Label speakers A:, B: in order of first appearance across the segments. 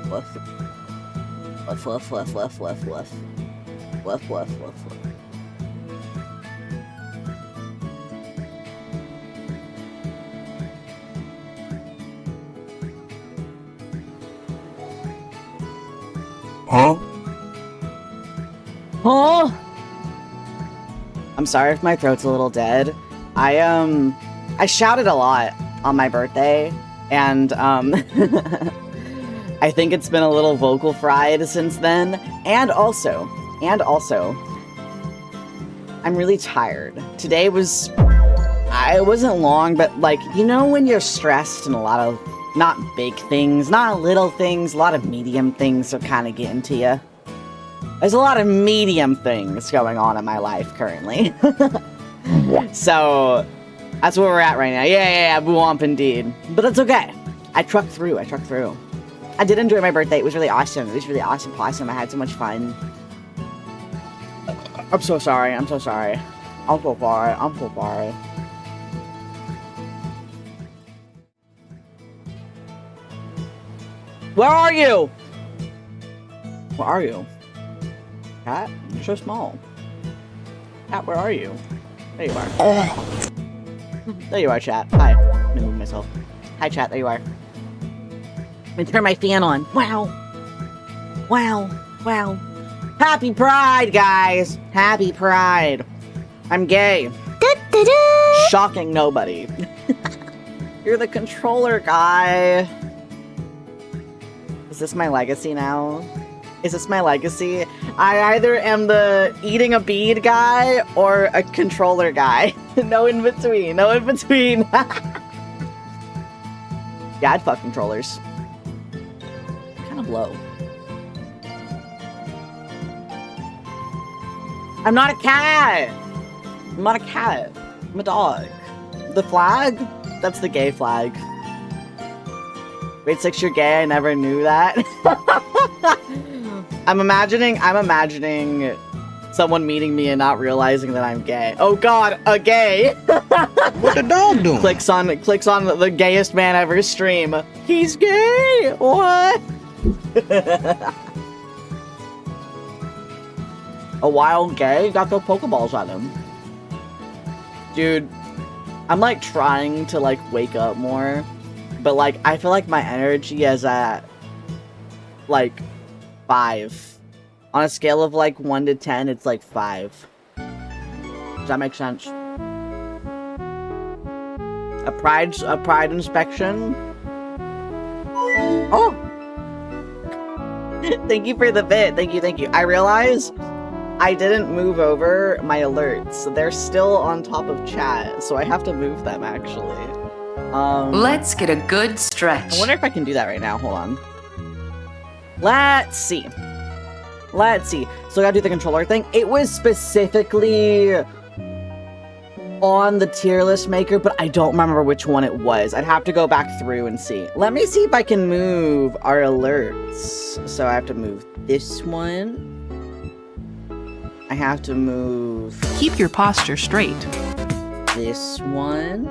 A: Woof. Woof, woof, woof, woof, woof, woof. Woof, woof, woof, woof.
B: Huh?
A: Huh? I'm sorry if my throat's a little dead. I shouted a lot on my birthday, and I think it's been a little vocal fried since then. And also, I'm really tired. Today was, it wasn't long, but like, you know when you're stressed and a lot of, not big things, not little things, a lot of medium things are kind of getting to you. There's a lot of medium things going on in my life currently. So, that's where we're at right now. Yeah, Womp indeed. But that's okay. I trucked through. I did enjoy my birthday. It was really awesome. Possum. I had so much fun. I'm so sorry. Where are you? Cat? You're so small. Cat, where are you? There you are. There you are, chat. Hi. Let me move myself. Hi, chat. There you are. Let me turn my fan on. Wow. Happy Pride, guys. Happy Pride. I'm gay. Shocking nobody. You're the controller guy. Is this my legacy now? I either am the eating a bead guy or a controller guy. No in between. Yeah, I'd fuck controllers. Kind of low. I'm not a cat! I'm a dog. The flag? That's the gay flag. Grade 6, you're gay. I never knew that. I'm imagining someone meeting me and not realizing that I'm gay. Oh God, a gay.
B: What the dog doing?
A: Clicks on the gayest man ever stream. He's gay. What? A wild gay got the Pokeballs on him. Dude, I'm like trying to like wake up more, but like I feel like my energy is at like 5. On a scale of like 1 to 10, it's like 5. Does that make sense? A pride inspection. Oh! Thank you for the bit. Thank you. I realize I didn't move over my alerts. They're still on top of chat, so I have to move them actually.
C: Let's get a good stretch.
A: I wonder if I can do that right now. Hold on. Let's see. So I gotta do the controller thing. It was specifically on the tier list maker, but I don't remember which one it was. I'd have to go back through and see. Let me see if I can move our alerts. So I have to move this one. I have to move...
D: Keep your posture straight.
A: This one.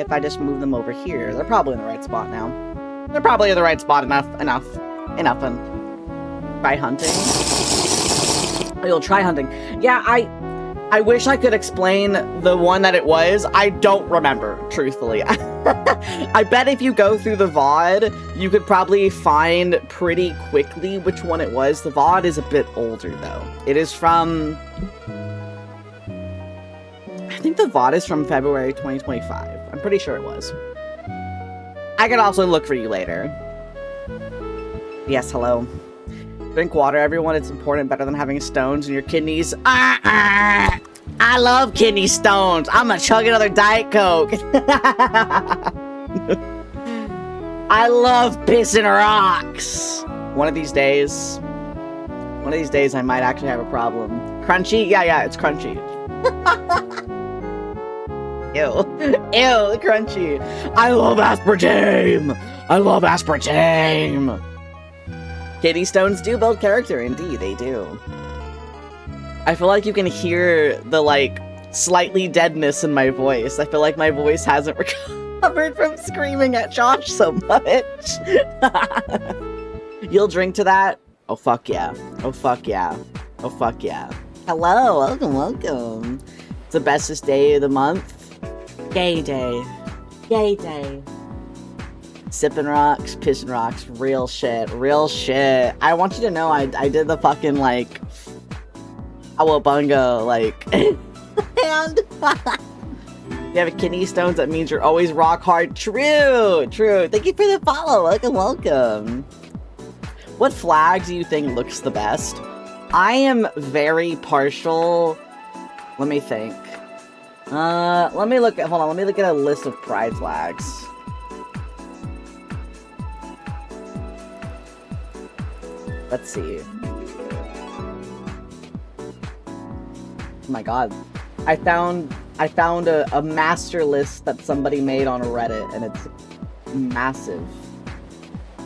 A: If I just move them over here, they're probably in the right spot now. They're probably in the right spot enough. Try hunting. You'll try hunting. Yeah, I wish I could explain the one that it was. I don't remember, truthfully. I bet if you go through the VOD, you could probably find pretty quickly which one it was. The VOD is a bit older, though. It is from... I think the VOD is from February 2025. I'm pretty sure it was. I could also look for you later. Yes, hello. Drink water, everyone. It's important. Better than having stones in your kidneys. I love kidney stones. I'm gonna chug another Diet Coke. I love pissing rocks. One of these days, I might actually have a problem. Crunchy? Yeah, it's crunchy. Ew, crunchy. I love aspartame. Kidney stones do build character, indeed, they do. I feel like you can hear the, like, slightly deadness in my voice. I feel like my voice hasn't recovered from screaming at Josh so much. You'll drink to that? Oh, fuck yeah. Hello, welcome. It's the bestest day of the month. Gay day. Sipping rocks, pissing rocks, real shit. I want you to know I did the fucking, like, awabunga, like, and you have a kidney stones, that means you're always rock hard. True. Thank you for the follow. Welcome. What flag do you think looks the best? I am very partial. Let me think. Let me look at a list of pride flags. Let's see. Oh my god. I found a master list that somebody made on Reddit, and it's massive.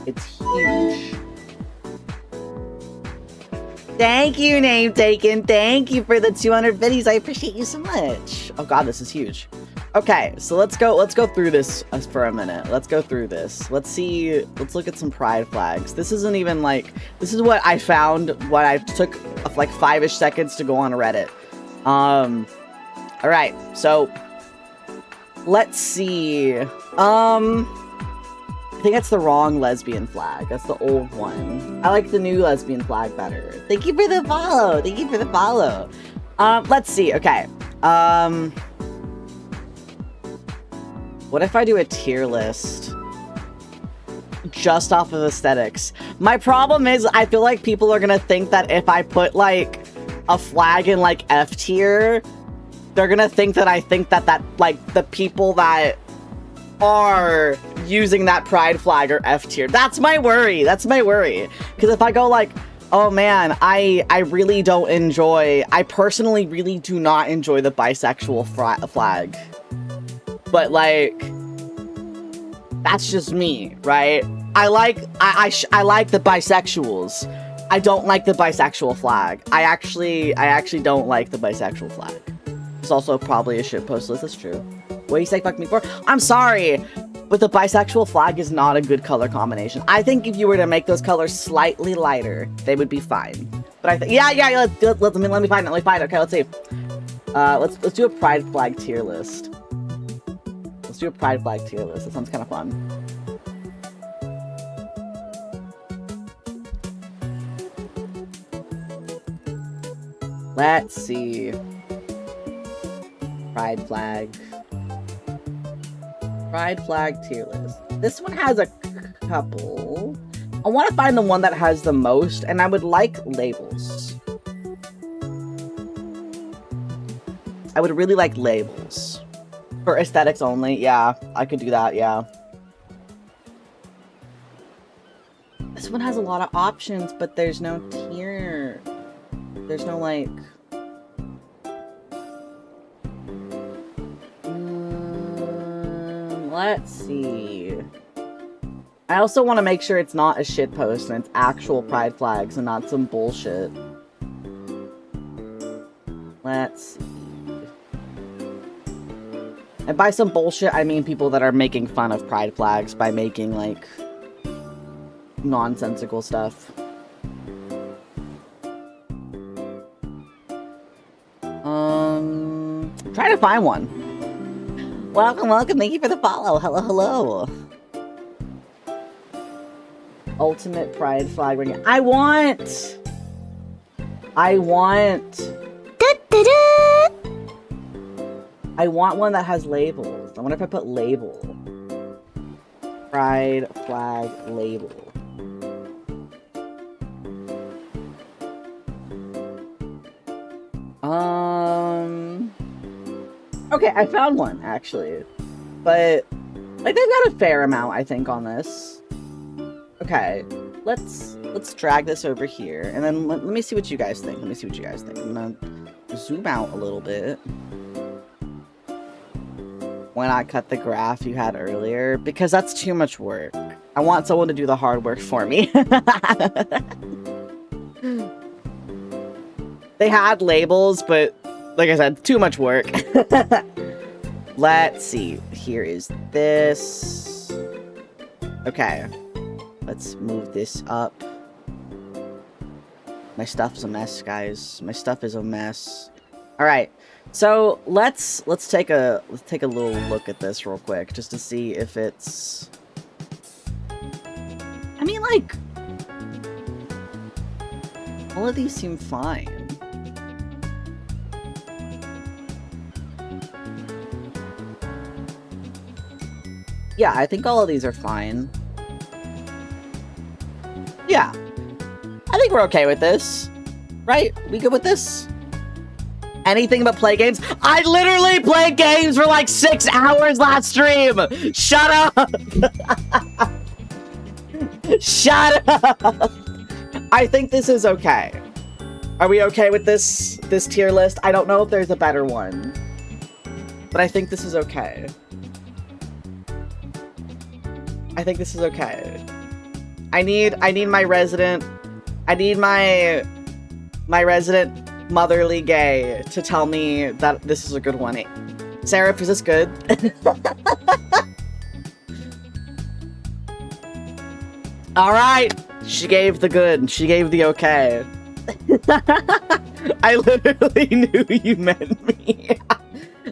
A: It's huge. Thank you, Name Taken. Thank you for the 200 biddies. I appreciate you so much. Oh god, this is huge. Okay, so let's go through this for a minute. Let's go through this. Let's look at some pride flags. This isn't even like, this is what I found, what I took like 5-ish seconds to go on Reddit. Alright, so let's see. I think that's the wrong lesbian flag. That's the old one. I like the new lesbian flag better. Thank you for the follow. Let's see. Okay. What if I do a tier list just off of aesthetics? My problem is I feel like people are gonna think that if I put like a flag in like F tier, they're gonna think that I think that like the people that are using that pride flag are F tier. That's my worry. Because if I go like, oh man, I personally really do not enjoy the bisexual flag. But like, That's just me, right? I like the bisexuals. I don't like the bisexual flag. I actually don't like the bisexual flag. It's also probably a shitpost list, that's true. What do you say fuck me for? I'm sorry, but the bisexual flag is not a good color combination. I think if you were to make those colors slightly lighter, they would be fine. But I think, yeah, let me find it, okay, let's see. Let's do a pride flag tier list. Let's do a pride flag tier list, that sounds kind of fun. Let's see. Pride flag. Pride flag tier list. This one has a couple. I want to find the one that has the most, and I would like labels. I would really like labels. For aesthetics only, yeah. I could do that, yeah. This one has a lot of options, but there's no tier. There's no, like... let's see. I also want to make sure it's not a shitpost and it's actual pride flags and not some bullshit. Let's see. And by some bullshit, I mean people that are making fun of pride flags by making, like, nonsensical stuff. Try to find one. Welcome, thank you for the follow. Hello. Ultimate pride flag ring. I want one that has labels. I wonder if I put label. Pride flag label. Okay, I found one, actually. But, like, they've got a fair amount, I think, on this. Okay, let's drag this over here, and then let me see what you guys think. I'm gonna zoom out a little bit. Why not cut the graph you had earlier? Because that's too much work. I want someone to do the hard work for me. They had labels, but like I said, too much work. Let's see. Here is this. Okay. Let's move this up. My stuff's a mess, guys. My stuff is a mess. All right. So let's take a little look at this real quick just to see if it's. I mean, like, all of these seem fine. Yeah, I think all of these are fine. Yeah. I think we're okay with this. Right? We good with this? Anything but play games? I literally played games for like 6 hours last stream! Shut up! Shut up! I think this is okay. Are we okay with this tier list? I don't know if there's a better one. But I think this is okay. I think this is okay. I need my resident resident motherly gay to tell me that this is a good one. Seraph, is this good? Alright! She gave the good. She gave the okay. I literally knew you meant me.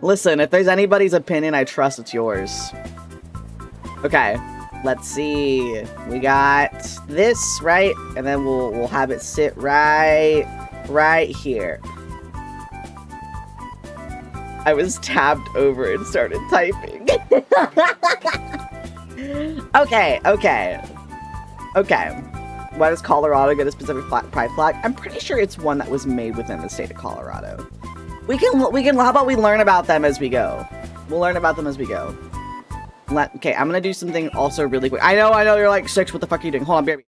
A: Listen, if there's anybody's opinion I trust, it's yours. Okay. Let's see. We got this, right? And then we'll have it sit right here. I was tabbed over and started typing. Okay. Why does Colorado get a specific pride flag? I'm pretty sure it's one that was made within the state of Colorado. We can, how about we learn about them as we go? We'll learn about them as we go. Okay, I'm gonna do something also really quick. I know, you're like, Six, what the fuck are you doing? Hold on, baby.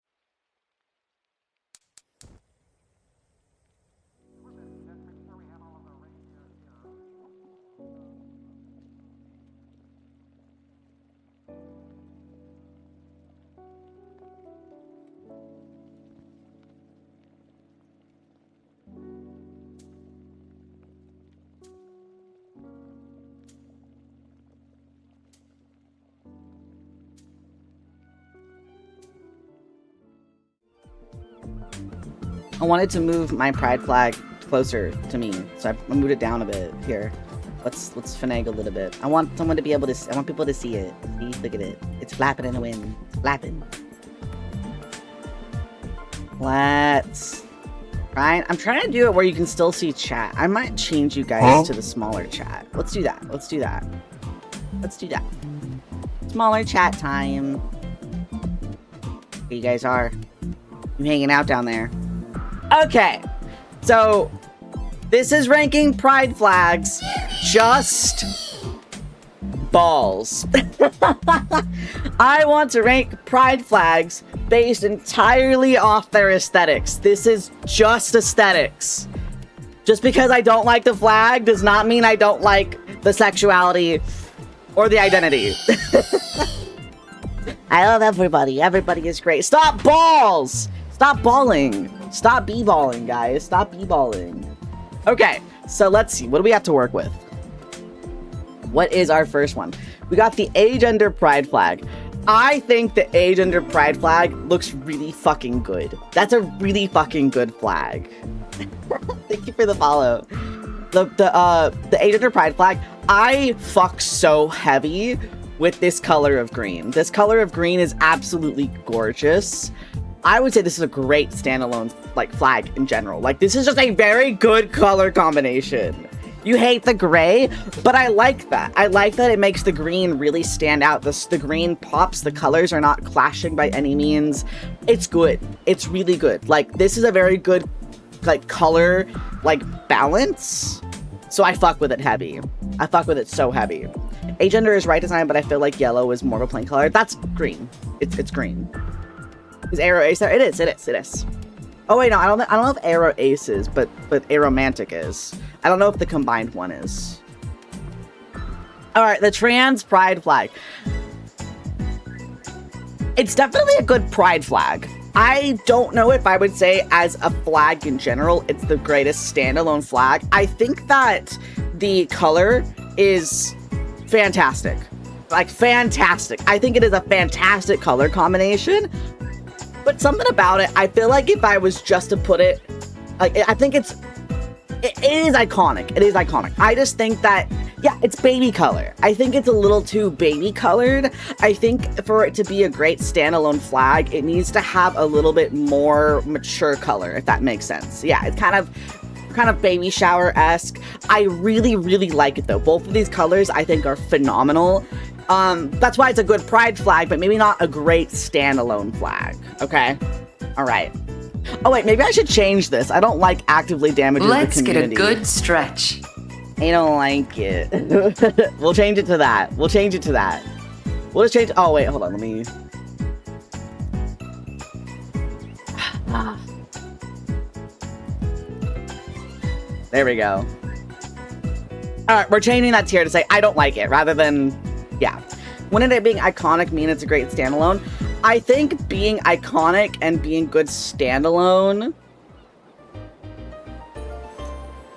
A: I wanted to move my pride flag closer to me, so I moved it down a bit. Here, let's finagle a little bit. I want someone to be able to. I want people to see it. See, look at it. It's flapping in the wind. It's flapping. Let's. Right, I'm trying to do it where you can still see chat. I might change you guys to the smaller chat. Let's do that. Let's do that. Let's do that. Smaller chat time. Here you guys are. You hanging out down there. Okay. So, this is ranking pride flags. Just balls. I want to rank pride flags based entirely off their aesthetics. This is just aesthetics. Just because I don't like the flag does not mean I don't like the sexuality or the identity. I love everybody. Everybody is great. Stop balls! Stop balling. Stop b-balling, guys. Stop b-balling. Okay, so let's see. What do we have to work with? What is our first one? We got the agender pride flag. I think the agender pride flag looks really fucking good. That's a really fucking good flag. Thank you for the follow. The agender pride flag, I fuck so heavy with this color of green. This color of green is absolutely gorgeous. I would say this is a great standalone like flag in general. Like, this is just a very good color combination. You hate the gray, but I like that. I like that it makes the green really stand out. The green pops. The colors are not clashing by any means. It's good. It's really good. Like, this is a very good like color like balance. So I fuck with it heavy. I fuck with it so heavy. Agender is right design, but I feel like yellow is more of a plain color. That's green. It's green. Is Aero Ace there? It is. Oh wait, no, I don't know if Aero Ace is, but Aromantic is. I don't know if the combined one is. Alright, the trans pride flag. It's definitely a good pride flag. I don't know if I would say as a flag in general, it's the greatest standalone flag. I think that the color is fantastic. Like, fantastic. I think it is a fantastic color combination. But something about it, I feel like if I was just to put it, like, I think it is iconic. It is iconic. I just think that, yeah, it's baby color. I think it's a little too baby colored. I think for it to be a great standalone flag, it needs to have a little bit more mature color, if that makes sense. Yeah, it's kind of baby shower-esque. I really, really like it though. Both of these colors I think are phenomenal. That's why it's a good pride flag, but maybe not a great standalone flag. Okay? All right. Oh wait, maybe I should change this. I don't like actively damaging the community.
C: Let's get a good stretch.
A: I don't like it. We'll change it to that. We'll change it to that. We'll just change. Oh wait, hold on. Let me. There we go. All right, we're changing that tier to say I don't like it, rather than, yeah. Wouldn't it being iconic mean it's a great standalone? I think being iconic and being good standalone,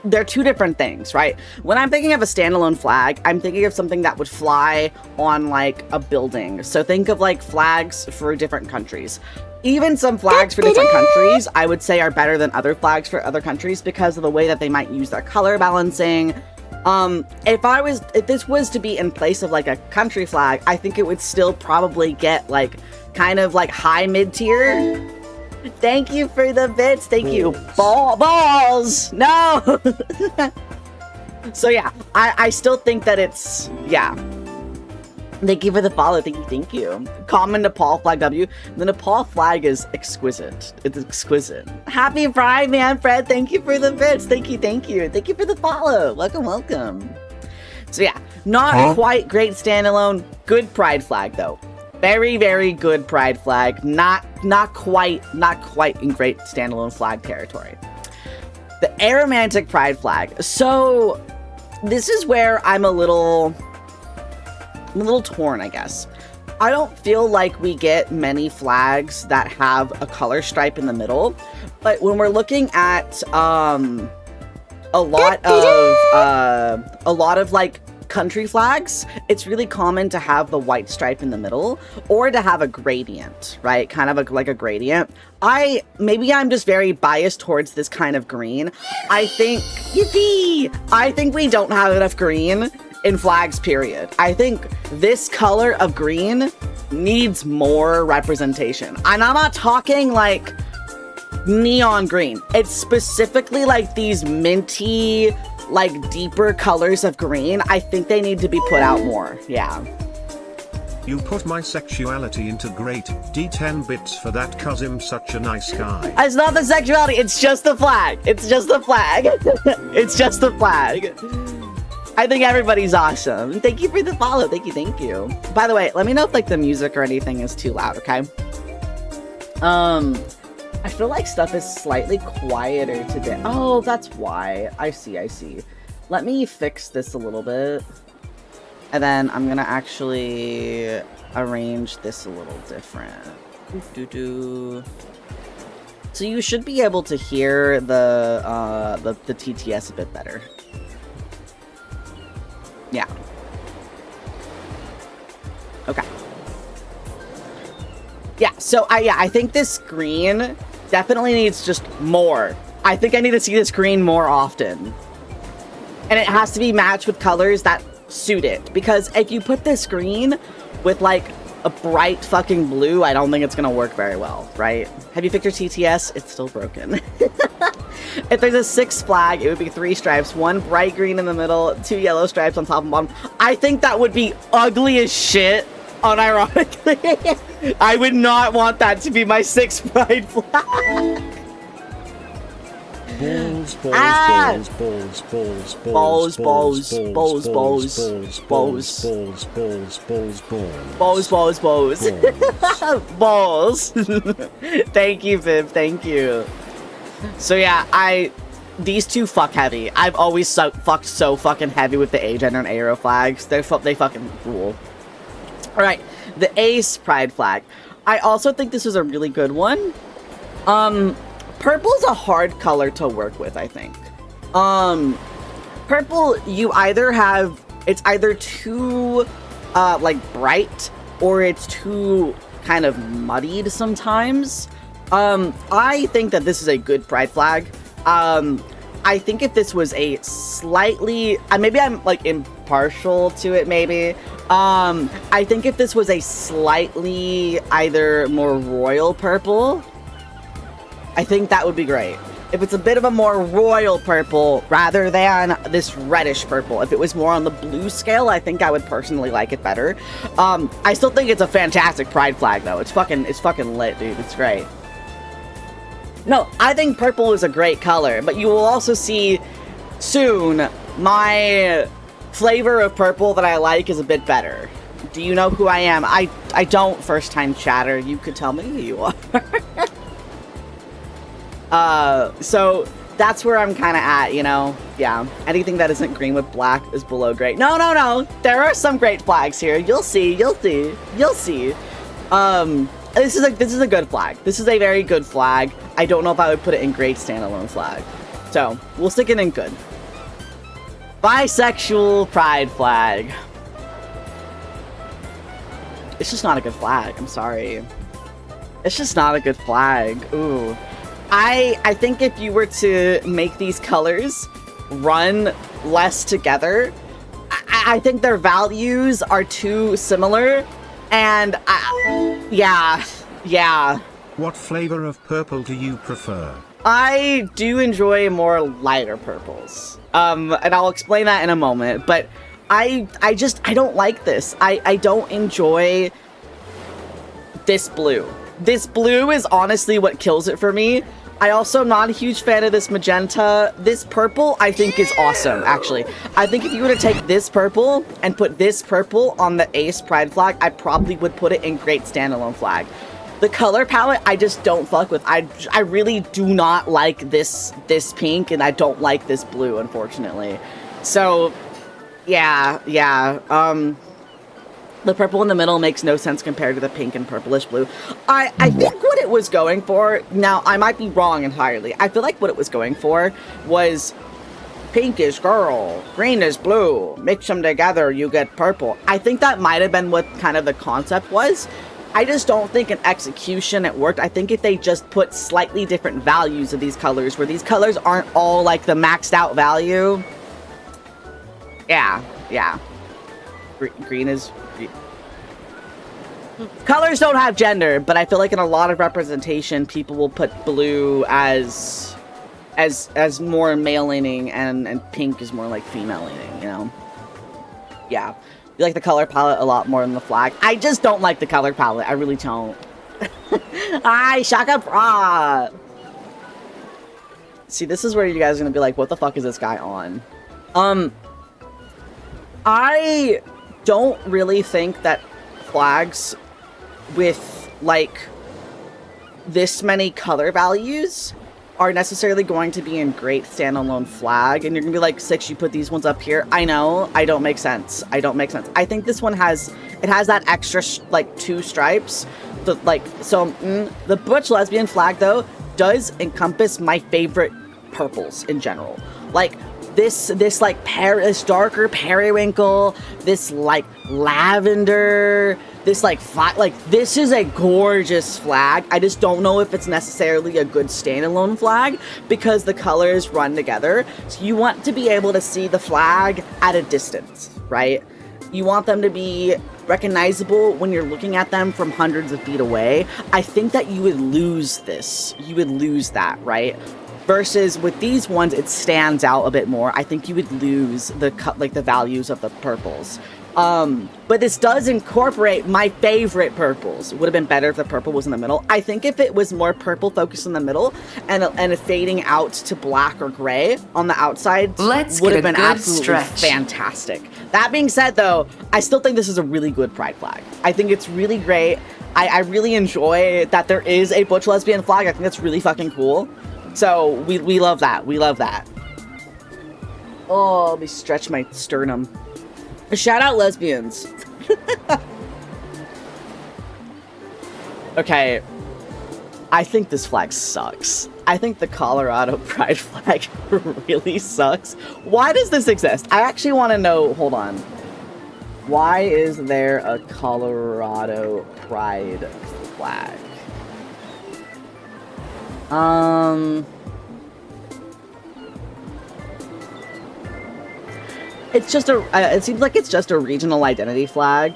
A: they're two different things, right? When I'm thinking of a standalone flag, I'm thinking of something that would fly on like a building. So think of like flags for different countries. Even some flags for different countries, I would say are better than other flags for other countries because of the way that they might use their color balancing. If this was to be in place of like a country flag, I think it would still probably get like kind of like high mid-tier. Thank you for the bits. Thank you. Balls. No. So yeah, I still think that it's, yeah. Thank you for the follow. Thank you. Common Nepal flag W. The Nepal flag is exquisite. It's exquisite. Happy Pride, man, Fred. Thank you for the bits. Thank you. Thank you for the follow. Welcome. So yeah, not quite great standalone. Good pride flag though. Very, very good pride flag. Not quite in great standalone flag territory. The Aromantic pride flag. So this is where I'm a little torn, I guess. I don't feel like we get many flags that have a color stripe in the middle, but when we're looking at a lot of like country flags, it's really common to have the white stripe in the middle or to have a gradient, right? Kind of like a gradient. Maybe I'm just very biased towards this kind of green. I think we don't have enough green in flags, period. I think this color of green needs more representation. And I'm not talking like neon green. It's specifically like these minty, like deeper colors of green. I think they need to be put out more. Yeah.
D: You put my sexuality into great D10 bits for that cause I'm such a nice guy.
A: It's not the sexuality, it's just the flag. It's just the flag. It's just the flag. I think everybody's awesome. Thank you for the follow. Thank you. By the way, let me know if like the music or anything is too loud, okay? I feel like stuff is slightly quieter today. Oh, that's why. I see. Let me fix this a little bit. And then I'm gonna actually arrange this a little different. So you should be able to hear the TTS a bit better. Yeah. Okay. Yeah, so I think this green definitely needs just more. I think I need to see this green more often. And it has to be matched with colors that suit it. Because if you put this green with like a bright fucking blue, I don't think it's gonna work very well, right? Have you fixed your TTS? It's still broken. If there's a 6 flag, it would be 3 stripes, 1 bright green in the middle, 2 yellow stripes on top and bottom. I think that would be ugly as shit, unironically. I would not want that to be my 6th pride flag. Balls. Thank you, Viv. Thank you. So yeah, these two fuck heavy. I've always fucked so fucking heavy with the agender and aero flags. They fucking rule. All right, the ace pride flag. I also think this is a really good one. Purple's a hard color to work with, I think. Purple, it's either too, like, bright, or it's too kind of muddied sometimes. I think that this is a good pride flag. I think if this was a slightly, maybe I'm, like, impartial to it, maybe. I think if this was a slightly either more royal purple, I think that would be great. If it's a bit of a more royal purple rather than this reddish purple. If it was more on the blue scale, I think I would personally like it better. I still think it's a fantastic pride flag though. It's fucking lit, dude. It's great. No, I think purple is a great color, but you will also see soon my flavor of purple that I like is a bit better. Do you know who I am? I don't, first time chatter. You could tell me who you are. So that's where I'm kind of at, you know? Yeah. Anything that isn't green with black is below gray. No. There are some great flags here. You'll see. This is a good flag. This is a very good flag. I don't know if I would put it in great standalone flag. So, we'll stick it in good. Bisexual pride flag. It's just not a good flag. I'm sorry. It's just not a good flag. Ooh. I think if you were to make these colors run less together, I think their values are too similar, and yeah.
D: What flavor of purple do you prefer?
A: I do enjoy more lighter purples, and I'll explain that in a moment, but I don't like this. I don't enjoy this blue. This blue is honestly what kills it for me. I also am not a huge fan of this magenta. This purple, I think, is awesome, actually. I think if you were to take this purple and put this purple on the ace pride flag, I probably would put it in great standalone flag. The color palette, I just don't fuck with. I really do not like this pink, and I don't like this blue, unfortunately. So, yeah. The purple in the middle makes no sense compared to the pink and purplish blue. I think what it was going for, now I might be wrong entirely. I feel like what it was going for was pink is girl, green is blue, mix them together, you get purple. I think that might have been what kind of the concept was. I just don't think in execution it worked. I think if they just put slightly different values of these colors, where these colors aren't all like the maxed out value. Yeah. Green is... Colors don't have gender, but I feel like in a lot of representation, people will put blue as more male-leaning, and pink is more like female-leaning, you know? Yeah. You like the color palette a lot more than the flag. I just don't like the color palette. I really don't. Hi, Shaka Pra! See, this is where you guys are gonna be like, what the fuck is this guy on? I don't really think that flags with, like, this many color values are necessarily going to be in great standalone flag. And you're gonna be like, Six, you put these ones up here. I know, I don't make sense. I think this one has that extra, like, 2 stripes. The Butch Lesbian flag, though, does encompass my favorite purples in general. Like, this darker periwinkle, this, like, lavender, this, like, this is a gorgeous flag. I just don't know if it's necessarily a good standalone flag because the colors run together. So you want to be able to see the flag at a distance, right? You want them to be recognizable when you're looking at them from hundreds of feet away. I think that you would lose this. You would lose that, right? Versus with these ones, it stands out a bit more. I think you would lose the values of the purples. But this does incorporate my favorite purples. It would have been better if the purple was in the middle. I think if it was more purple focused in the middle and fading out to black or gray on the outside would have been absolutely fantastic. That being said, though, I still think this is a really good pride flag. I think it's really great. I really enjoy that there is a Butch Lesbian flag. I think that's really fucking cool. So we love that. We love that. Oh, let me stretch my sternum. Shout out lesbians. Okay. I think this flag sucks. I think the Colorado pride flag really sucks. Why does this exist? I actually want to know. Hold on. Why is there a Colorado pride flag? It's just it seems like it's just a regional identity flag.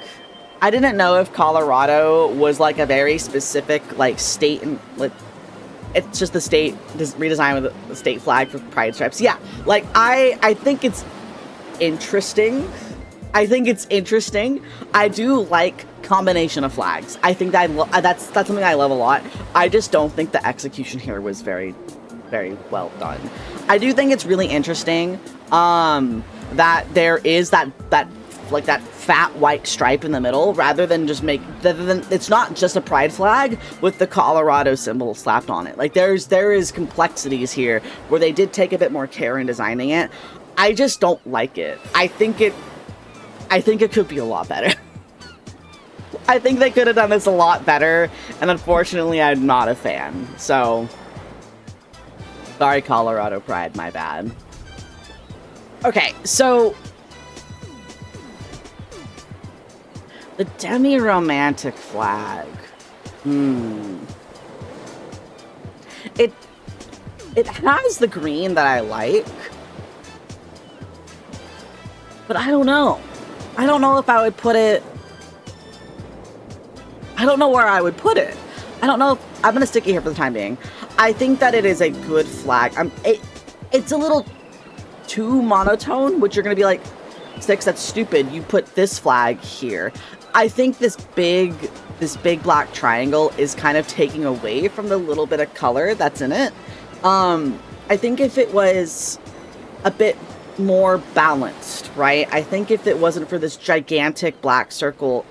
A: I didn't know if Colorado was like a very specific like state, and like it's just the state redesign with the state flag for pride stripes. Yeah, like I think it's interesting. I do like combination of flags. I think that that's something I love a lot. I just don't think the execution here was very, very well done. I do think it's really interesting that there is that fat white stripe in the middle, rather than it's not just a pride flag with the Colorado symbol slapped on it. Like there is complexities here where they did take a bit more care in designing it. I just don't like it. I think it could be a lot better. I think they could have done this a lot better, and unfortunately I'm not a fan. So, sorry Colorado Pride, my bad. Okay, so the demi-romantic flag. It has the green that I like, but I don't know. I don't know if I would put it... I don't know where I would put it. I don't know if... I'm going to stick it here for the time being. I think that it is a good flag. It's a little too monotone, which you're going to be like, Six, that's stupid. You put this flag here. I think this big black triangle is kind of taking away from the little bit of color that's in it. I think if it was a bit more balanced, right? I think if it wasn't for this gigantic black circle,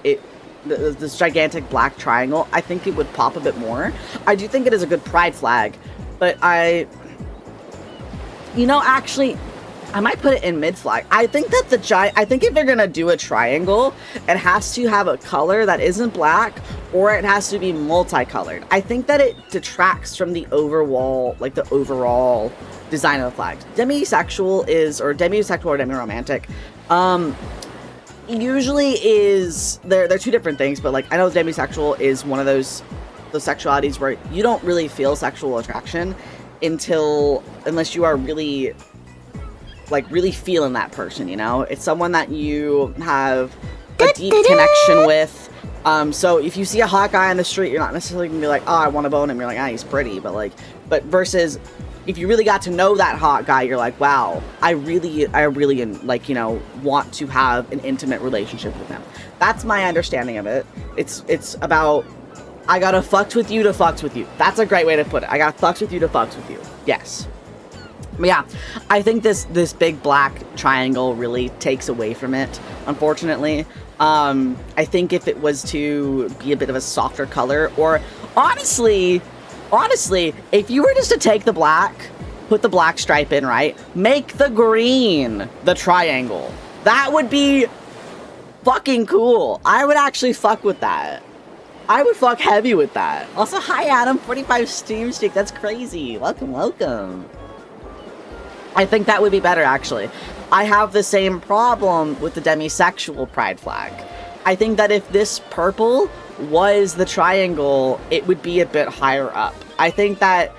A: this gigantic black triangle, I think it would pop a bit more. I do think it is a good pride flag, but actually, I might put it in mid flag. I think that I think if you're gonna do a triangle, it has to have a color that isn't black, or it has to be multicolored. I think that it detracts from the overall, like the overall design of the flag. Demisexual or demi-romantic, usually is, they're two different things, but like I know demisexual is one of those sexualities where you don't really feel sexual attraction unless you are really feeling that person, you know? It's someone that you have a deep connection with. So if you see a hot guy on the street, you're not necessarily gonna be like, oh, I want to bone him. You're like, ah, he's pretty. But versus if you really got to know that hot guy, you're like, wow, I really, like, you know, want to have an intimate relationship with him. That's my understanding of it. It's about, I gotta fucks with you to fucks with you. That's a great way to put it. I gotta fucks with you to fucks with you. Yes. But yeah, I think this big black triangle really takes away from it, unfortunately. I think if it was to be a bit of a softer color, or honestly, if you were just to take the black, put the black stripe in, right? Make the green the triangle. That would be fucking cool. I would actually fuck with that. I would fuck heavy with that. Also, hi Adam, 45 Steam Streak. That's crazy. Welcome, welcome. I think that would be better, actually. I have the same problem with the demisexual pride flag. I think that if this purple was the triangle, it would be a bit higher up. I think that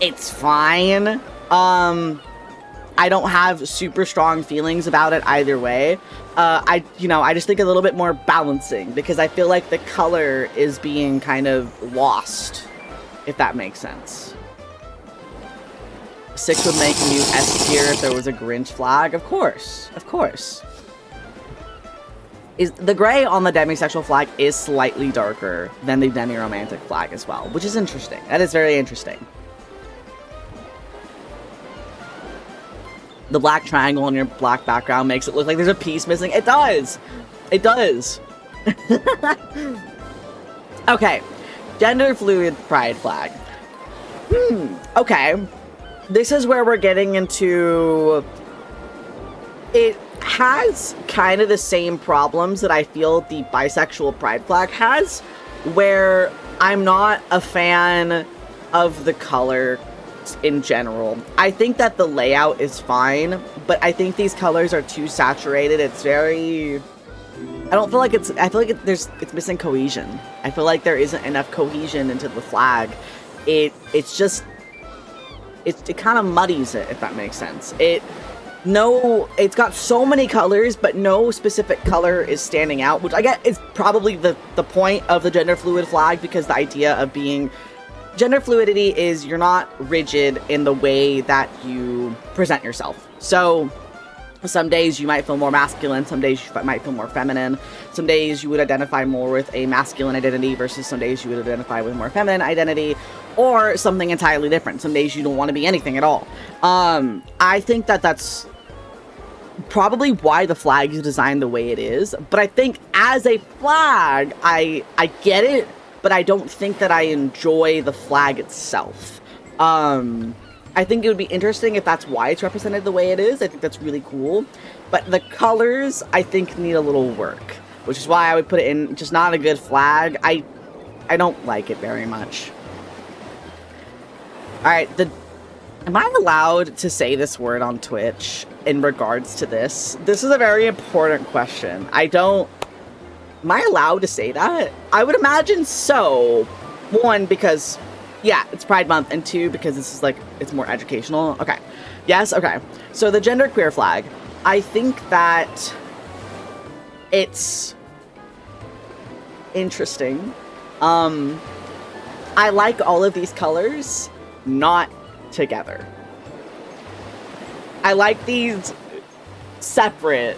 A: it's fine. I don't have super strong feelings about it either way. I just think a little bit more balancing, because I feel like the color is being kind of lost, if that makes sense. 6 would make you S tier if there was a Grinch flag. Of course. Of course. The gray on the demisexual flag is slightly darker than the demi-romantic flag as well, which is interesting. That is very interesting. The black triangle on your black background makes it look like there's a piece missing. It does! It does! Okay. Gender fluid pride flag. Okay. This is where we're getting into... It has kind of the same problems that I feel the bisexual pride flag has, where I'm not a fan of the color in general. I think that the layout is fine, but I think these colors are too saturated. It's very... I feel like it's missing cohesion. I feel like there isn't enough cohesion into the flag. It kind of muddies it, if that makes sense. It's got so many colors, but no specific color is standing out, which I get is probably the point of the gender fluid flag, because the idea of being gender fluidity is you're not rigid in the way that you present yourself. So some days you might feel more masculine, some days you might feel more feminine, some days you would identify more with a masculine identity versus some days you would identify with more feminine identity, or something entirely different. Some days you don't want to be anything at all. I think that that's probably why the flag is designed the way it is, but I think as a flag, I get it, but I don't think that I enjoy the flag itself. I think it would be interesting if that's why it's represented the way it is. I think that's really cool. But the colors, I think, need a little work, which is why I would put it in just not a good flag. I don't like it very much. Alright, am I allowed to say this word on Twitch in regards to this? This is a very important question. Am I allowed to say that? I would imagine so. 1, because... yeah, it's Pride Month, and 2, because this is, like, it's more educational. Okay. Yes? Okay. So, the genderqueer flag. I think that it's interesting. I like all of these colors, not together. I like these separate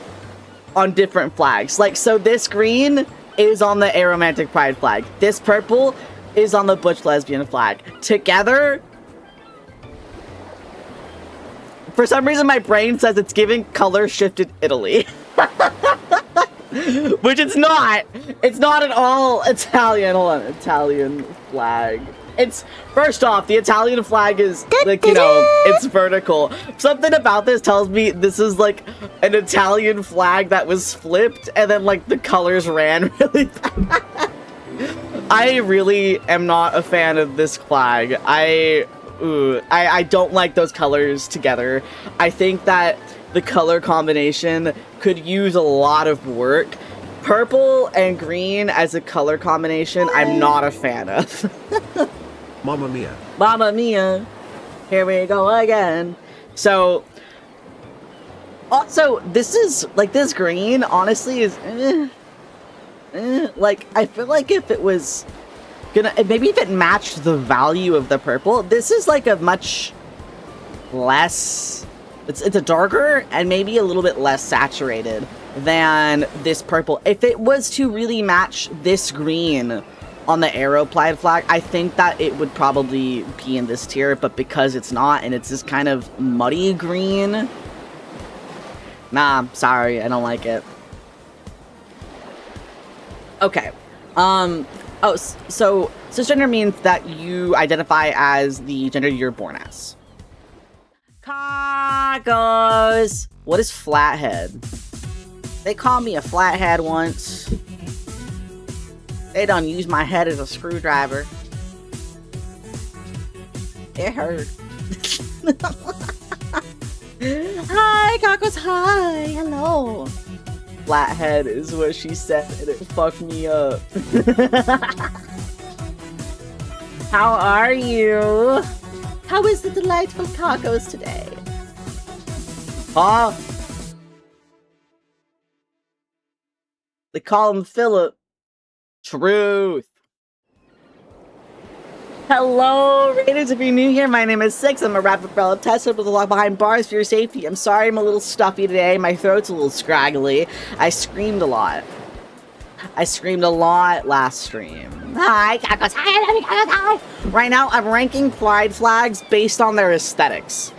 A: on different flags. Like, so this green is on the aromantic pride flag. This purple is on the butch lesbian flag. Together, for some reason my brain says it's giving color shifted Italy. Which it's not. It's not at all Italian. Hold on, Italian flag. It's first off, the Italian flag is like, you know, it's vertical. Something about this tells me this is like an Italian flag that was flipped and then like the colors ran really fast. I really am not a fan of this flag. I don't like those colors together. I think that the color combination could use a lot of work. Purple and green as a color combination, I'm not a fan of.
D: Mamma mia.
A: Mamma mia. Here we go again. So, also, this is, like, this green, honestly, is, like, I feel like if it was gonna, maybe if it matched the value of the purple, this is, like, a much less, it's a darker and maybe a little bit less saturated than this purple. If it was to really match this green on the Arrow Pride flag, I think that it would probably be in this tier, but because it's not, and it's this kind of muddy green, nah, sorry, I don't like it. Okay, oh, so cisgender means that you identify as the gender you're born as. Cagos! What is flathead? They called me a flathead once. They done use my head as a screwdriver. It hurt. Hi, Cagos, hi, hello. Flathead is what she said, and it fucked me up. How are you? How is the delightful Cagos today? Huh? They call him Philip. Truth. Hello, Raiders. If you're new here, my name is Six. I'm a rapid fellow tester with a lock behind bars for your safety. I'm sorry I'm a little stuffy today. My throat's a little scraggly. I screamed a lot. I screamed a lot last stream. Hi, Cagos. Hi. Right now, I'm ranking pride flags based on their aesthetics.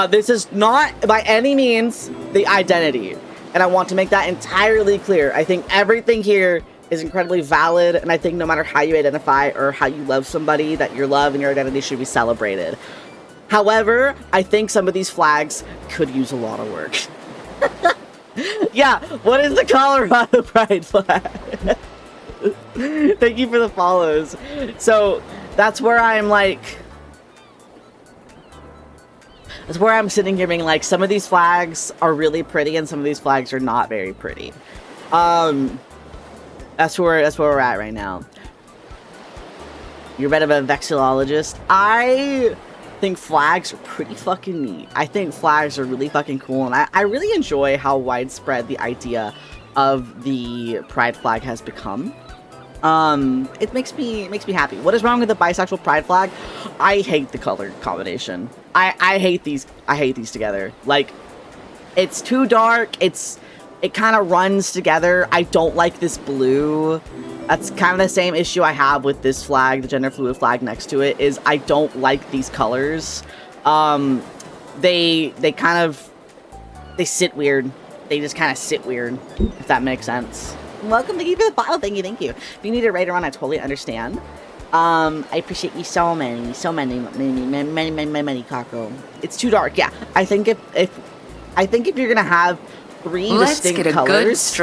A: This is not, by any means, the identity. And I want to make that entirely clear. I think everything here is incredibly valid, and I think no matter how you identify or how you love somebody, that your love and your identity should be celebrated. However, I think some of these flags could use a lot of work. Yeah, what is the Colorado Pride flag? Thank you for the follows. So, that's where I'm like... That's where I'm sitting here being like, some of these flags are really pretty and some of these flags are not very pretty. That's where we're at right now. You're a bit of a vexillologist. I think flags are pretty fucking neat. I think flags are really fucking cool, and I really enjoy how widespread the idea of the pride flag has become. It makes me happy. What is wrong with the bisexual pride flag? I hate the color combination. I hate these together. Like, it's too dark. It kind of runs together. I don't like this blue. That's kind of the same issue I have with this flag, the gender fluid flag next to it, is I don't like these colors. They sit weird. They just kind of sit weird, if that makes sense. Welcome, thank you for the follow. Thank you. If you need a raid around, I totally understand. I appreciate you so many, Kako. It's too dark, yeah. I think if you're gonna have three distinct colors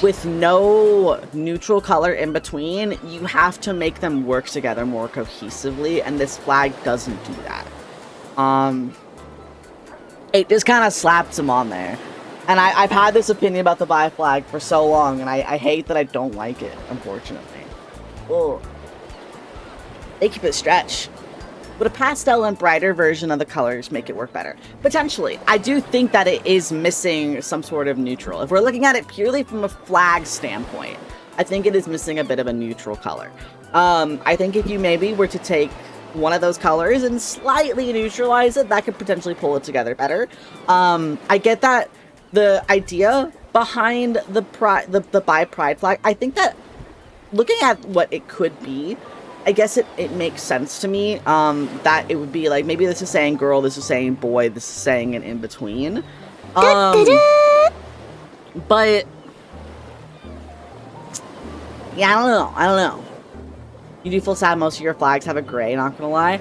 A: with no neutral color in between, you have to make them work together more cohesively, and this flag doesn't do that. It just kind of slaps them on there. And I've had this opinion about the bi flag for so long, and I hate that I don't like it, unfortunately. Oh. Thank you for the stretch. Would a pastel and brighter version of the colors make it work better? Potentially. I do think that it is missing some sort of neutral. If we're looking at it purely from a flag standpoint, I think it is missing a bit of a neutral color. I think if you maybe were to take one of those colors and slightly neutralize it, that could potentially pull it together better. I get that the idea behind the bi pride flag, I think that looking at what it could be, I guess it makes sense to me, that it would be like, maybe this is saying girl, this is saying boy, this is saying an in-between. But, yeah, I don't know. You do feel sad most of your flags have a gray, not gonna lie.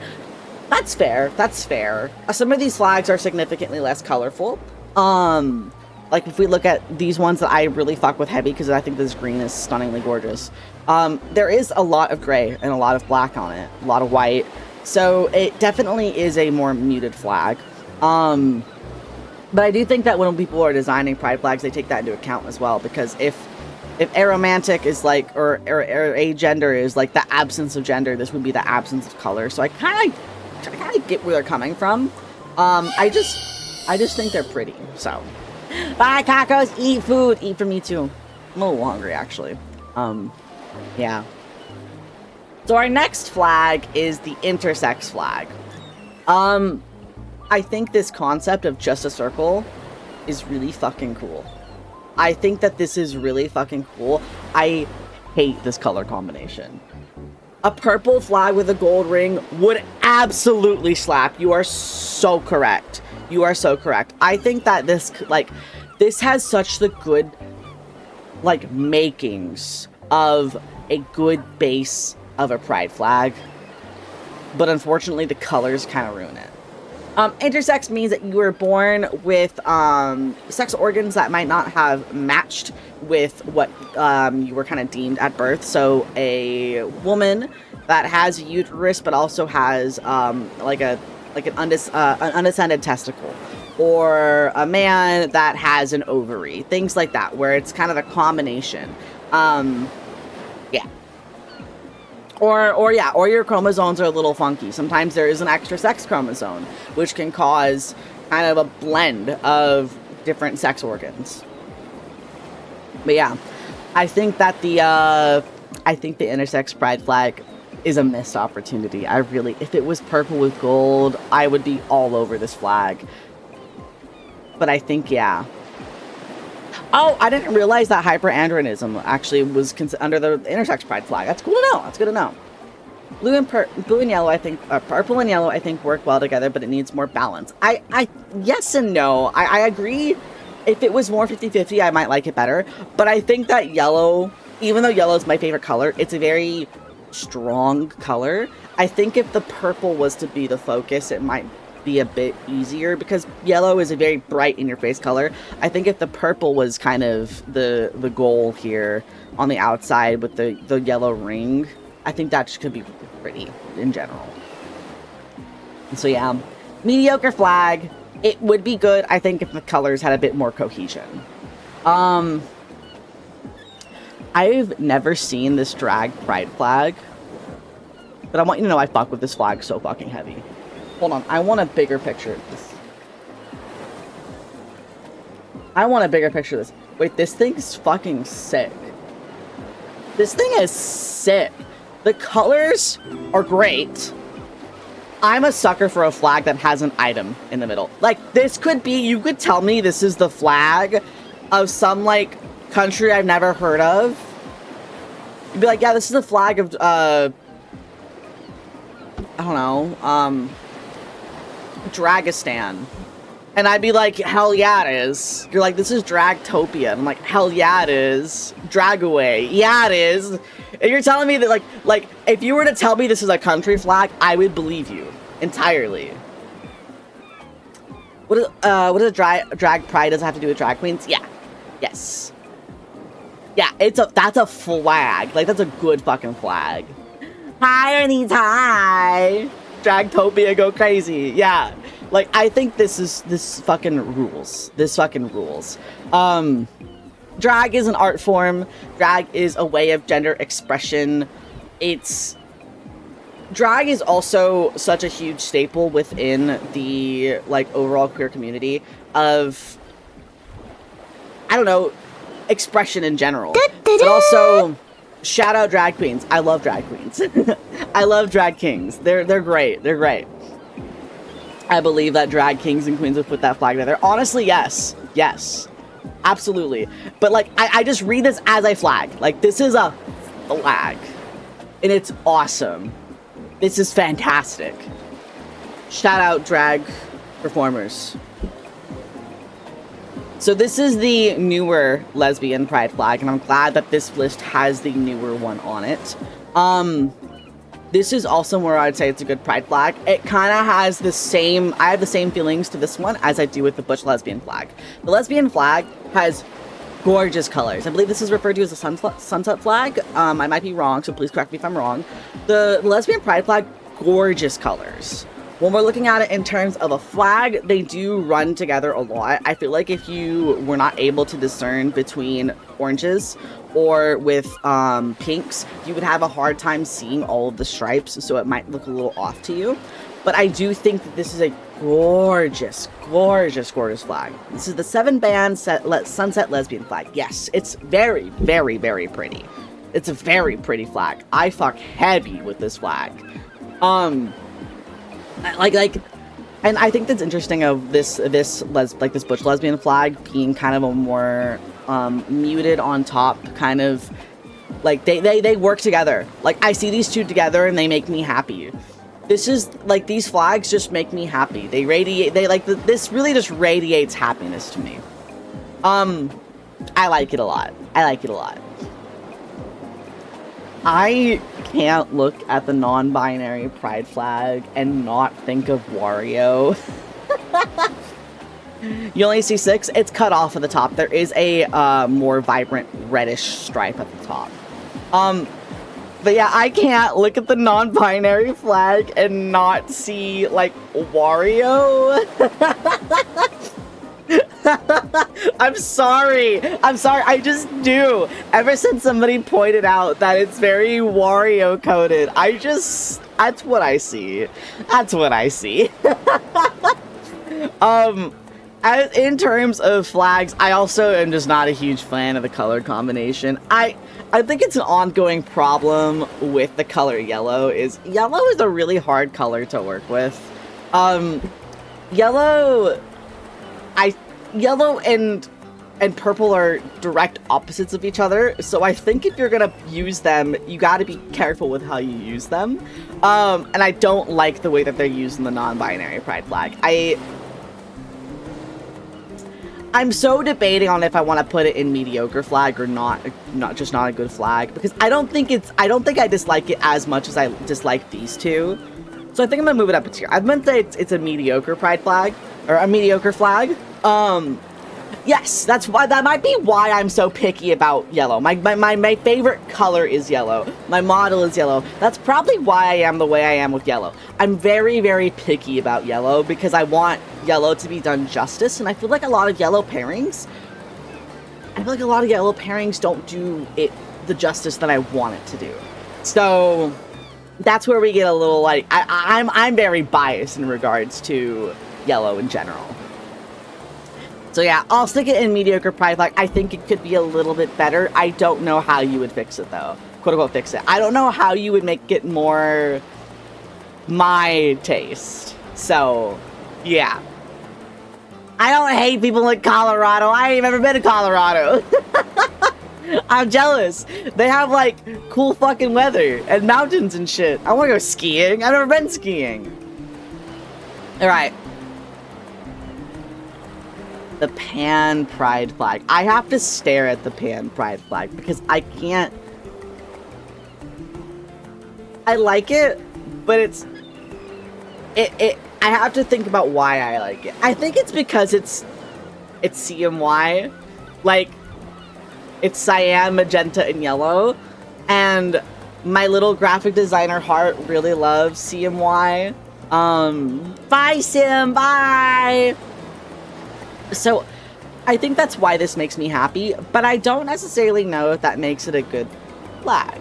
A: That's fair. That's fair. Some of these flags are significantly less colorful. Like if we look at these ones that I really fuck with heavy because I think this green is stunningly gorgeous. There is a lot of gray and a lot of black on it, a lot of white. So it definitely is a more muted flag. But I do think that when people are designing pride flags, they take that into account as well, because if aromantic is like, or agender is like the absence of gender, this would be the absence of color. So I kind of get where they're coming from. I just think they're pretty. So, bye, cacos. Eat food. Eat for me too. I'm a little hungry actually. Yeah. So our next flag is the intersex flag. I think this concept of just a circle is really fucking cool. I think that this is really fucking cool. I hate this color combination. A purple flag with a gold ring would absolutely slap. You are so correct. You are so correct. I think that this has such the good, like, makings of a good base of a pride flag. But unfortunately, the colors kind of ruin it. Intersex means that you were born with sex organs that might not have matched with what you were kind of deemed at birth. So a woman that has a uterus but also has like an undescended testicle, or a man that has an ovary, things like that, where it's kind of a combination. Yeah. Or your chromosomes are a little funky. Sometimes there is an extra sex chromosome, which can cause kind of a blend of different sex organs. But yeah, I think that the intersex pride flag is a missed opportunity. If it was purple with gold, I would be all over this flag. But I think, yeah. Oh, I didn't realize that hyperandrogenism actually was under the intersex pride flag. That's cool to know. That's good to know. Blue and yellow, I think, purple and yellow, I think work well together, but it needs more balance. Yes and no. I agree. If it was more 50-50, I might like it better. But I think that yellow, even though yellow is my favorite color, it's a very strong color. I think if the purple was to be the focus, it might be a bit easier, because yellow is a very bright in your face color. I think if the purple was kind of the goal here on the outside with the yellow ring, I think that could be pretty in general. So yeah, mediocre flag. It would be good, I think, if the colors had a bit more cohesion. I've never seen this drag pride flag, but I want you to know I fuck with this flag so fucking heavy. Hold on, I want a bigger picture of this. I want a bigger picture of this. Wait, this thing's fucking sick. This thing is sick. The colors are great. I'm a sucker for a flag that has an item in the middle. Like, this could be, you could tell me this is the flag of some, like, country I've never heard of. You'd be like, yeah, this is the flag of, I don't know, Dragistan. And I'd be like, hell yeah it is. You're like, this is Dragtopia. And I'm like, hell yeah it is. Dragaway. Yeah it is. And you're telling me that, like, if you were to tell me this is a country flag, I would believe you entirely. What does drag pride does it have to do with drag queens? Yeah. Yes. Yeah, that's a flag. Like, that's a good fucking flag. Hi, Ernie's hi. Dragtopia, go crazy. Yeah. Like, I think this fucking rules. This fucking rules. Drag is an art form. Drag is a way of gender expression. Drag is also such a huge staple within the, like, overall queer community of, I don't know, expression in general. But also, shout out drag queens. I love drag queens. I love drag kings. They're great. They're great. I believe that drag kings and queens would put that flag together. Honestly, yes. Yes. Absolutely. But, like, I just read this as a flag. Like, this is a flag. And it's awesome. This is fantastic. Shout out drag performers. So this is the newer lesbian pride flag, and I'm glad that this list has the newer one on it. this is also where I'd say it's a good pride flag. It kind of has the same, I have the same feelings to this one as I do with the Butch lesbian flag. The lesbian flag has gorgeous colors. I believe this is referred to as a sunset flag. I might be wrong, so please correct me if I'm wrong. The lesbian pride flag, gorgeous colors. When we're looking at it in terms of a flag, they do run together a lot. I feel like if you were not able to discern between oranges or with pinks, you would have a hard time seeing all of the stripes, so it might look a little off to you. But I do think that this is a gorgeous, gorgeous, gorgeous flag. This is the 7-band sunset lesbian flag. Yes, it's very, very, very pretty. It's a very pretty flag. I fuck heavy with this flag. And I think that's interesting of this Butch lesbian flag being kind of a more muted on top, kind of like they work together. Like I see these two together and they make me happy. This is like, these flags just make me happy. They radiate, this really just radiates happiness to me. I like it a lot. I like it a lot. I can't look at the non-binary pride flag and not think of Wario. You only see 6. It's cut off at the top. There is a more vibrant reddish stripe at the top. But yeah, I can't look at the non-binary flag and not see, like, Wario. I'm sorry. I just do. Ever since somebody pointed out that it's very Wario coded, that's what I see. That's what I see. In terms of flags, I also am just not a huge fan of the color combination. I think it's an ongoing problem with the color yellow is a really hard color to work with. Yellow and purple are direct opposites of each other, so I think if you're gonna use them, you gotta be careful with how you use them. And I don't like the way that they're used in the non-binary pride flag. I'm so debating on if I want to put it in mediocre flag or not a good flag, because I don't think I dislike it as much as I dislike these two. So I think I'm gonna move it up a tier. I'm gonna say it's a mediocre pride flag, or a mediocre flag. Yes, that might be why I'm so picky about yellow. My favorite color is yellow. My model is yellow. That's probably why I am the way I am with yellow. I'm very, very picky about yellow because I want yellow to be done justice, and I feel like a lot of yellow pairings don't do it the justice that I want it to do. So that's where we get a little, like, I'm very biased in regards to yellow in general. So yeah, I'll stick it in mediocre pride flag. I think it could be a little bit better. I don't know how you would fix it though. Quote unquote fix it. I don't know how you would make it more my taste. So yeah. I don't hate people in Colorado. I ain't ever been to Colorado. I'm jealous. They have like cool fucking weather and mountains and shit. I want to go skiing. I've never been skiing. All right. The pan pride flag. I have to stare at the pan pride flag because I can't. I like it, but I have to think about why I like it. I think it's because it's CMY, like it's cyan, magenta, and yellow, and my little graphic designer heart really loves CMY. Bye Sim, bye. So, I think that's why this makes me happy, but I don't necessarily know if that makes it a good flag.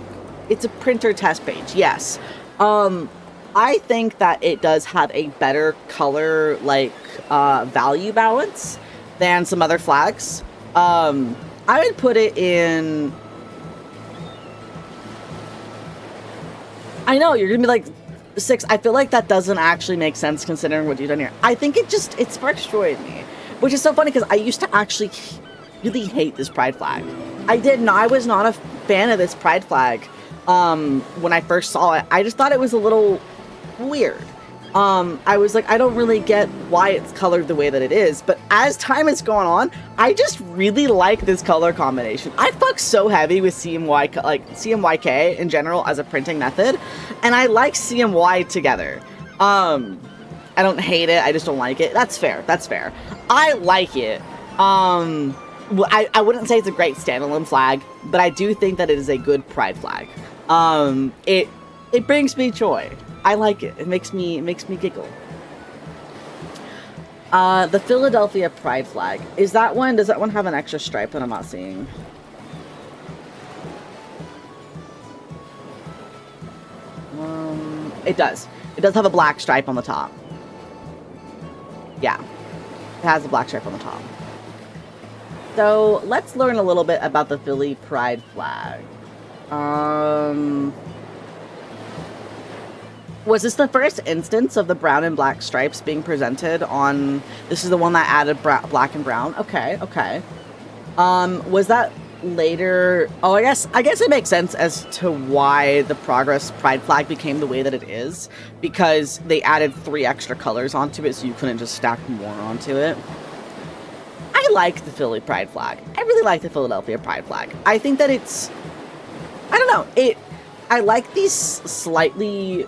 A: It's a printer test page, yes. I think that it does have a better color, like, value balance than some other flags. I would put it in... I know, you're gonna be like, 6. I feel like that doesn't actually make sense considering what you've done here. I think it sparks joy in me. Which is so funny because I used to actually really hate this pride flag. I was not a fan of this pride flag when I first saw it. I just thought it was a little weird. I was like, I don't really get why it's colored the way that it is, but as time is going on, I just really like this color combination. I fuck so heavy with CMY, like CMYK in general as a printing method, and I like CMY together. I don't hate it, I just don't like it. That's fair, that's fair. I like it. I wouldn't say it's a great standalone flag, but I do think that it is a good pride flag. It brings me joy. I like it. It makes me giggle. The Philadelphia Pride flag. Does that one have an extra stripe that I'm not seeing? It does. It does have a black stripe on the top. Yeah. It has a black stripe on the top. So, let's learn a little bit about the Philly Pride flag. Was this the first instance of the brown and black stripes being presented on... This is the one that added black and brown? Okay, okay. Was that later... Oh, I guess it makes sense as to why the Progress Pride flag became the way that it is. Because they added 3 extra colors onto it, so you couldn't just stack more onto it. I like the Philly Pride flag. I really like the Philadelphia Pride flag. I think that it's... I don't know. I like these slightly...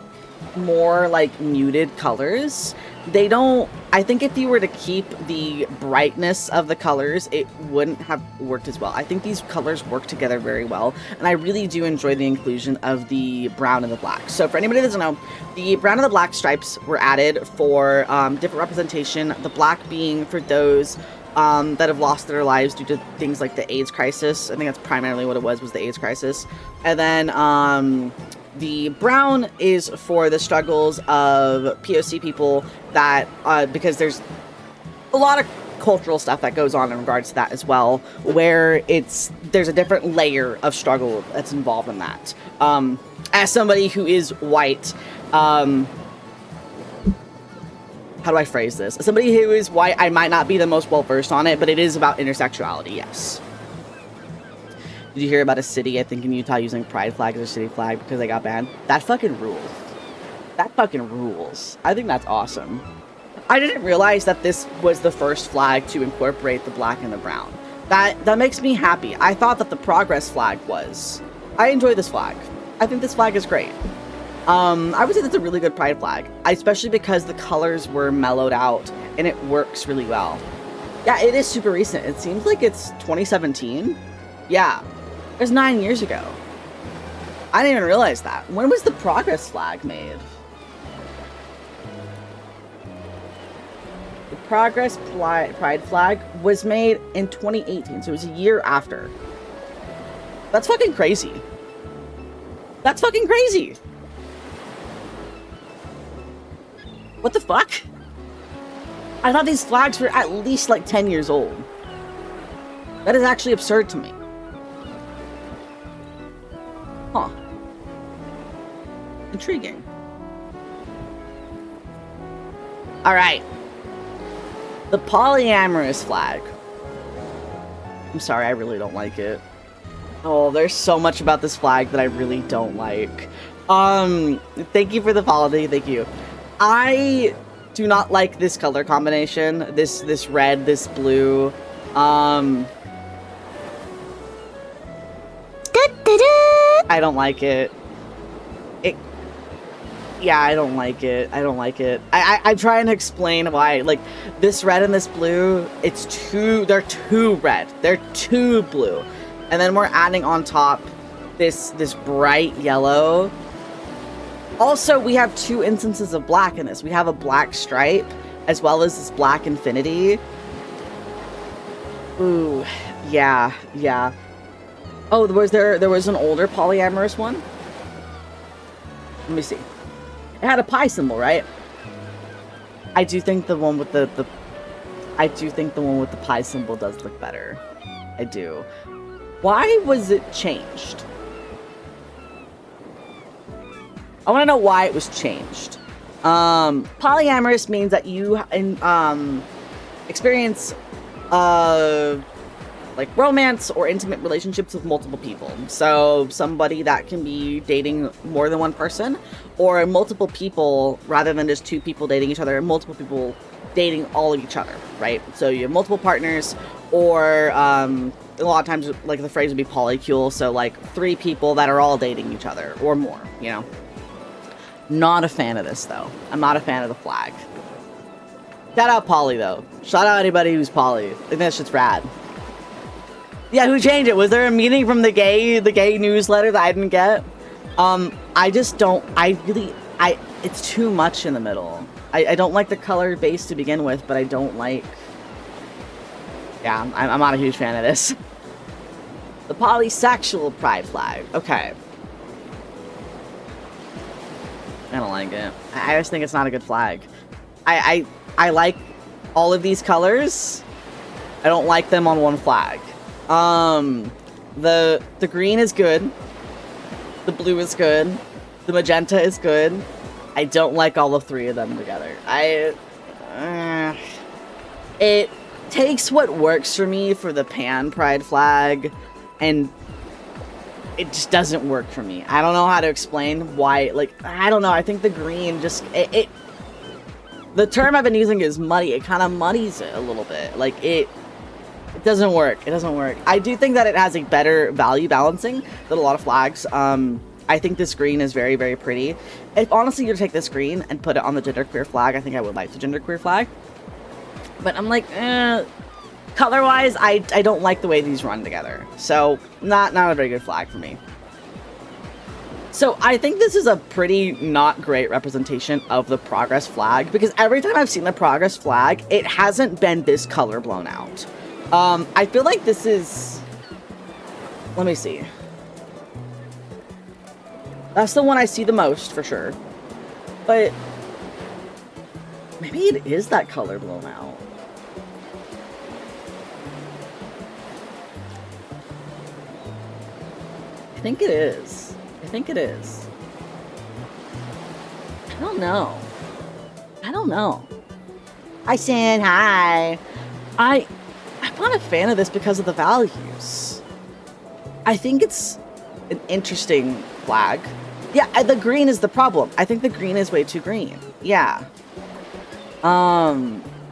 A: more like muted colors. They don't... I think if you were to keep the brightness of the colors, it wouldn't have worked as well. I think these colors work together very well, and I really do enjoy the inclusion of the brown and the black. So for anybody that doesn't know, the brown and the black stripes were added for different representation, the black being for those that have lost their lives due to things like the AIDS crisis. I think that's primarily what it was the AIDS crisis. And then the brown is for the struggles of POC people that, because there's a lot of cultural stuff that goes on in regards to that as well, where there's a different layer of struggle that's involved in that. As somebody who is white, how do I phrase this? As somebody who is white, I might not be the most well-versed on it, but it is about intersexuality, yes. Did you hear about a city, I think in Utah, using pride flag as a city flag because they got banned? That fucking rules. That fucking rules. I think that's awesome. I didn't realize that this was the first flag to incorporate the black and the brown. That makes me happy. I thought that the Progress flag was. I enjoy this flag. I think this flag is great. I would say that's a really good pride flag, especially because the colors were mellowed out and it works really well. Yeah, it is super recent. It seems like it's 2017. Yeah. It was 9 years ago. I didn't even realize that. When was the Progress flag made? The Progress Pride flag was made in 2018, so it was a year after. That's fucking crazy. That's fucking crazy. What the fuck? I thought these flags were at least like 10 years old. That is actually absurd to me. Huh. Intriguing. Alright. The polyamorous flag. I'm sorry, I really don't like it. Oh, there's so much about this flag that I really don't like. Thank you for the follow, thank you. I do not like this color combination. This red, this blue. I don't like it. Yeah, I don't like it. I don't like it. I'm trying to explain why. Like, this red and this blue, they're too red. They're too blue. And then we're adding on top this bright yellow. Also, we have 2 instances of black in this. We have a black stripe, as well as this black infinity. Ooh, yeah. Oh, there was an older polyamorous one? Let me see. It had a pi symbol, right? I do think the one with the pi symbol does look better. I do. Why was it changed? I want to know why it was changed. Polyamorous means that you experience like romance or intimate relationships with multiple people. So somebody that can be dating more than one person, or multiple people rather than just two people dating each other, multiple people dating all of each other, right? So you have multiple partners, or a lot of times like the phrase would be polycule, so like 3 people that are all dating each other or more, you know. Not a fan of this though. I'm not a fan of the flag. Shout out Poly though. Shout out anybody who's Poly. I think that shit's rad. Yeah, who changed it? Was there a meeting from the gay newsletter that I didn't get? I just don't, it's too much in the middle. I don't like the color base to begin with, but I don't like, yeah, I'm not a huge fan of this. The polysexual pride flag, okay. I don't like it. I just think it's not a good flag. I like all of these colors. I don't like them on one flag. The green is good. The blue is good. The magenta is good. I don't like all 3 of them together. It takes what works for me for the pan pride flag, and it just doesn't work for me. I don't know how to explain why, like, I don't know, I think the green just, the term I've been using is muddy. It kind of muddies it a little bit. Like, it doesn't work. It doesn't work. I do think that it has a better value balancing than a lot of flags. I think this green is very, very pretty. If honestly you were to take this green and put it on the genderqueer flag, I think I would like the genderqueer flag. But I'm like, color-wise, I don't like the way these run together. So, not a very good flag for me. So, I think this is a pretty not great representation of the Progress flag, because every time I've seen the Progress flag, it hasn't been this color blown out. I feel like this is... Let me see. That's the one I see the most, for sure. But... maybe it is that color blown out. I think it is. I think it is. I don't know. I don't know. Hi, Sin. Hi. I'm not a fan of this because of the values. I think it's an interesting flag. Yeah, the green is the problem. I think the green is way too green. Yeah.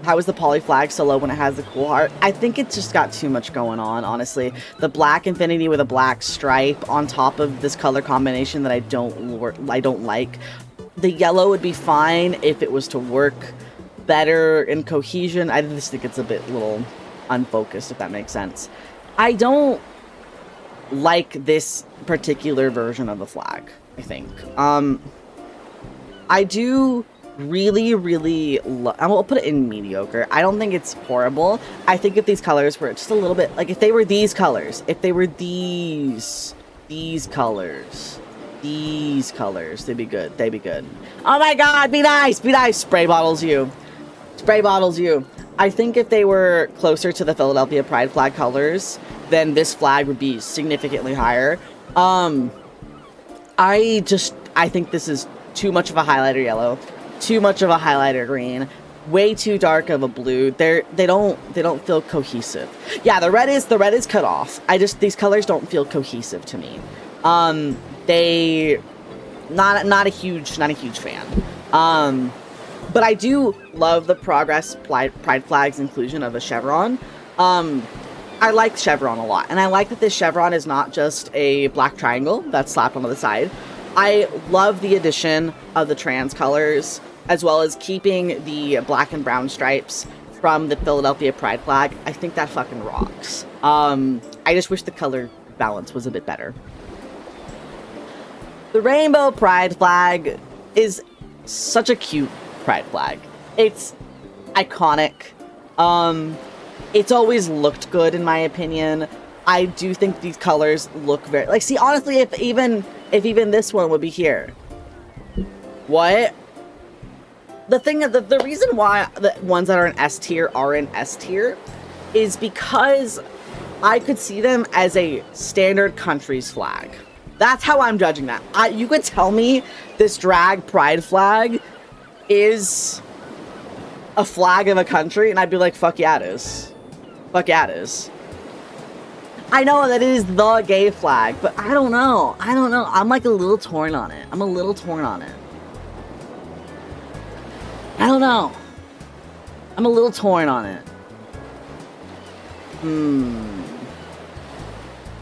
A: How is the poly flag so low when it has the cool heart? I think it's just got too much going on, honestly. The black infinity with a black stripe on top of this color combination that I don't like. The yellow would be fine if it was to work better in cohesion. I just think it's a bit little unfocused, if that makes sense. I don't like this particular version of the flag, I think. I do really I'll put it in mediocre. I don't think it's horrible. I think if these colors were just a little bit, like if they were these colors, if they were these colors, they'd be good. They'd be good. Oh my god, be nice, be nice. Spray bottles you. Spray bottles you. I think if they were closer to the Philadelphia Pride flag colors, then this flag would be significantly higher. I think this is too much of a highlighter yellow. Too much of a highlighter green, way too dark of a blue. They don't feel cohesive. Yeah, the red is cut off. These colors don't feel cohesive to me. Not a huge fan. But I do love the Progress Pride flag's inclusion of a chevron. I like chevron a lot, and I like that this chevron is not just a black triangle that's slapped onto the side. I love the addition of the trans colors, as well as keeping the black and brown stripes from the Philadelphia Pride flag. I think that fucking rocks. I just wish the color balance was a bit better. The Rainbow Pride flag is such a cute pride flag. It's iconic. It's always looked good, in my opinion. I do think these colors look very... like, see, honestly, if even this one would be here. What? The reason why the ones that are in S tier are in S tier is because I could see them as a standard country's flag. That's how I'm judging that. You could tell me this drag pride flag is a flag of a country, and I'd be like, fuck yeah, it is. Fuck yeah, it is. I know that it is the gay flag, but I don't know. I don't know. I'm like a little torn on it. I'm a little torn on it. I don't know. I'm a little torn on it.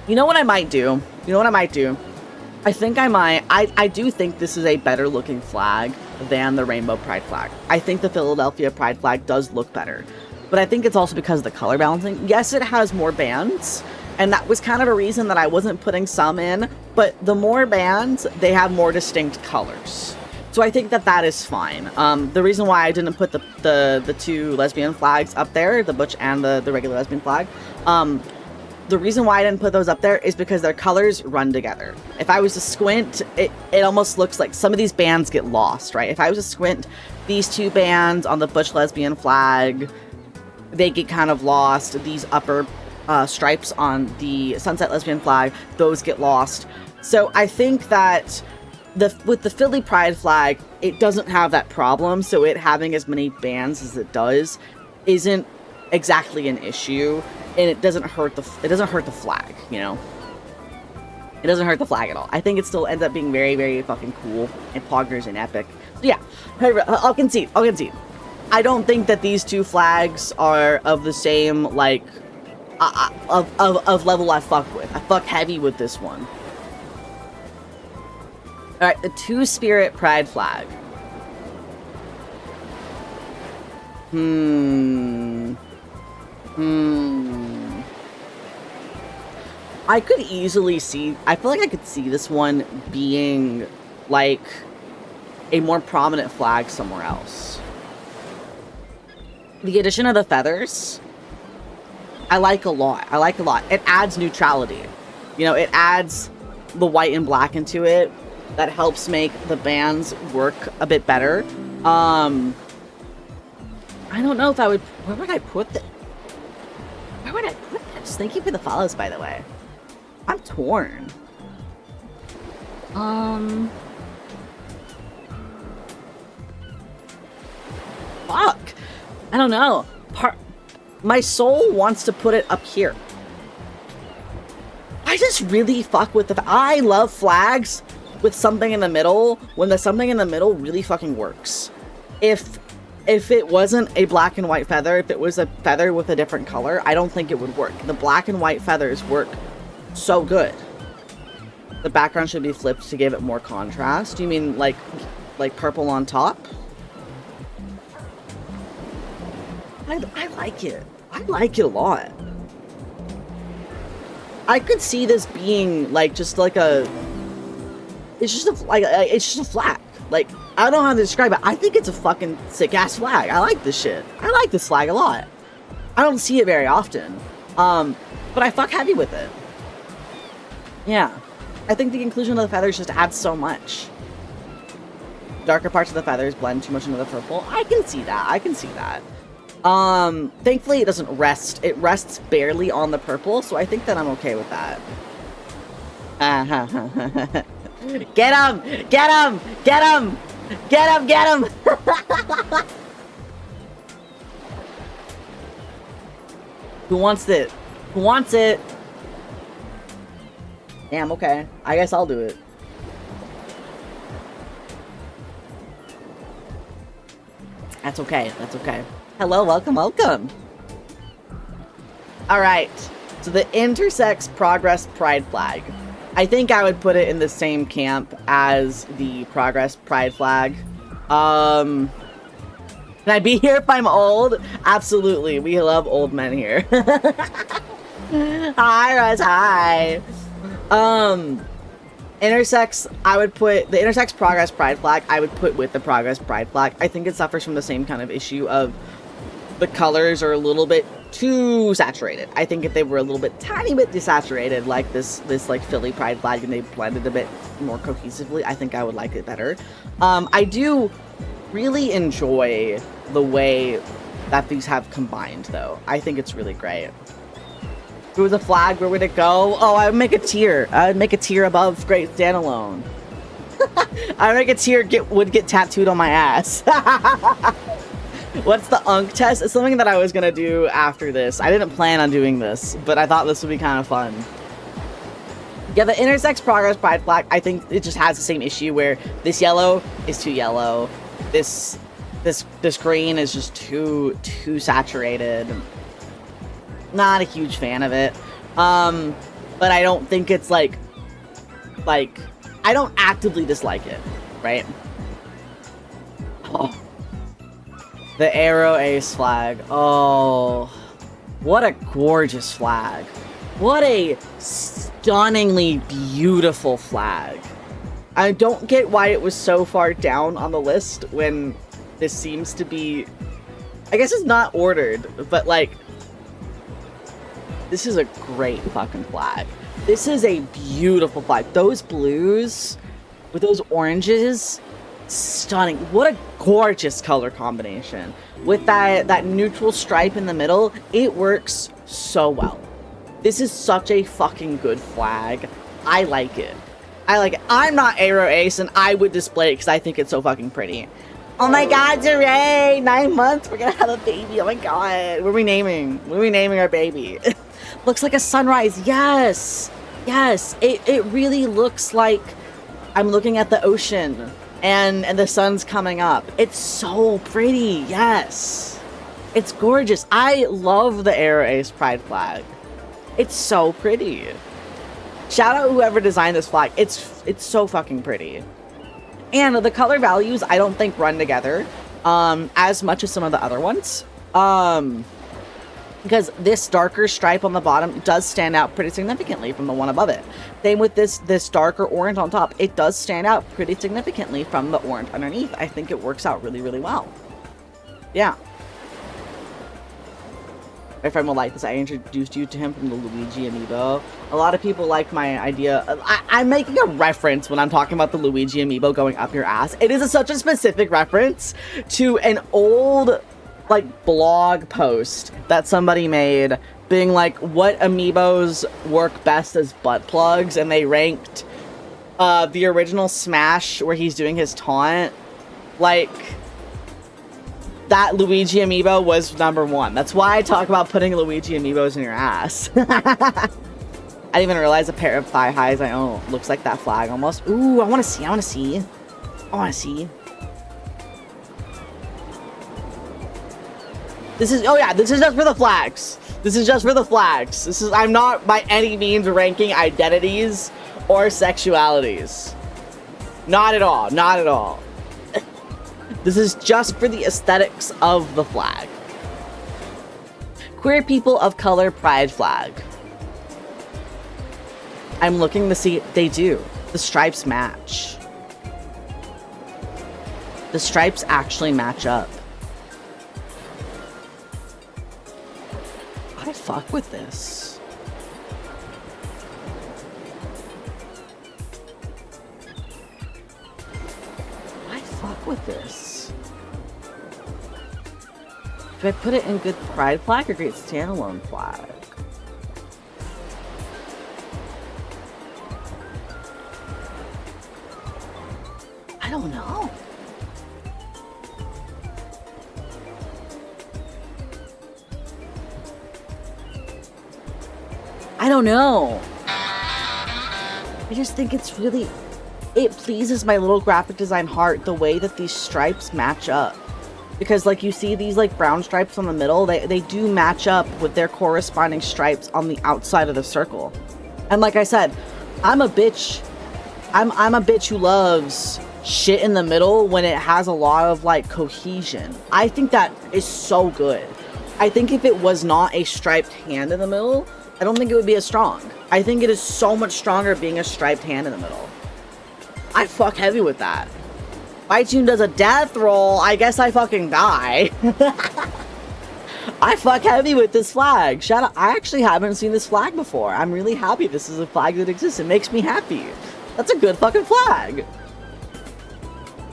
A: You know what I might do? You know what I might do? I think I might. I do think this is a better looking flag than the Rainbow Pride flag. I think the Philadelphia Pride flag does look better. But I think it's also because of the color balancing. Yes, it has more bands. And that was kind of a reason that I wasn't putting some in. But the more bands, they have more distinct colors. So I think that that is fine. The reason why I didn't put the two lesbian flags up there, the butch and the regular lesbian flag, the reason why I didn't put those up there is because their colors run together. If I was to squint, it almost looks like some of these bands get lost, right? If I was to squint, these two bands on the butch lesbian flag, they get kind of lost. These upper stripes on the sunset lesbian flag, those get lost. So I think that with the Philly Pride flag, it doesn't have that problem. So it having as many bands as it does isn't exactly an issue. And it doesn't hurt the flag, you know? It doesn't hurt the flag at all. I think it still ends up being very, very fucking cool and poggers and epic. So yeah, I'll concede. I don't think that these two flags are of the same, like, of level I fuck with. I fuck heavy with this one. Alright, the Two-Spirit Pride flag. I could easily see, I feel like I could see this one being, like, a more prominent flag somewhere else. The addition of the feathers, I like a lot. It adds neutrality. You know, it adds the white and black into it. That helps make the bands work a bit better. I don't know if I would, where would I put this? Thank you for the follows, by the way. I'm torn. Fuck. I don't know. My soul wants to put it up here. I just really fuck with I love flags with something in the middle when the something in the middle really fucking works. If it wasn't a black and white feather, if it was a feather with a different color, I don't think it would work. The black and white feathers work so good. The background should be flipped to give it more contrast. You mean like purple on top? I like it. I like it a lot. I could see this being like just like a. It's just a flag. Like, I don't know how to describe it. I think it's a fucking sick ass flag. I like this shit. I like this flag a lot. I don't see it very often. But I fuck heavy with it. Yeah. I think the inclusion of the feathers just adds so much. Darker parts of the feathers blend too much into the purple. I can see that. Thankfully it doesn't rest. It rests barely on the purple, so I think that I'm okay with that. Get him! Get him! Get him! Get him! Get him! Who wants it? Who wants it? Damn, okay. I guess I'll do it. That's okay. That's okay. Hello, welcome, welcome. Alright. So the intersex progress pride flag. I think I would put it in the same camp as the Progress Pride flag. Can I be here if I'm old? Absolutely. We love old men here. Hi, Russ. Hi. Intersex, I would put the Intersex Progress Pride flag, I would put with the Progress Pride flag. I think it suffers from the same kind of issue of the colors are a little bit too saturated. I think if they were a little bit, tiny bit desaturated, like this like Philly Pride flag, and they blended a bit more cohesively, I think I would like it better. I do really enjoy the way that these have combined, though. I think it's really great. If it was a flag, where would it go? Oh, I would make a tier. I would make a tier above Great Standalone. I would make a tier would get tattooed on my ass. What's the unk test? It's something that I was gonna do after this. I didn't plan on doing this, but I thought this would be kind of fun. Yeah, the intersex progress pride flag, I think it just has the same issue where this yellow is too yellow. This green is just too saturated. Not a huge fan of it. But I don't think it's like I don't actively dislike it, right? Oh. The Aero Ace flag. Oh, what a gorgeous flag. What a stunningly beautiful flag. I don't get why it was so far down on the list when this seems to be, I guess it's not ordered, but like, this is a great fucking flag. This is a beautiful flag. Those blues with those oranges, stunning. What a gorgeous color combination. With that neutral stripe in the middle, it works so well. This is such a fucking good flag. I like it. I like it. I'm not Aero Ace, and I would display it because I think it's so fucking pretty. Oh my god, Jeray! 9 months, we're gonna have a baby. Oh my god. What are we naming? What are we naming our baby? Looks like a sunrise. Yes! Yes, it really looks like I'm looking at the ocean and the sun's coming up. It's so pretty. Yes. It's gorgeous. I love the Aero Ace Pride flag. It's so pretty. Shout out whoever designed this flag. It's so fucking pretty. And the color values I don't think run together as much as some of the other ones. Because this darker stripe on the bottom does stand out pretty significantly from the one above it. Same with this darker orange on top. It does stand out pretty significantly from the orange underneath. I think it works out really, really well. Yeah. My friend will like this. I introduced you to him from the Luigi amiibo. A lot of people like my idea. I'm making a reference when I'm talking about the Luigi amiibo going up your ass. It is such a specific reference to an old like blog post that somebody made being like, what amiibos work best as butt plugs, and they ranked the original Smash where he's doing his taunt. Like, that Luigi amiibo was #1. That's why I talk about putting Luigi amiibos in your ass. I didn't even realize a pair of thigh highs I own looks like that flag almost. Ooh, I want to see. I want to see. I want to see. This is, oh yeah, this is just for the flags. This is just for the flags. This is, I'm not by any means ranking identities or sexualities. Not at all. Not at all. This is just for the aesthetics of the flag. Queer people of color pride flag. I'm looking to see, they do. The stripes match. The stripes actually match up. I fuck with this. I fuck with this. Do I put it in good pride flag or great standalone flag? I don't know. I don't know. I just think it's really, it pleases my little graphic design heart the way that these stripes match up. Because like you see these like brown stripes on the middle, they do match up with their corresponding stripes on the outside of the circle. And like I said, I'm a bitch. I'm a bitch who loves shit in the middle when it has a lot of like cohesion. I think that is so good. I think if it was not a striped hand in the middle, I don't think it would be as strong. I think it is so much stronger being a striped hand in the middle. I fuck heavy with that. Bytune does a death roll, I guess I fucking die. I fuck heavy with this flag. Shout out, I actually haven't seen this flag before. I'm really happy this is a flag that exists. It makes me happy. That's a good fucking flag.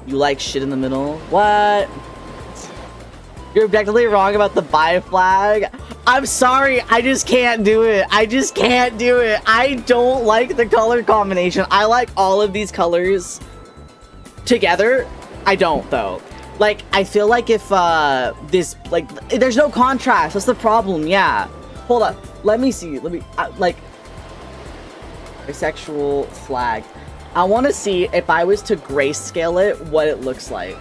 A: You like shit in the middle? What? You're objectively wrong about the bi flag. I'm sorry, I just can't do it. I just can't do it. I don't like the color combination. I like all of these colors together. I don't, though. Like, I feel like if, this, like, there's no contrast. That's the problem, yeah. Hold up. Let me see. Let me, like, bisexual flag. I want to see if I was to grayscale it, what it looks like.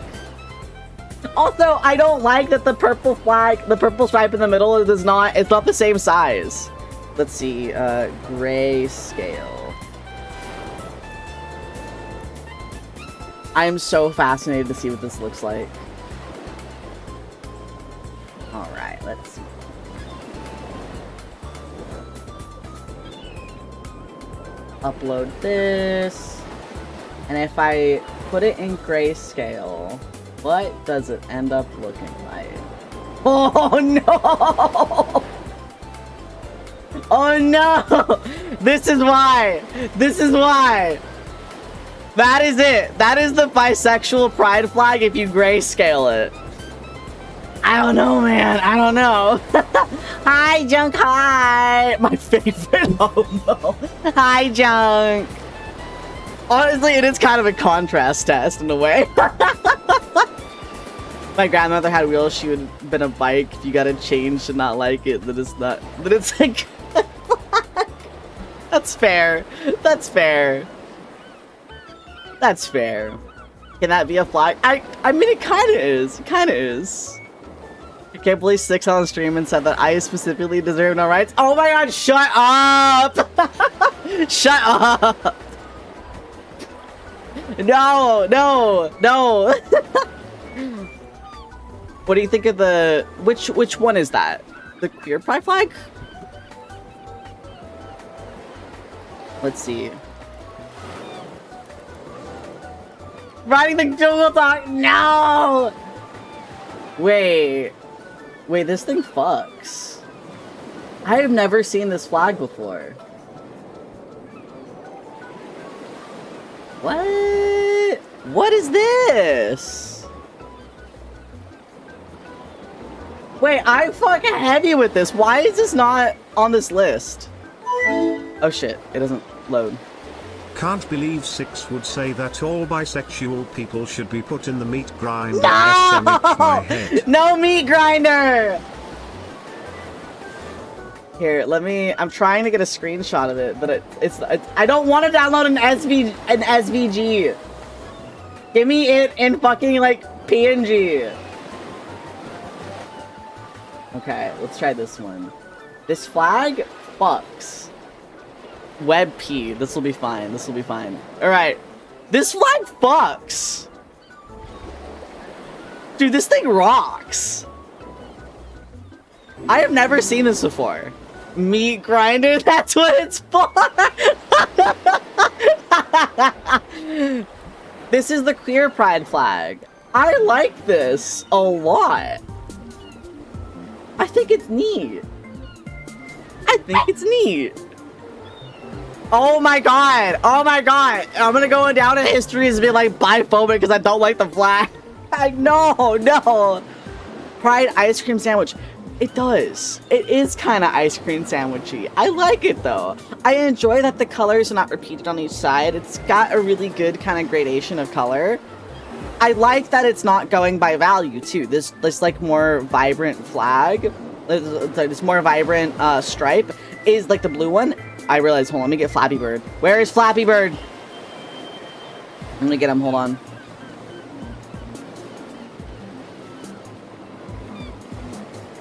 A: Also, I don't like that the purple flag, the purple stripe in the middle is not, it's not the same size. Let's see, grayscale. I am so fascinated to see what this looks like. Alright, let's see. Upload this. And if I put it in grayscale, what does it end up looking like? Oh no! Oh no! This is why! This is why! That is it! That is the bisexual pride flag if you grayscale it. I don't know, man. I don't know. Hi, Junk. Hi! My favorite homo. Hi, Junk. Honestly, it is kind of a contrast test in a way. My grandmother had wheels. She would have been a bike. If you got to change to not like it, then it's not. Then it's like. That's fair. That's fair. That's fair. Can that be a flag? I mean, it kind of is. It kind of is. I can't believe Six on the stream and said that I specifically deserve no rights. Oh my god, shut up! Shut up! No, no, no! What do you think of the... Which one is that? The queer pride flag? Let's see. Riding the jungle dog! No! Wait. Wait, this thing fucks. I have never seen this flag before. What? What is this? Wait, I'm fucking heavy with this. Why is this not on this list? Oh shit, it doesn't load.
D: Can't believe Six would say that all bisexual people should be put in the meat grinder.
A: No!
D: My head.
A: No meat grinder! Here, let me... I'm trying to get a screenshot of it, but it's I don't want to download an SVG. Give me it in fucking, like, PNG. Okay, let's try this one. This flag fucks. WebP. This will be fine. This will be fine. Alright. This flag fucks. Dude, this thing rocks. I have never seen this before. Meat grinder? That's what it's for! This is the queer pride flag. I like this a lot. I think it's neat. I think it's neat. Oh my god! Oh my god! I'm gonna go down in history as being like biphobic because I don't like the flag. No! Pride ice cream sandwich. It does. It is kind of ice cream sandwichy. I like it though. I enjoy that the colors are not repeated on each side. It's got a really good kind of gradation of color. I like that it's not going by value too. This like more vibrant flag. This more vibrant stripe is like the blue one. I realize, hold on, let me get Flappy Bird. Where is Flappy Bird? Let me get him, hold on.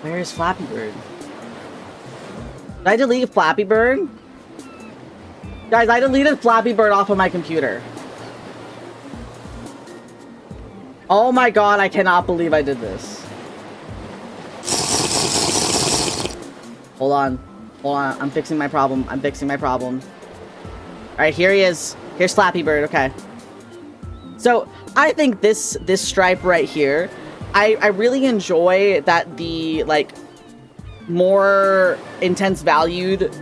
A: Where is Flappy Bird? Did I delete Flappy Bird? Guys, I deleted Flappy Bird off of my computer. Oh my god, I cannot believe I did this. Hold on. Hold on, I'm fixing my problem. I'm fixing my problem. Alright, here he is. Here's Flappy Bird, okay. So, I think this stripe right here, I really enjoy that the, like, more intense valued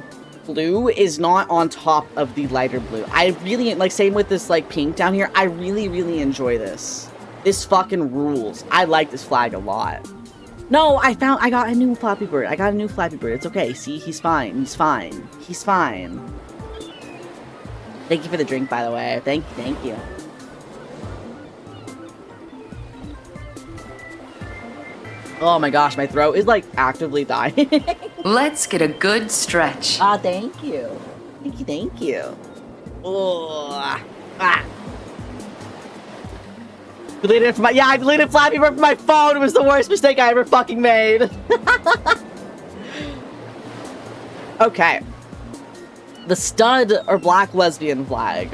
A: blue is not on top of the lighter blue. I really, like, same with this, like, pink down here. I really, really enjoy this. This fucking rules. I like this flag a lot. No, I got a new Flappy Bird. I got a new Flappy Bird. It's okay. See, he's fine. He's fine. He's fine. Thank you for the drink, by the way. Thank you. Oh my gosh, my throat is like actively dying.
C: Let's get a good stretch.
A: Ah, thank you. Thank you, thank you. Oh, ah. Deleted it from my, yeah, I deleted Flappy Bird from my phone. It was the worst mistake I ever fucking made. Okay. The stud or black lesbian flag.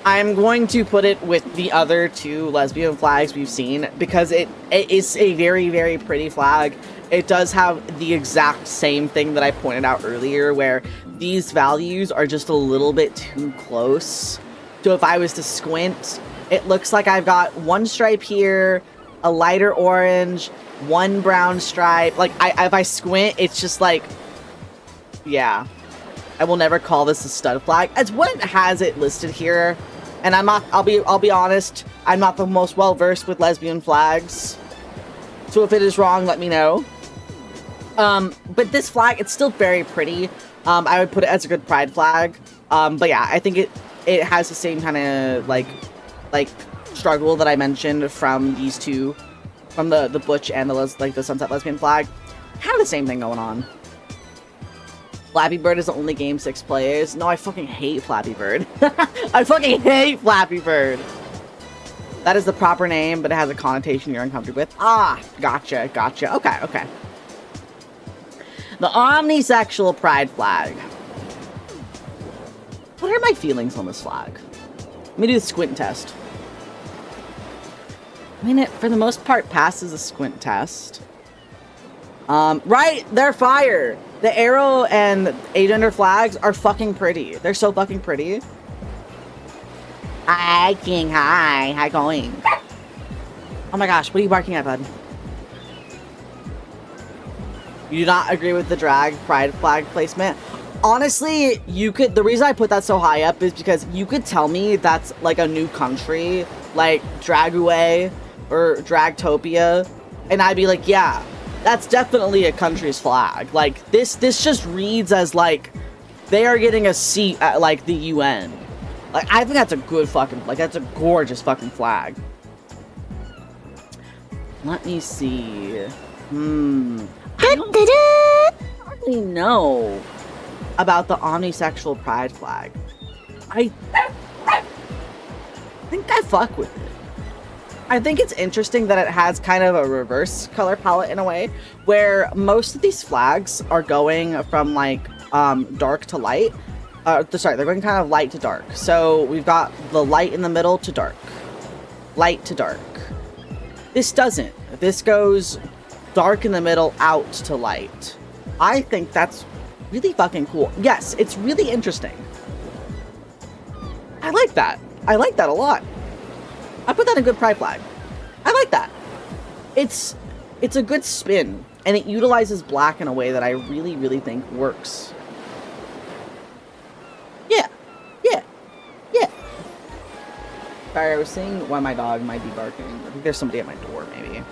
A: I'm going to put it with the other two lesbian flags we've seen because it is a very, very pretty flag. It does have the exact same thing that I pointed out earlier where these values are just a little bit too close. So if I was to squint, it looks like I've got one stripe here, a lighter orange, one brown stripe. Like if I squint, it's just like, yeah. I will never call this a stud flag. As what it has it listed here. And I'm not, I'll be honest, I'm not the most well-versed with lesbian flags. So if it is wrong, let me know. But this flag, it's still very pretty. I would put it as a good pride flag. But yeah, I think it has the same kind of like struggle that I mentioned from these two, from the butch and the sunset lesbian flag. Kind of the same thing going on. Flappy Bird is the only game 6 plays. No, I fucking hate Flappy Bird. I fucking hate Flappy Bird. That is the proper name, but it has a connotation you're uncomfortable with. Ah, gotcha, gotcha. Okay, okay. The omnisexual pride flag. What are my feelings on this flag? Let me do the squint test. I mean, it, for the most part, passes a squint test. Right, they're fire. The arrow and agender flags are fucking pretty. They're so fucking pretty. Hi, King. Hi. How going? Oh my gosh, what are you barking at, bud? You do not agree with the drag pride flag placement? Honestly, you could. The reason I put that so high up is because you could tell me that's like a new country, like Dragway or Dragtopia, and I'd be like, yeah. That's definitely a country's flag. Like, this just reads as, like, they are getting a seat at, like, the UN. Like, I think that's a good fucking, like, that's a gorgeous fucking flag. Let me see. I don't hardly know about the omnisexual pride flag. I think I fuck with it. I think it's interesting that it has kind of a reverse color palette in a way, where most of these flags are going from like dark to light. Sorry, they're going kind of light to dark. So we've got the light in the middle to dark. Light to dark. This doesn't. This goes dark in the middle out to light. I think that's really fucking cool. Yes, it's really interesting. I like that. I like that a lot. I put that in a good pride flag. I like that. It's a good spin, and it utilizes black in a way that I really, really think works. Yeah. Yeah. Yeah. Sorry, I was seeing why my dog might be barking. I think there's somebody at my door, maybe.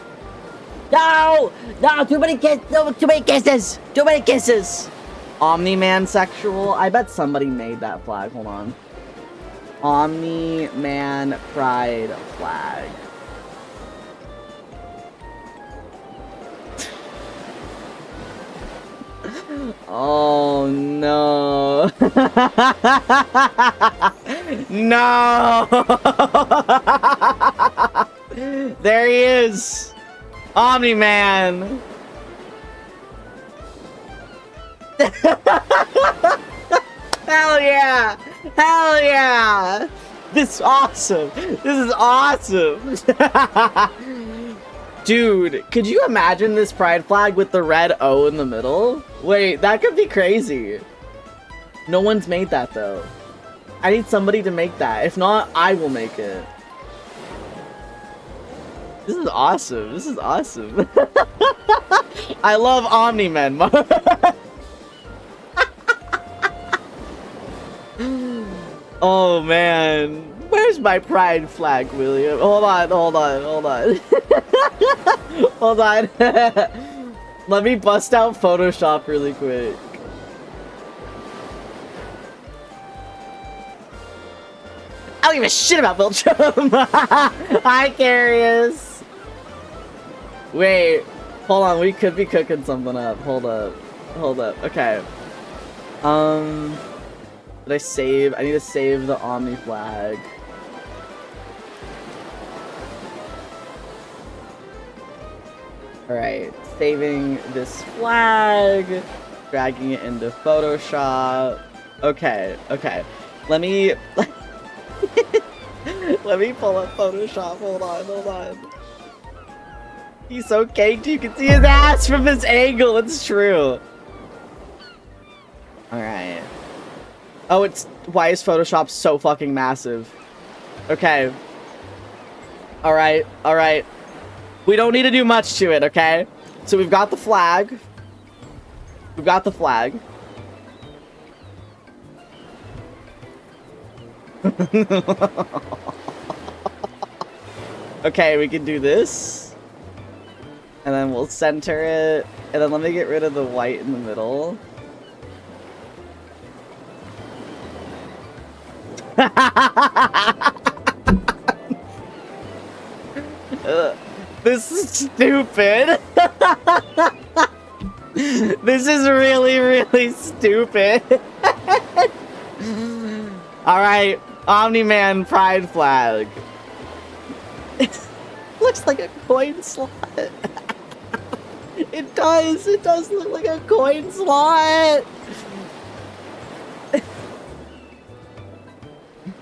A: No! No, too many kisses! No, too many kisses! Too many kisses! Omni-Man sexual? I bet somebody made that flag. Hold on. Omni-Man pride flag. Oh no. No. There he is. Omni-Man. Hell yeah! Hell yeah! This is awesome! This is awesome! Dude, could you imagine this pride flag with the red O in the middle? Wait, that could be crazy. No one's made that though. I need somebody to make that. If not, I will make it. This is awesome. This is awesome. I love Omni-Men. Oh man, where's my pride flag, William? Hold on, hold on, hold on. Hold on. Let me bust out Photoshop really quick. I don't give a shit about Viltrum. Hi, Carius. Wait, Hold on, we could be cooking something up. Hold up. Hold up. Okay. Did I save? I need to save the Omni flag. Alright, saving this flag, dragging it into Photoshop. Okay, okay. Let me let me pull up Photoshop. Hold on, hold on. He's so caked, you can see his ass from this angle. It's true. Alright. Oh, it's... Why is Photoshop so fucking massive? Okay. Alright, alright. We don't need to do much to it, okay? So we've got the flag. We've got the flag. Okay, we can do this. And then we'll center it. And then let me get rid of the white in the middle. This is stupid. This is really, really stupid. Alright, Omni-Man Pride flag. It looks like a coin slot. It does look like a coin slot.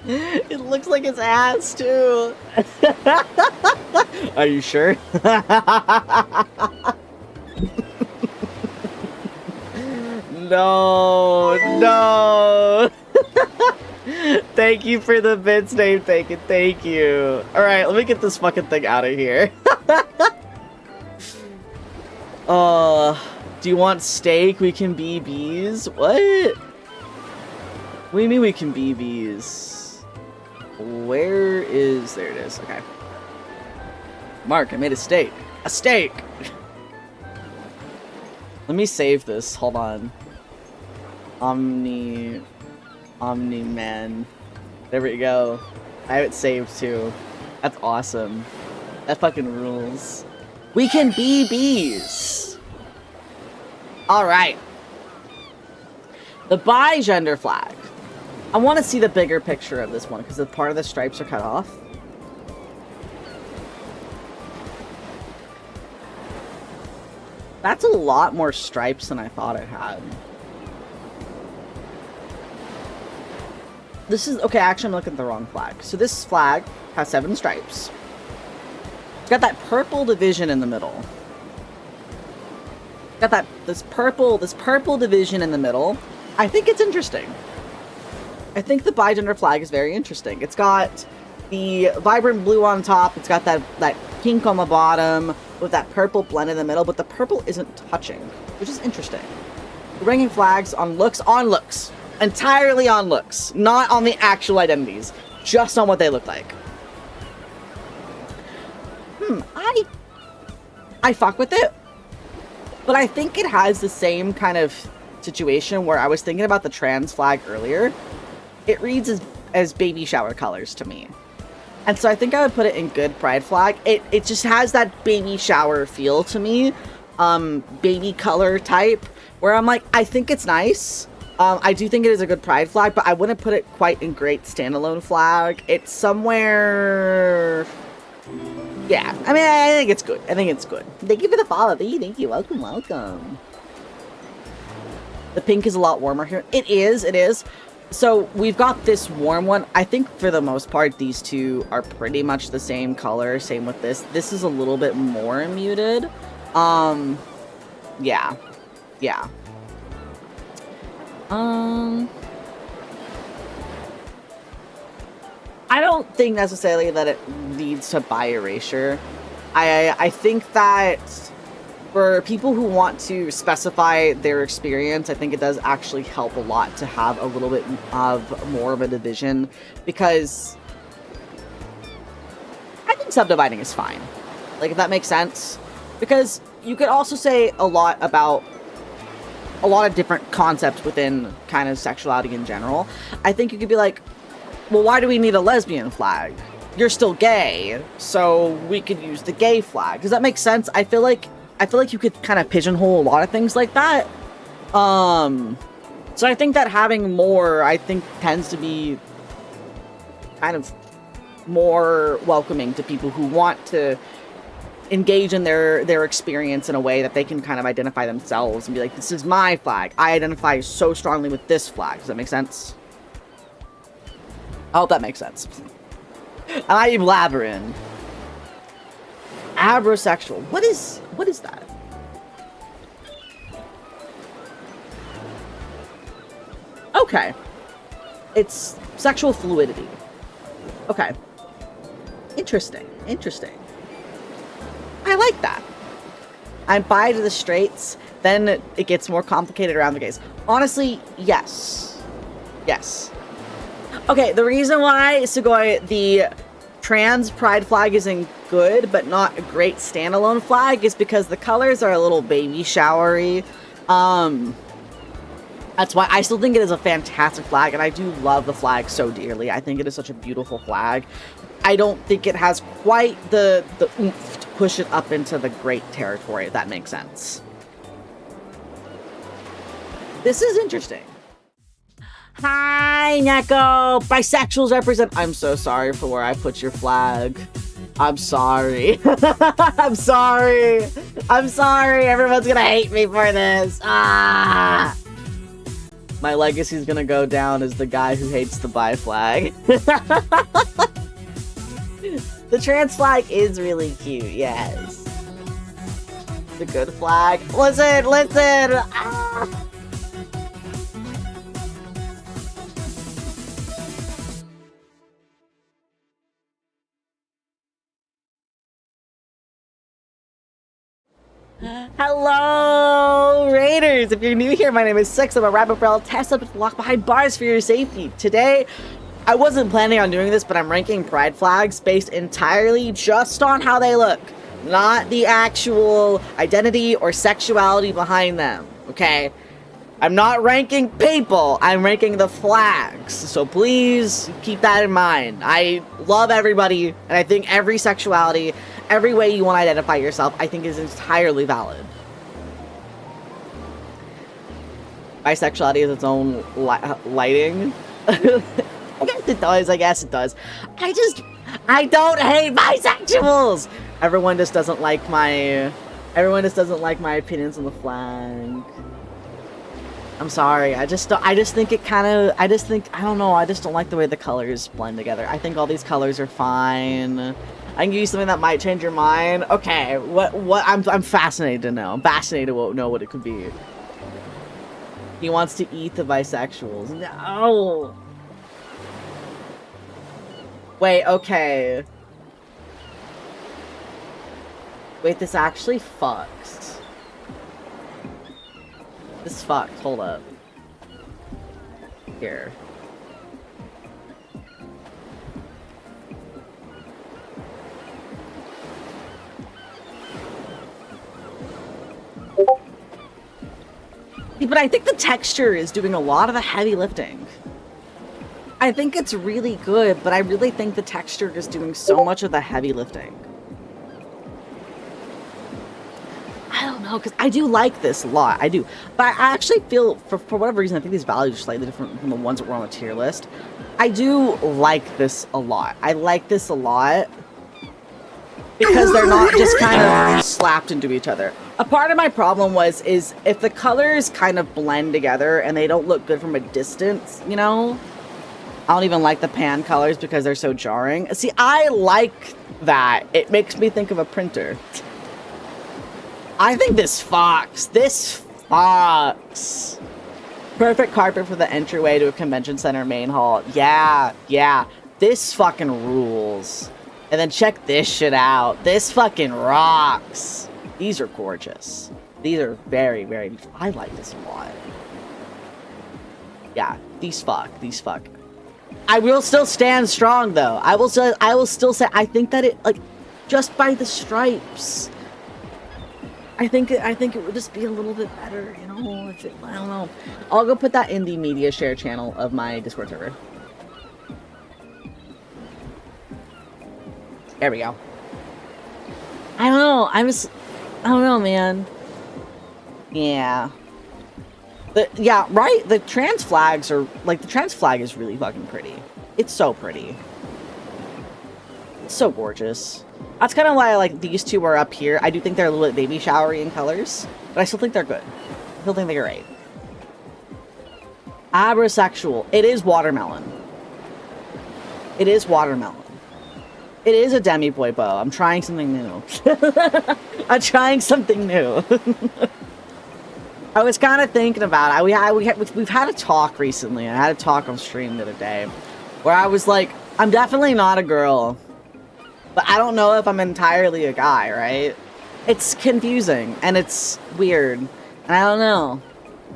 A: It looks like his ass too. Are you sure? No, no. Thank you for the bits, name taken. Thank you. All right, let me get this fucking thing out of here. Do you want steak? We can be bees. What? What do you mean we can be bees? Where is... There it is. Okay. Mark, I made a steak. A steak! Let me save this. Hold on. Omni-Man. There we go. I have it saved too. That's awesome. That fucking rules. We can be bees! Alright. The bi-gender flag. I want to see the bigger picture of this one because the part of the stripes are cut off. That's a lot more stripes than I thought it had. This is... Okay, actually I'm looking at the wrong flag. So this flag has 7 stripes. It's got that purple division in the middle. Got this purple division in the middle. I think it's interesting. I think the bi-gender flag is very interesting. It's got the vibrant blue on top. It's got that pink on the bottom with that purple blend in the middle, but the purple isn't touching, which is interesting. We're bringing flags on looks, entirely on looks, not on the actual identities, just on what they look like. I fuck with it, but I think it has the same kind of situation where I was thinking about the trans flag earlier. It reads as baby shower colors to me. And so I think I would put it in good pride flag. It just has that baby shower feel to me. Baby color type. Where I'm like, I think it's nice. I do think it is a good pride flag, but I wouldn't put it quite in great standalone flag. It's somewhere... Yeah, I mean, I think it's good. I think it's good. Thank you for the follow, B. Thank you. Welcome, welcome. The pink is a lot warmer here. It is. So we've got this warm one. I think for the most part, these two are pretty much the same color. Same with this. This is a little bit more muted. Yeah. I don't think necessarily that it leads to bi erasure. I think that for people who want to specify their experience, I think it does actually help a lot to have a little bit of more of a division, because I think subdividing is fine. Like, if that makes sense. Because you could also say a lot about a lot of different concepts within kind of sexuality in general. I think you could be like, well, why do we need a lesbian flag? You're still gay, so we could use the gay flag. Does that make sense? I feel like I feel like you could kind of pigeonhole a lot of things like that. So I think that having more, I think, tends to be kind of more welcoming to people who want to engage in their experience in a way that they can kind of identify themselves and be like, this is my flag. I identify so strongly with this flag. Does that make sense? I hope that makes sense. I'm blabbering. Abrosexual. What is that? Okay. It's sexual fluidity. Okay. Interesting. Interesting. I like that. I'm bi to the straights, then it gets more complicated around the gays. Honestly, yes. Yes. Okay, the reason why, Sugoi, the trans pride flag isn't good, but not a great standalone flag, is because the colors are a little baby showery. That's why I still think it is a fantastic flag, and I do love the flag so dearly. I think it is such a beautiful flag. I don't think it has quite the oomph to push it up into the great territory, if that makes sense. This is interesting. Hi, Neko! Bisexuals represent... I'm so sorry for where I put your flag. I'm sorry. I'm sorry. I'm sorry. Everyone's gonna hate me for this. Ah! My legacy's gonna go down as the guy who hates the bi flag. The trans flag is really cute, yes. The good flag. Listen, listen! Ah! Hello, Raiders! If you're new here, my name is Six. I'm a rabbit barrel test up locked behind bars for your safety. Today, I wasn't planning on doing this, but I'm ranking pride flags based entirely just on how they look, not the actual identity or sexuality behind them, okay? I'm not ranking people, I'm ranking the flags, so please keep that in mind. I love everybody, and I think every sexuality, every way you want to identify yourself, I think is entirely valid. Bisexuality is its own lighting. I guess it does, I guess it does. I don't hate bisexuals! Everyone just doesn't like my opinions on the flag. I'm sorry, I just think it kind of, I don't know, I just don't like the way the colors blend together. I think all these colors are fine. I can give you something that might change your mind. Okay, I'm fascinated to know. I'm fascinated to know what it could be. He wants to eat the bisexuals. No! Wait, okay. Wait, this actually fucks. This fucked. Hold up. Here. But I think the texture is doing a lot of the heavy lifting. I think it's really good, but I really think the texture is doing so much of the heavy lifting. I don't know, because I do like this a lot. I do. But I actually feel, for whatever reason, I think these values are slightly different from the ones that were on the tier list. I do like this a lot. I like this a lot because they're not just kind of slapped into each other. A part of my problem is if the colors kind of blend together and they don't look good from a distance, you know? I don't even like the pan colors because they're so jarring. See, I like that. It makes me think of a printer. I think this fucks. This fucks. Perfect carpet for the entryway to a convention center main hall. Yeah, yeah. This fucking rules. And then check this shit out. This fucking rocks. These are gorgeous. These are very, very... I like this a lot. Yeah, these fuck. These fuck. I will still stand strong, though. I will still say... I think that it, like, just by the stripes... I think it would just be a little bit better, you know, if it, I don't know. I'll go put that in the media share channel of my Discord server. There we go. I don't know, I don't know, man. Yeah. Yeah, right? The trans flags are, like, the trans flag is really fucking pretty. It's so pretty. It's so gorgeous. That's kind of why I like these two are up here. I do think they're a little bit baby showery in colors, but I still think they're good. I still think they're great. Abrosexual. It is watermelon. It is watermelon. It is a demi boy bow. I'm trying something new. I'm trying something new. I was kind of thinking about it. We've had a talk recently. I had a talk on stream the other day where I was like, I'm definitely not a girl, but I don't know if I'm entirely a guy, right? It's confusing and it's weird. And I don't know.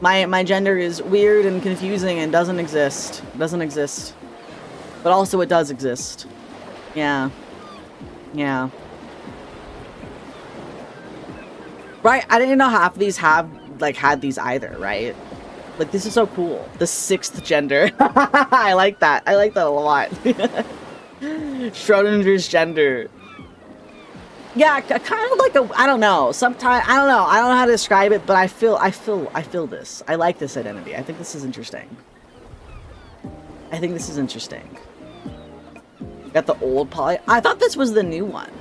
A: My gender is weird and confusing and doesn't exist. It doesn't exist. But also it does exist. Yeah. Yeah. Right, I didn't know half of these have, like, had these either, right? Like, this is so cool. The 6th gender. I like that. I like that a lot. Schrodinger's gender. Yeah, kind of like a, I don't know. Sometimes, I don't know how to describe it, but I feel this. I like this identity. I think this is interesting. I think this is interesting. Got the old poly. I thought this was the new one.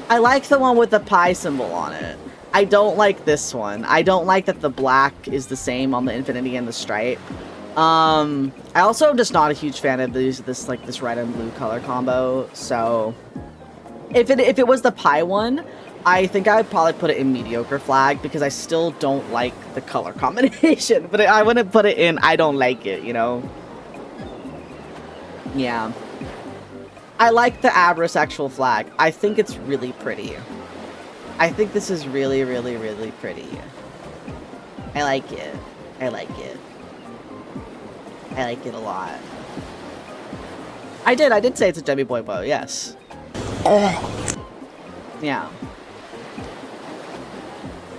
A: I like the one with the pi symbol on it. I don't like this one. I don't like that the black is the same on the infinity and the stripe. I also am just not a huge fan of this red and blue color combo. So if it was the pi one, I think I would probably put it in mediocre flag because I still don't like the color combination. But I wouldn't put it in I don't like it, you know? Yeah. I like the abrosexual flag. I think it's really pretty. I think this is really, really, really pretty. I like it. I like it. I like it a lot. I did say it's a demi boy bow, yes. Yeah.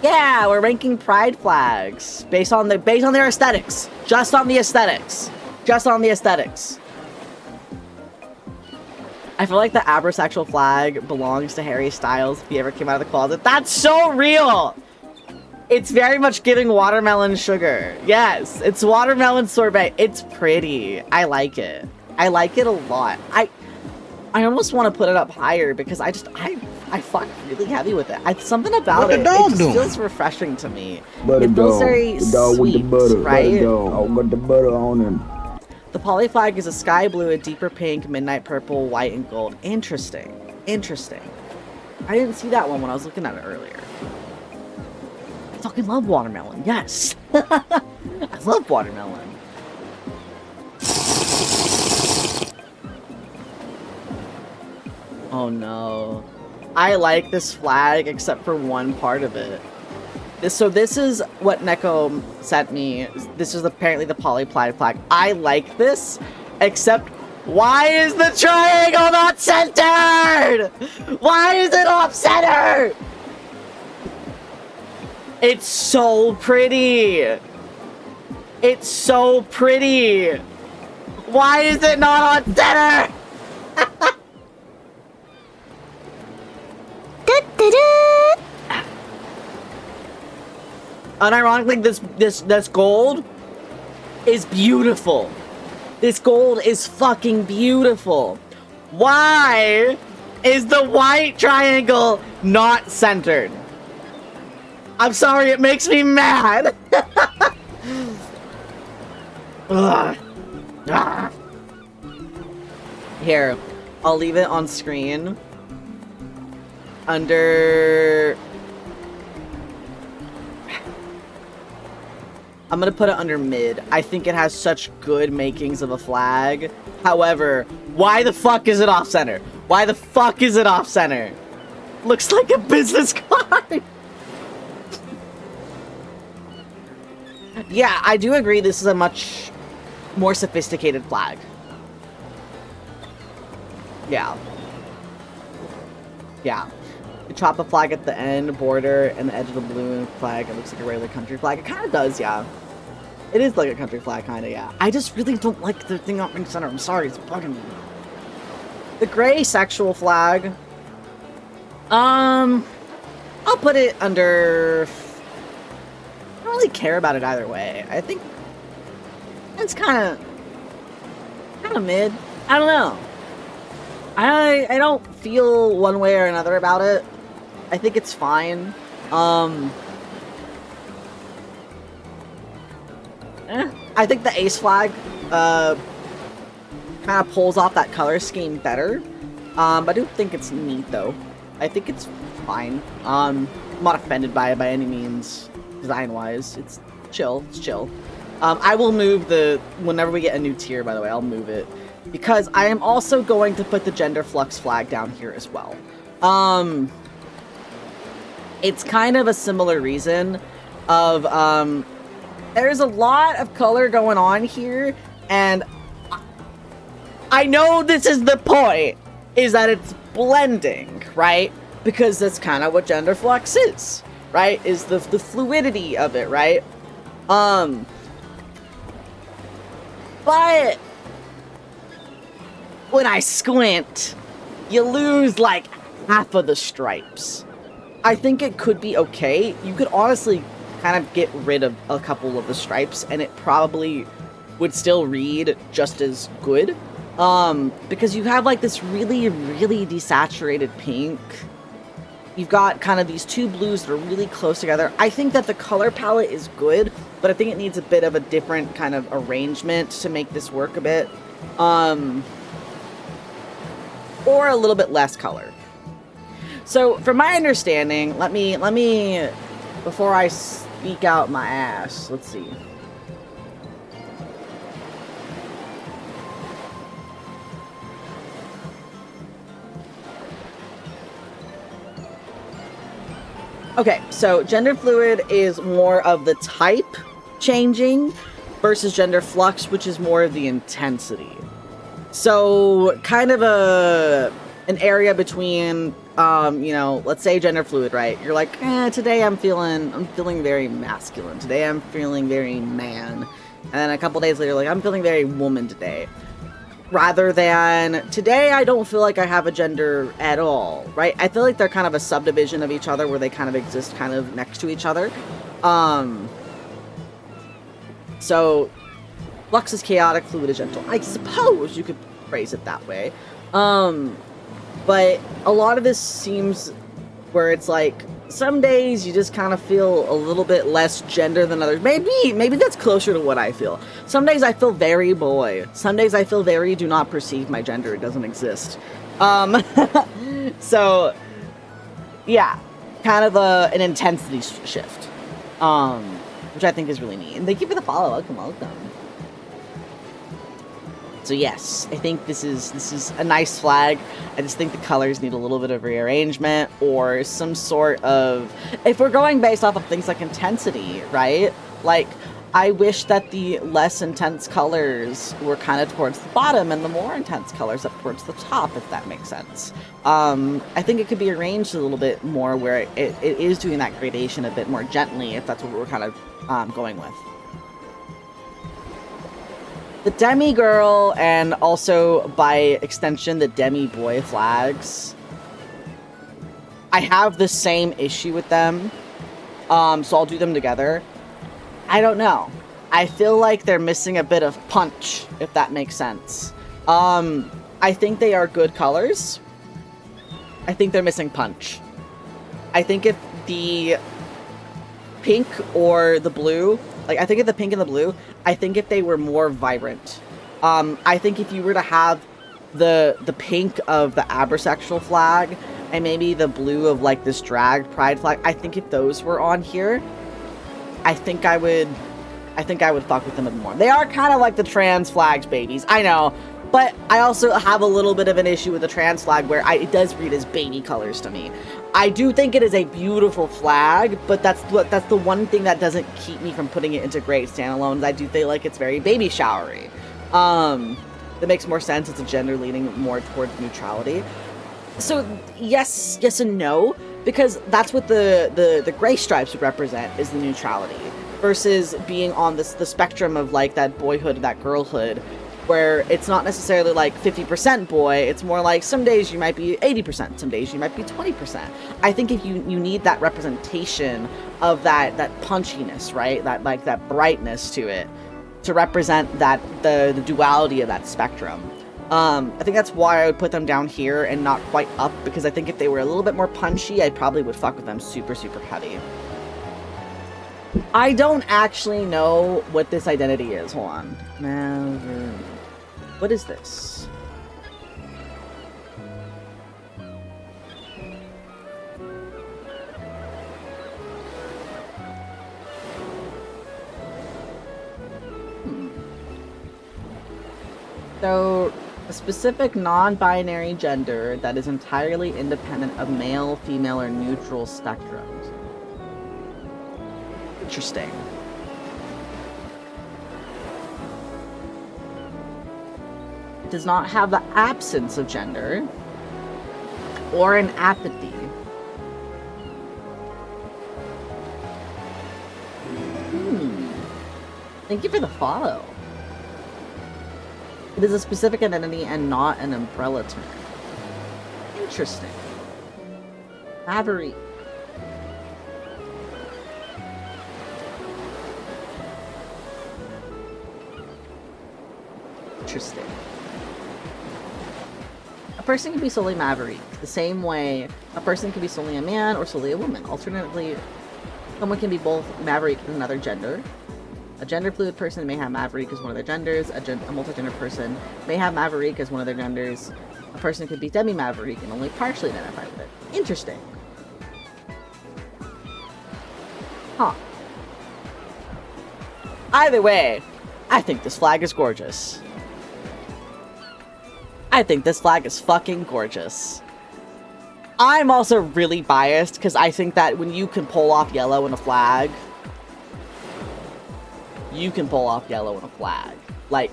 A: Yeah, we're ranking pride flags based on their aesthetics. Just on the aesthetics. Just on the aesthetics. I feel like the abrosexual flag belongs to Harry Styles if he ever came out of the closet. That's so real! It's very much giving watermelon sugar. Yes, it's watermelon sorbet. It's pretty. I like it. I like it a lot. I almost want to put it up higher because I fuck really heavy with it. Something about it just feels refreshing to me.
B: Butter
A: it feels
B: dog.
A: very
B: the dog
A: sweet,
B: with the butter,
A: right?
B: Butter dog. I got the butter on him.
A: The poly flag is a sky blue, a deeper pink, midnight purple, white, and gold. Interesting. Interesting. I didn't see that one when I was looking at it earlier. I fucking love watermelon. Yes. I love watermelon. Oh no. I like this flag except for one part of it. So this is what Neko sent me. This is apparently the poly pride flag. I like this, except why is the triangle not centered? Why is it off center? It's so pretty. It's so pretty. Why is it not on center? Unironically, this gold is beautiful. This gold is fucking beautiful. Why is the white triangle not centered? I'm sorry, it makes me mad. Ugh. Ah. Here, I'll leave it on screen. Under... I'm gonna put it under mid. I think it has such good makings of a flag. However, why the fuck is it off center? Why the fuck is it off center? Looks like a business card. Yeah, I do agree this is a much more sophisticated flag. Yeah. Yeah. You chop the flag at the end, border, and the edge of the balloon flag. It looks like a regular country flag. It kind of does, yeah. It is like a country flag, kind of, yeah. I just really don't like the thing up in center. I'm sorry, it's bugging me. The gray sexual flag. I'll put it under... I don't really care about it either way. I think it's kind of mid. I don't know. I don't feel one way or another about it. I think it's fine. I think the ace flag kind of pulls off that color scheme better. I do think it's neat though. I think it's fine. I'm not offended by it by any means, design-wise. It's chill. It's chill. I will move whenever we get a new tier, by the way, I'll move it. Because I am also going to put the gender flux flag down here as well. It's kind of a similar reason of, there's a lot of color going on here, and I know this is the point, is that it's blending, right? Because that's kind of what gender flux is, right? Is the fluidity of it, right? But when I squint, you lose like half of the stripes. I think it could be okay. You could honestly kind of get rid of a couple of the stripes and it probably would still read just as good. Because you have like this really, really desaturated pink. You've got kind of these two blues that are really close together. I think that the color palette is good, but I think it needs a bit of a different kind of arrangement to make this work a bit. Or a little bit less color. So, from my understanding, let me, before I speak out my ass, let's see. Okay, so gender fluid is more of the type changing versus gender flux, which is more of the intensity. So kind of an area between, you know, let's say gender fluid, right? You're like, today I'm feeling very masculine. Today I'm feeling very man. And then a couple days later, like, I'm feeling very woman today. Rather than, today I don't feel like I have a gender at all, right? I feel like they're kind of a subdivision of each other where they kind of exist kind of next to each other. So, flux is chaotic, fluid is gentle. I suppose you could phrase it that way. But a lot of this seems where it's like, some days you just kind of feel a little bit less gender than others. Maybe that's closer to what I feel. Some days I feel very boy. Some days I feel very do not perceive my gender. It doesn't exist. So, yeah, kind of an intensity shift, which I think is really neat. And thank you for the follow. Welcome. So yes, I think this is a nice flag. I just think the colors need a little bit of rearrangement or some sort of, if we're going based off of things like intensity, right? Like, I wish that the less intense colors were kind of towards the bottom and the more intense colors up towards the top, if that makes sense. I think it could be arranged a little bit more where it is doing that gradation a bit more gently, if that's what we're kind of going with. The Demi Girl, and also by extension the Demi Boy flags, I have the same issue with them, so I'll do them together. I don't know. I feel like they're missing a bit of punch, if that makes sense. I think they are good colors. I think they're missing punch. I think if the pink or the blue, like, I think if the pink and the blue, I think if they were more vibrant. I think if you were to have the pink of the abrasexual flag and maybe the blue of, like, this drag pride flag, I think if those were on here, I think I would fuck with them a bit more. They are kind of like the trans flags babies, I know, but I also have a little bit of an issue with the trans flag where it does read as baby colors to me. I do think it is a beautiful flag, but that's the one thing that doesn't keep me from putting it into great standalones. I do feel like it's very baby showery. That makes more sense. It's a gender leaning more towards neutrality. So yes and no, because that's what the gray stripes would represent, is the neutrality, versus being on the spectrum of, like, that boyhood, that girlhood. where it's not necessarily like 50% boy, it's more like some days you might be 80%, some days you might be 20%. I think if you need that representation of that punchiness, right? That brightness to it, to represent that the duality of that spectrum. I think that's why I would put them down here and not quite up, because I think if they were a little bit more punchy, I probably would fuck with them super, super heavy. I don't actually know what this identity is. Hold on. What is this? So, a specific non-binary gender that is entirely independent of male, female, or neutral spectrums. Interesting. It does not have the absence of gender or an apathy. Thank you for the follow. It is a specific identity and not an umbrella term. Interesting. Maverick. Interesting. A person can be solely Maverick, the same way a person can be solely a man or solely a woman. Alternatively, someone can be both Maverick and another gender. A gender-fluid person may have Maverick as one of their genders. A multi-gender person may have Maverick as one of their genders. A person could be demi-Maverick and only partially identify with it. Interesting. Huh. Either way, I think this flag is gorgeous. I think this flag is fucking gorgeous. I'm also really biased because I think that when you can pull off yellow in a flag, you can pull off yellow in a flag. Like,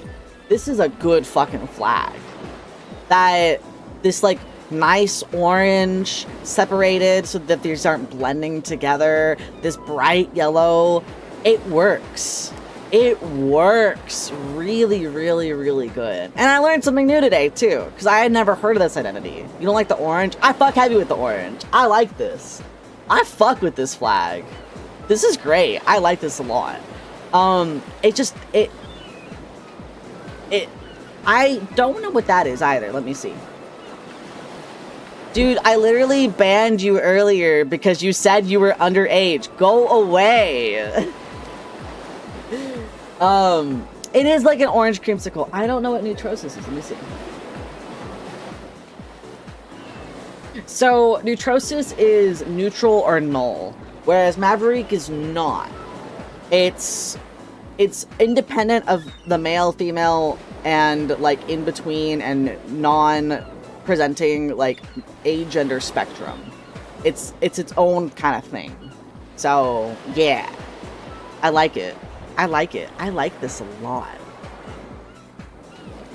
A: this is a good fucking flag. This like nice orange separated so that these aren't blending together. This bright yellow, it works. It works really, really, really good. And I learned something new today, too, because I had never heard of this identity. You don't like the orange? I fuck heavy with the orange. I like this. I fuck with this flag. This is great. I like this a lot. I don't know what that is either. Let me see. Dude, I literally banned you earlier because you said you were underage. Go away. It is like an orange creamsicle. I don't know what neutrosis is. Let me see. So, neutrosis is neutral or null, whereas Maverick is not. It's independent of the male, female, and like in between and non-presenting like agender spectrum. It's its own kind of thing. So, yeah. I like it. I like it. I like this a lot.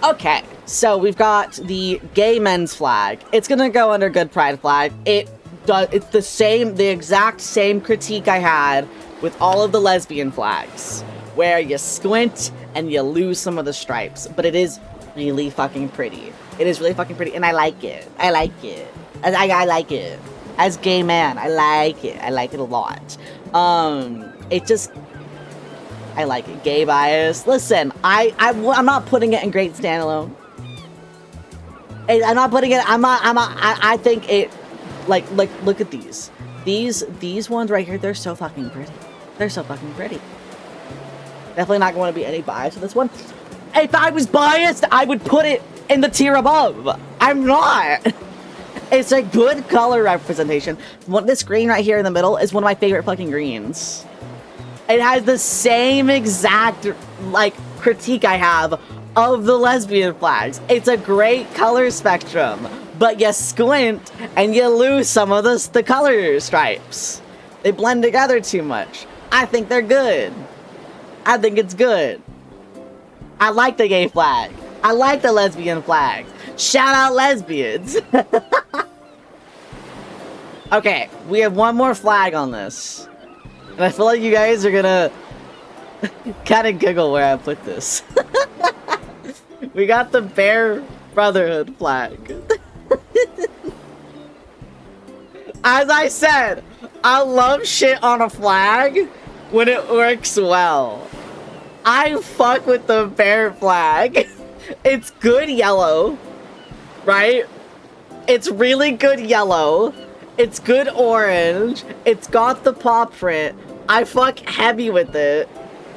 A: Okay, so we've got the gay men's flag. It's gonna go under good pride flag. It's the exact same critique I had with all of the lesbian flags, where you squint and you lose some of the stripes, but it is really fucking pretty. It is really fucking pretty, and I like it. I like it. I like it. As gay man, I like it. I like it a lot. I like it. Gay bias. Listen, I'm not putting it in great standalone. I'm not putting it. I think it. Like, look at these. These ones right here. They're so fucking pretty. They're so fucking pretty. Definitely not going to be any bias with this one. If I was biased, I would put it in the tier above. I'm not. It's a good color representation. This green right here in the middle is one of my favorite fucking greens. It has the same exact, like, critique I have of the lesbian flags. It's a great color spectrum, but you squint and you lose some of the color stripes. They blend together too much. I think they're good. I think it's good. I like the gay flag. I like the lesbian flags. Shout out lesbians. Okay, we have one more flag on this. And I feel like you guys are gonna kind of giggle where I put this. We got the Bear Brotherhood flag. As I said, I love shit on a flag when it works well. I fuck with the bear flag. It's good yellow, right? It's really good yellow. It's good orange. It's got the paw print. I fuck heavy with it.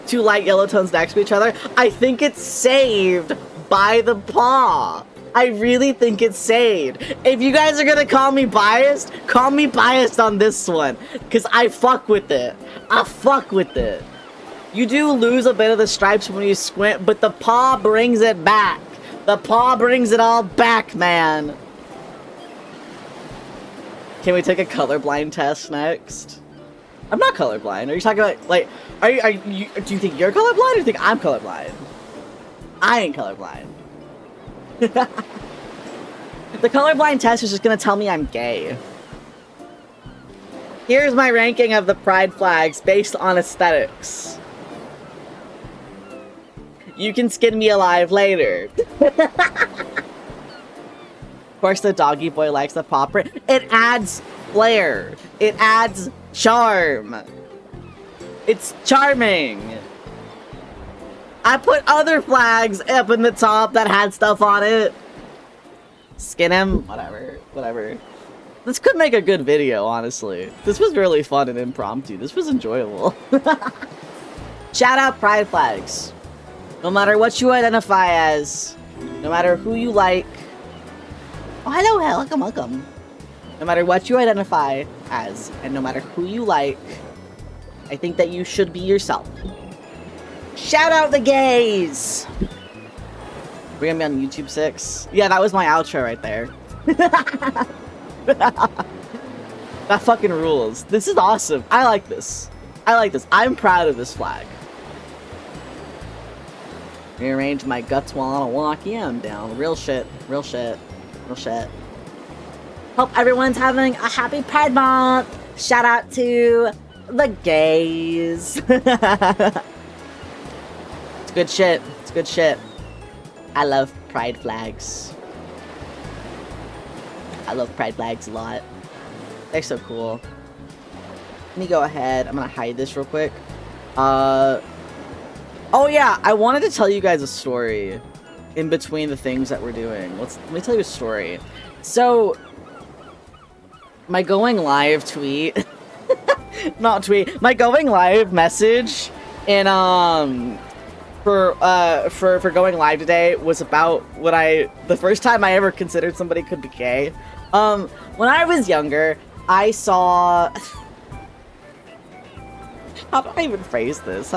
A: Two light yellow tones next to each other. I think it's saved by the paw. I really think it's saved. If you guys are gonna call me biased on this one. Because I fuck with it. I fuck with it. You do lose a bit of the stripes when you squint, but the paw brings it back. The paw brings it all back, man. Can we take a colorblind test next? I'm not colorblind. Are you talking about, like, do you think you're colorblind or do you think I'm colorblind? I ain't colorblind. The colorblind test is just gonna tell me I'm gay. Here's my ranking of the pride flags based on aesthetics. You can skin me alive later. Of course, the doggy boy likes the paw print. It adds flair. It adds charm. It's charming. I put other flags up in the top that had stuff on it. Skin him, whatever. This could make a good video, honestly. This was really fun and impromptu. This was enjoyable. Shout out pride flags. No matter what you identify as, no matter who you like. Oh, hello, welcome. No matter what you identify as, and no matter who you like, I think that you should be yourself. Shout out the gays! We're gonna be on YouTube 6. Yeah, that was my outro right there. That fucking rules. This is awesome. I like this. I'm proud of this flag. Rearrange my guts while on a walk. Yeah, I'm down. Real shit. Hope everyone's having a happy Pride Month. Shout out to the gays. It's good shit. I love pride flags. I love pride flags a lot. They're so cool. Let me go ahead. I'm gonna hide this real quick. Oh yeah, I wanted to tell you guys a story in between the things that we're doing. Let me tell you a story. So, my going live tweet, my going live message in for going live today was about the first time I ever considered somebody could be gay. When I was younger, I saw. How do I even phrase this?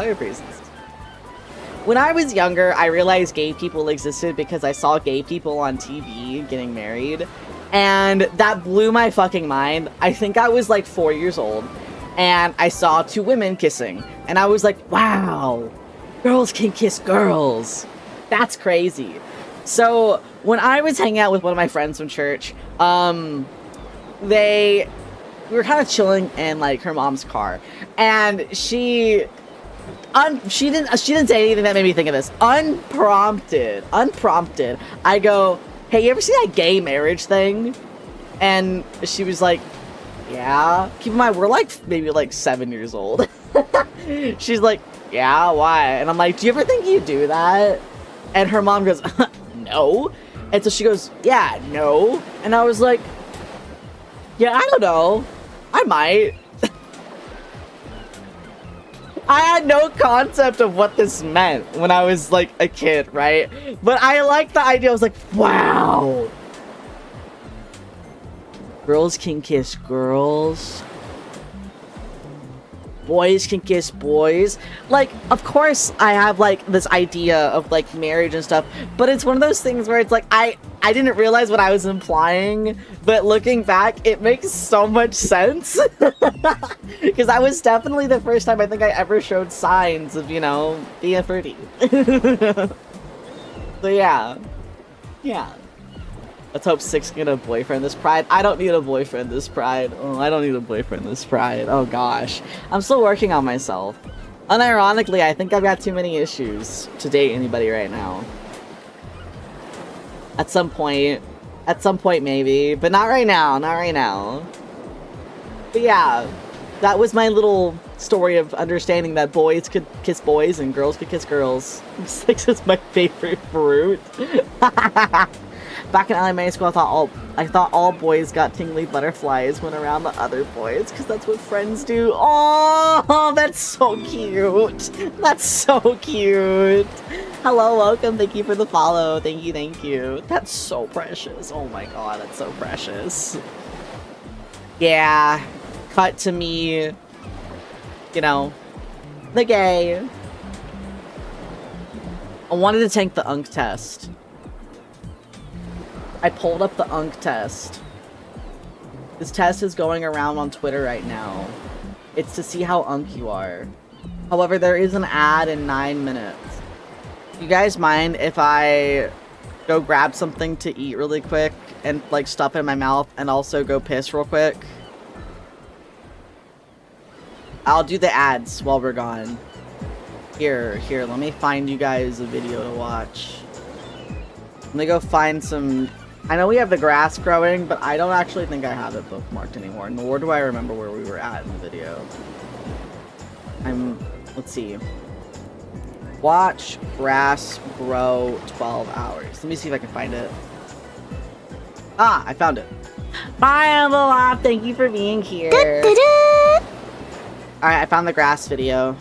A: When I was younger, I realized gay people existed because I saw gay people on TV getting married, and that blew my fucking mind. I think I was like 4 years old, and I saw two women kissing, and I was like, wow, girls can kiss girls. That's crazy. So when I was hanging out with one of my friends from church, we were kind of chilling in like her mom's car, and she didn't say anything that made me think of this. Unprompted, I go, hey, you ever see that gay marriage thing? And she was like, yeah. Keep in mind, we're like maybe like 7 years old. She's like, yeah, why? And I'm like, do you ever think you do that? And her mom goes, no. And so she goes, yeah, no. And I was like, yeah, I don't know. I might. I had no concept of what this meant when I was like a kid, right? But I liked the idea. I was like, wow. Girls can kiss girls. Boys can kiss boys. Like, of course I have like this idea of like marriage and stuff, but it's one of those things where it's like I didn't realize what I was implying, but looking back, it makes so much sense. Because that was definitely the first time I think I ever showed signs of, you know, being fruity. So yeah. Let's hope Six can get a boyfriend this Pride. I don't need a boyfriend this Pride. Oh, I don't need a boyfriend this Pride. Oh gosh. I'm still working on myself. Unironically, I think I've got too many issues to date anybody right now. At some point. At some point, maybe. But not right now. Not right now. But yeah, that was my little story of understanding that boys could kiss boys and girls could kiss girls. 6 is my favorite fruit. Back in elementary school, I thought all boys got tingly butterflies when around the other boys, because that's what friends do. Oh, that's so cute. That's so cute. Hello, welcome. Thank you for the follow. Thank you, thank you. That's so precious. Oh my god, that's so precious. Yeah, cut to me, you know, the gay. I wanted to take the UNC test. I pulled up the UNC test. This test is going around on Twitter right now. It's to see how UNC you are. However, there is an ad in 9 minutes. You guys mind if I go grab something to eat really quick and like stuff in my mouth and also go piss real quick? I'll do the ads while we're gone. Here, let me find you guys a video to watch. Let me go find some... I know we have the grass growing, but I don't actually think I have it bookmarked anymore, nor do I remember where we were at in the video. Let's see. Watch grass grow 12 hours. Let me see if I can find it. Ah, I found it. Bye, Envelope. Thank you for being here. Alright, I found the grass video.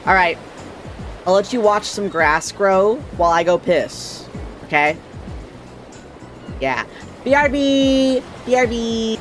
A: Alright. I'll let you watch some grass grow while I go piss. Okay? Yeah. BRB! BRB!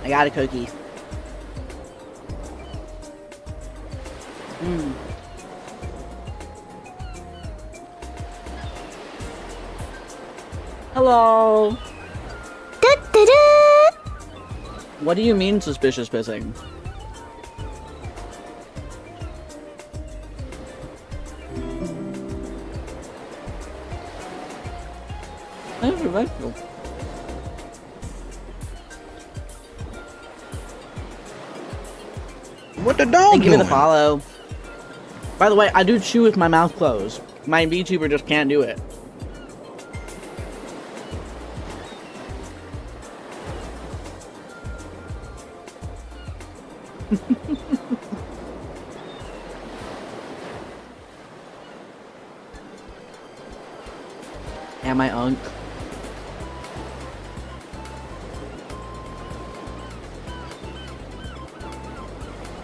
A: I got a cookie. Hello. What do you mean suspicious pissing? That's delightful.
B: What the dog
A: Thank you for the
B: doing?
A: follow. By the way, I do chew with my mouth closed. My VTuber just can't do it. Am I unk?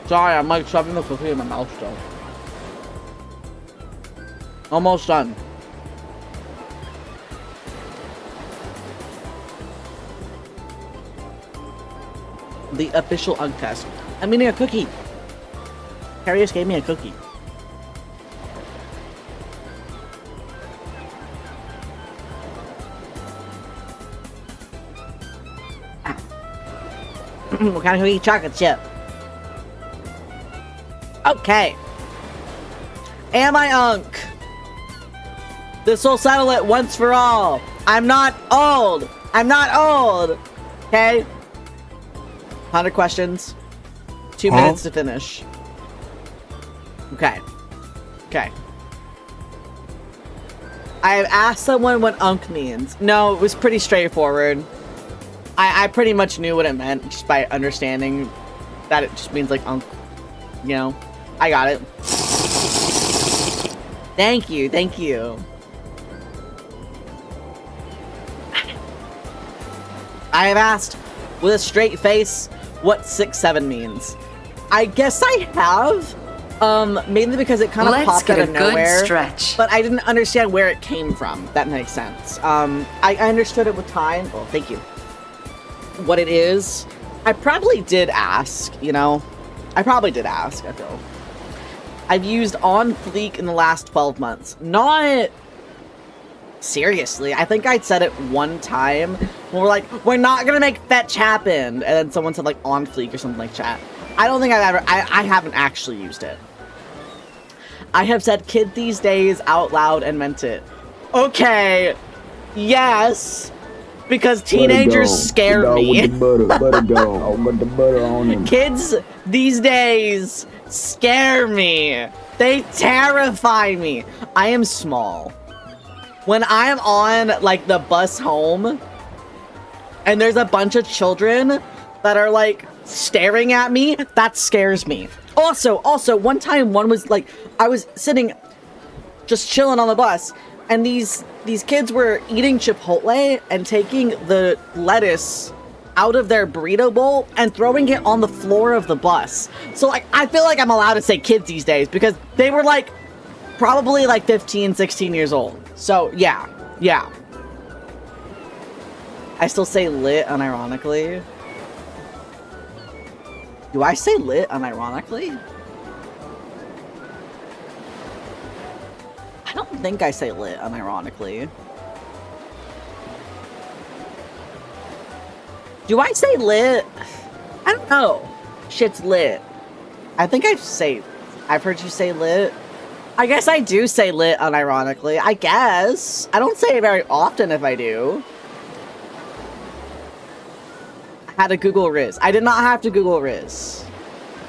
A: Sorry, I'm like shoving the cookie in my mouth still. Almost done. The official unk test. I'm eating a cookie. Carius gave me a cookie. What kind of cookie? Chocolate chip. Okay. Am I unk? This will settle it once for all. I'm not old. I'm not old. Okay? 100 questions. 2 minutes to finish. Okay. Okay. I have asked someone what unk means. No, it was pretty straightforward. I pretty much knew what it meant just by understanding that it just means like unk. You know? I got it. Thank you, thank you. I have asked with a straight face what 6-7 means. I guess I have. Mainly because it kind of
C: Let's
A: popped
C: get
A: out
C: a
A: of
C: good
A: nowhere.
C: stretch.
A: But I didn't understand where it came from. That makes sense. I understood it with time. Oh, thank you. What it is. I probably did ask, you know. I probably did ask, I feel. I've used On Fleek in the last 12 months. Not seriously. I think I'd said it one time when we're like, we're not gonna make fetch happen. And then someone said like On Fleek or something like that. I don't think I've ever, I haven't actually used it. I have said kid these days out loud and meant it. Okay. Yes. Because teenagers scare
B: dog
A: me.
B: with the butter, butter dog. I got the butter on him.
A: Kids these days scare me. They terrify me. I am small. When I'm on like the bus home and there's a bunch of children that are like staring at me, that scares me. Also, one time one was like, I was sitting just chilling on the bus and these kids were eating Chipotle and taking the lettuce out of their burrito bowl and throwing it on the floor of the bus. So like, I feel like I'm allowed to say kids these days because they were like, probably like 15, 16 years old. So yeah. I still say lit unironically. Do I say lit unironically? I don't think I say lit unironically. Do I say lit? I don't know. Shit's lit. I think I've heard you say lit. I guess I do say lit unironically. I guess. I don't say it very often if I do. I had to Google Riz. I did not have to Google Riz.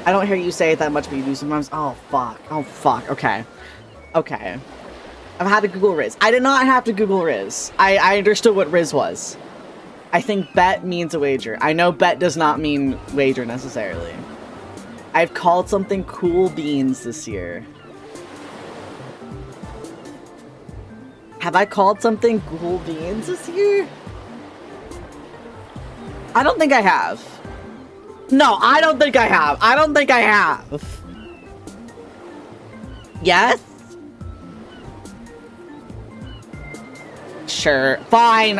A: I don't hear you say it that much, but you do sometimes. Oh, fuck. Oh, fuck. Okay. Okay. I've had to Google Riz. I did not have to Google Riz. I understood what Riz was. I think bet means a wager. I know bet does not mean wager necessarily. I've called something cool beans this year. Have I called something cool beans this year? I don't think I have. No, I don't think I have. I don't think I have. Yes? Sure. Fine.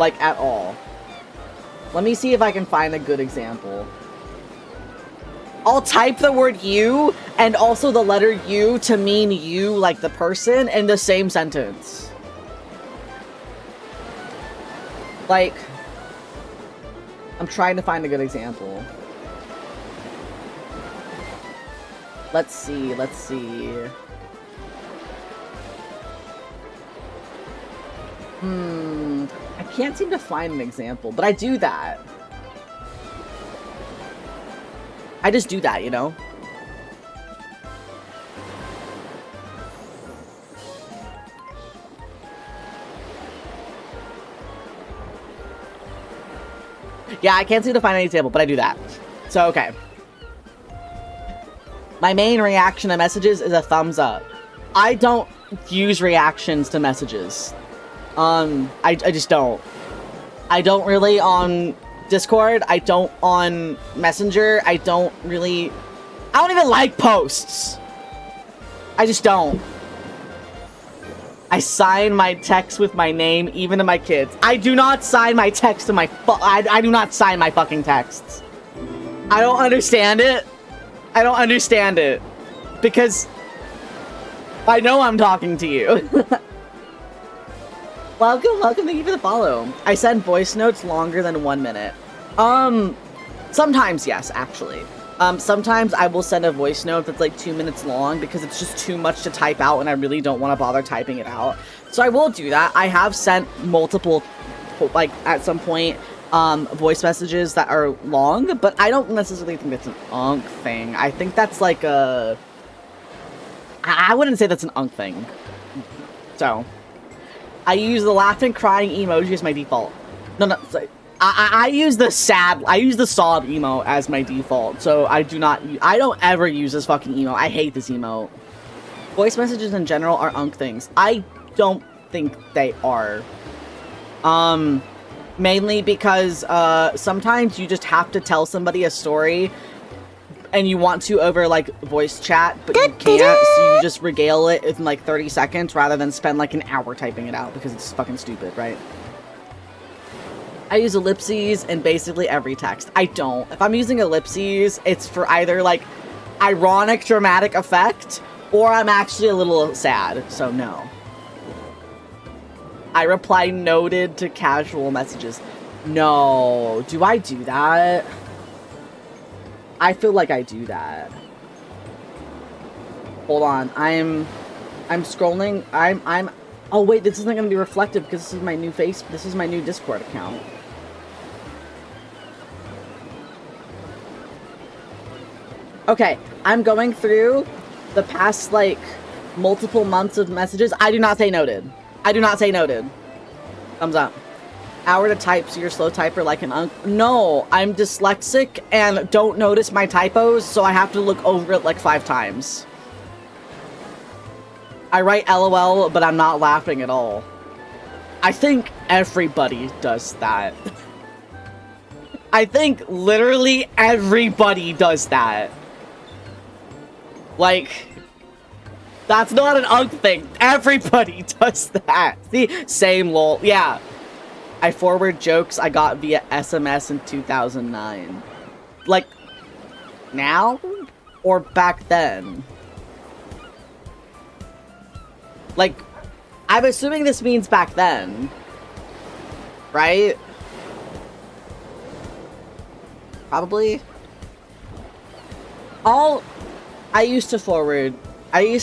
A: Like, at all. Let me see if I can find a good example. I'll type the word you and also the letter U to mean you, like the person, in the same sentence. Like, I'm trying to find a good example. Let's see, let's see. I can't seem to find an example, but I do that. I just do that, you know? Yeah, I can't seem to find any example, but I do that. So, okay. My main reaction to messages is a thumbs up. I don't use reactions to messages. I just don't. I don't really on Discord. I don't on Messenger. I don't even like posts. I just don't. I sign my text with my name, even to my kids. I do not sign my text to my I do not sign my fucking texts. I don't understand it. I don't understand it. Because I know I'm talking to you. Welcome, thank you for the follow. I send voice notes longer than 1 minute. Sometimes, yes, actually. Sometimes I will send a voice note that's like 2 minutes long because it's just too much to type out and I really don't want to bother typing it out. So I will do that. I have sent multiple, like, at some point, voice messages that are long, but I don't necessarily think that's an unk thing. I think that's like a... I wouldn't say that's an unk thing. So... I use the laughing, crying emoji as my default. No, sorry. I use the sob emo as my default, so I don't ever use this fucking emo. I hate this emote. Voice messages in general are unk things. I don't think they are. Mainly because, sometimes you just have to tell somebody a story and you want to over, like, voice chat, but you can't, so you just regale it in, like, 30 seconds rather than spend, like, an hour typing it out because it's fucking stupid, right? I use ellipses in basically every text. I don't. If I'm using ellipses, it's for either, like, ironic dramatic effect, or I'm actually a little sad, so no. I reply noted to casual messages. No. Do I do that? I feel like I do that. Hold on. I'm scrolling. Oh wait, this isn't gonna be reflective because this is my new this is my new Discord account. Okay, I'm going through the past, like, multiple months of messages. I do not say noted. I do not say noted. Thumbs up. Hour to type, so you're a slow typer like an unk. No, I'm dyslexic and don't notice my typos, so I have to look over it like 5 times. I write LOL, but I'm not laughing at all. I think everybody does that. I think literally everybody does that. Like, that's not an unk thing. Everybody does that. See? Same lol. Yeah. I forward jokes I got via SMS in 2009. Like, now? Or back then? Like, I'm assuming this means back then. Right? Probably? I used to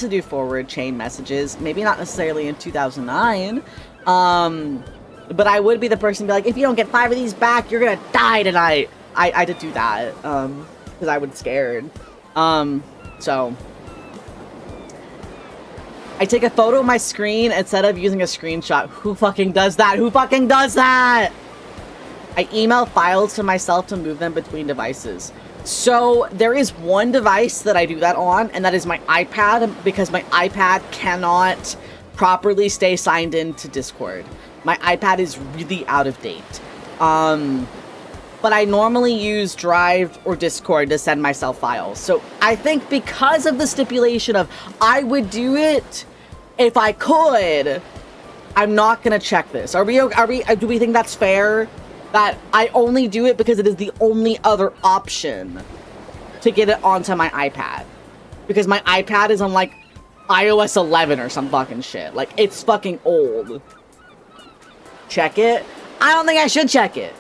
A: do forward chain messages. Maybe not necessarily in 2009. But I would be the person to be like, if you don't get 5 of these back, you're gonna die tonight. I did do that, because I was scared. So. I take a photo of my screen instead of using a screenshot. Who fucking does that? Who fucking does that? I email files to myself to move them between devices. So, there is one device that I do that on, and that is my iPad, because my iPad cannot properly stay signed in to Discord. My iPad is really out of date. But I normally use Drive or Discord to send myself files. So I think because of the stipulation of I would do it if I could, I'm not gonna check this. Do we think that's fair? That I only do it because it is the only other option to get it onto my iPad. Because my iPad is on like iOS 11 or some fucking shit. Like, it's fucking old. Check it? I don't think I should check it.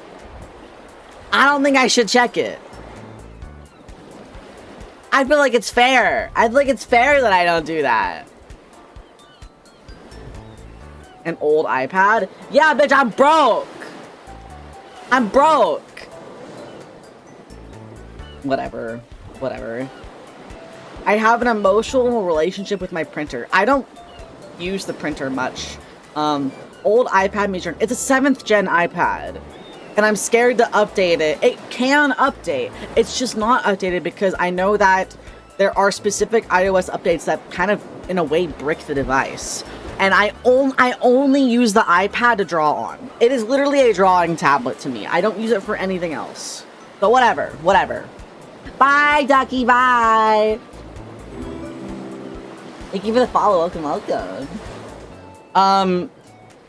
A: I don't think I should check it. I feel like it's fair. I feel like it's fair that I don't do that. An old iPad? Yeah, bitch, I'm broke. I'm broke. Whatever. Whatever. I have an emotional relationship with my printer. I don't use the printer much. Old iPad major. It's a 7th gen iPad. And I'm scared to update it. It can update. It's just not updated because I know that there are specific iOS updates that kind of, in a way, brick the device. And I only use the iPad to draw on. It is literally a drawing tablet to me. I don't use it for anything else. So whatever, whatever. Bye, Ducky, bye! Thank you for the follow, welcome.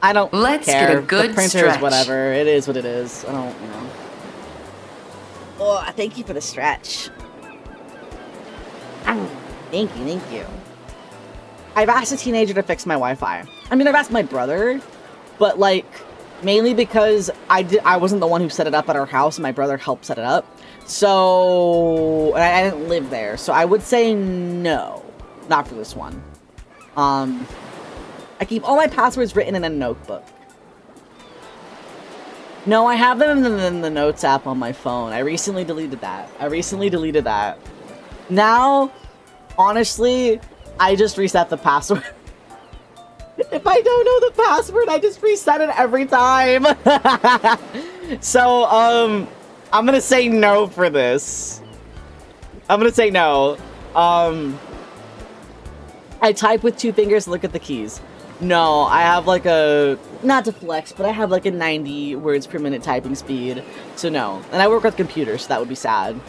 A: I don't
C: Let's
A: care.
C: get a good
A: the printer
C: stretch.
A: is whatever. It is what it is. I don't, you know. Oh, thank you for the stretch. Thank you. I've asked a teenager to fix my Wi-Fi. I mean, I've asked my brother, but like, mainly because I wasn't the one who set it up at our house, and my brother helped set it up. So, and I didn't live there, so I would say no. Not for this one. I keep all my passwords written in a notebook. No, I have them in the Notes app on my phone. I recently deleted that. Now, honestly, I just reset the password. If I don't know the password, I just reset it every time. So, I'm gonna say no for this. I'm gonna say no. I type with 2 fingers, look at the keys. No, I have like a, not to flex, but I have like a 90 words per minute typing speed. So no. And I work with computers, so that would be sad.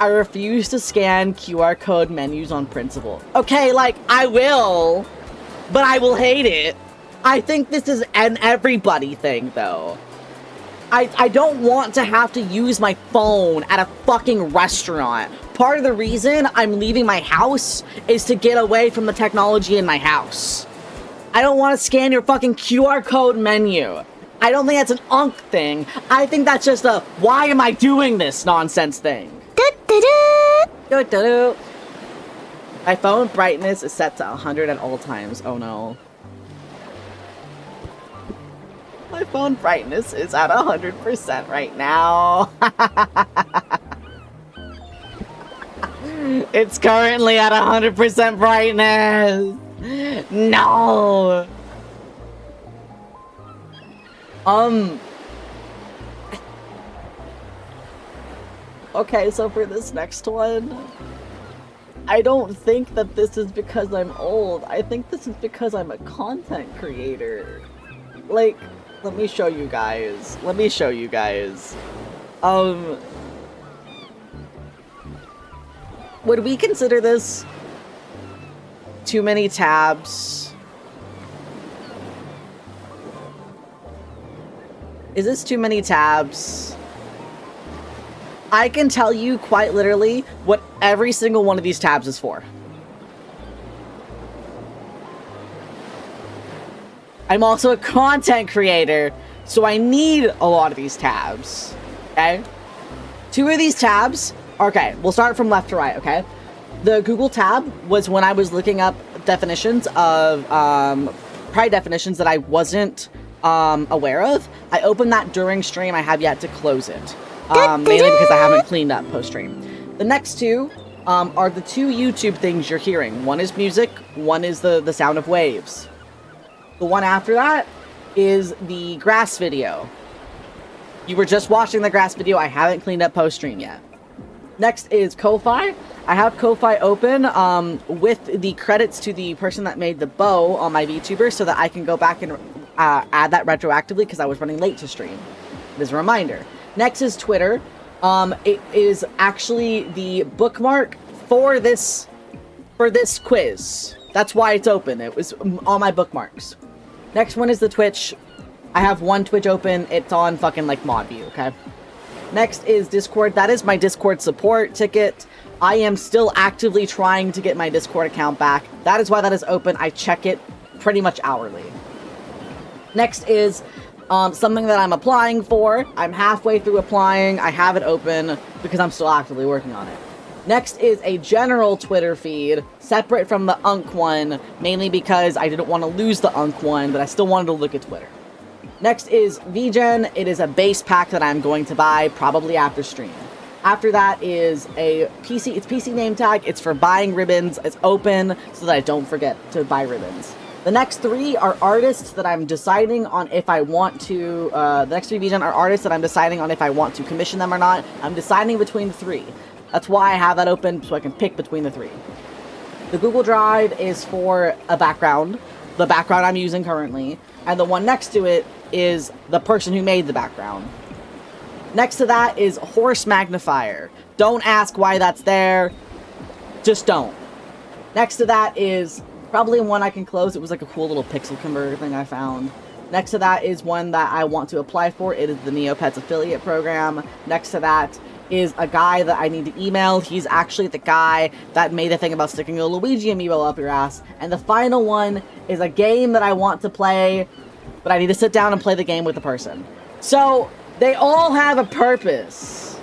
A: I refuse to scan QR code menus on principle. Okay, like, I will, but I will hate it. I think this is an everybody thing, though. I don't want to have to use my phone at a fucking restaurant. Part of the reason I'm leaving my house is to get away from the technology in my house. I don't want to scan your fucking QR code menu. I don't think that's an unk thing. I think that's just a, why am I doing this nonsense thing. My phone brightness is set to 100 at all times. Oh no. My phone brightness is at 100% right now. It's currently at 100% brightness. No. Okay, so for this next one, I don't think that this is because I'm old. I think this is because I'm a content creator. Like, let me show you guys. Would we consider this too many tabs? Is this too many tabs? I can tell you quite literally what every single one of these tabs is for. I'm also a content creator, so I need a lot of these tabs, okay? 2 of these tabs, okay, we'll start from left to right, okay? The Google tab was when I was looking up definitions of, probably definitions that I wasn't aware of. I opened that during stream, I have yet to close it, mainly because I haven't cleaned up post-stream. The next 2 are the 2 YouTube things you're hearing. One is music, one is the sound of waves. The one after that is the grass video. You were just watching the grass video. I haven't cleaned up post-stream yet. Next is Ko-Fi. I have Ko-Fi open with the credits to the person that made the bow on my VTuber so that I can go back and add that retroactively because I was running late to stream. It is a reminder. Next is Twitter. It is actually the bookmark for this quiz. That's why it's open. It was on my bookmarks. Next one is the Twitch. I have one Twitch open. It's on fucking like mod view, okay? Next is Discord. That is my Discord support ticket. I am still actively trying to get my Discord account back. That is why that is open. I check it pretty much hourly. Next is something that I'm applying for. I'm halfway through applying. I have it open because I'm still actively working on it. Next is a general Twitter feed, separate from the Unk one, mainly because I didn't want to lose the Unk one, but I still wanted to look at Twitter. Next is VGen. It is a base pack that I'm going to buy probably after stream. After that is a PC, it's PC name tag. It's for buying ribbons. It's open so that I don't forget to buy ribbons. The next three are artists that I'm deciding on if I want to, the next three VGen are artists that I'm deciding on if I want to commission them or not. I'm deciding between the three. That's why I have that open, so I can pick between the three. The Google Drive is for a background, the background I'm using currently, and the one next to it is the person who made the background. Next to that is Horse Magnifier. Don't ask why that's there, just don't. Next to that is probably one I can close. It was like a cool little pixel converter thing I found. Next to that is one that I want to apply for. It is the Neopets affiliate program. Next to that is a guy that I need to email. He's actually the guy that made the thing about sticking a Luigi amiibo up your ass. And the final one is a game that I want to play, but I need to sit down and play the game with the person. So, they all have a purpose.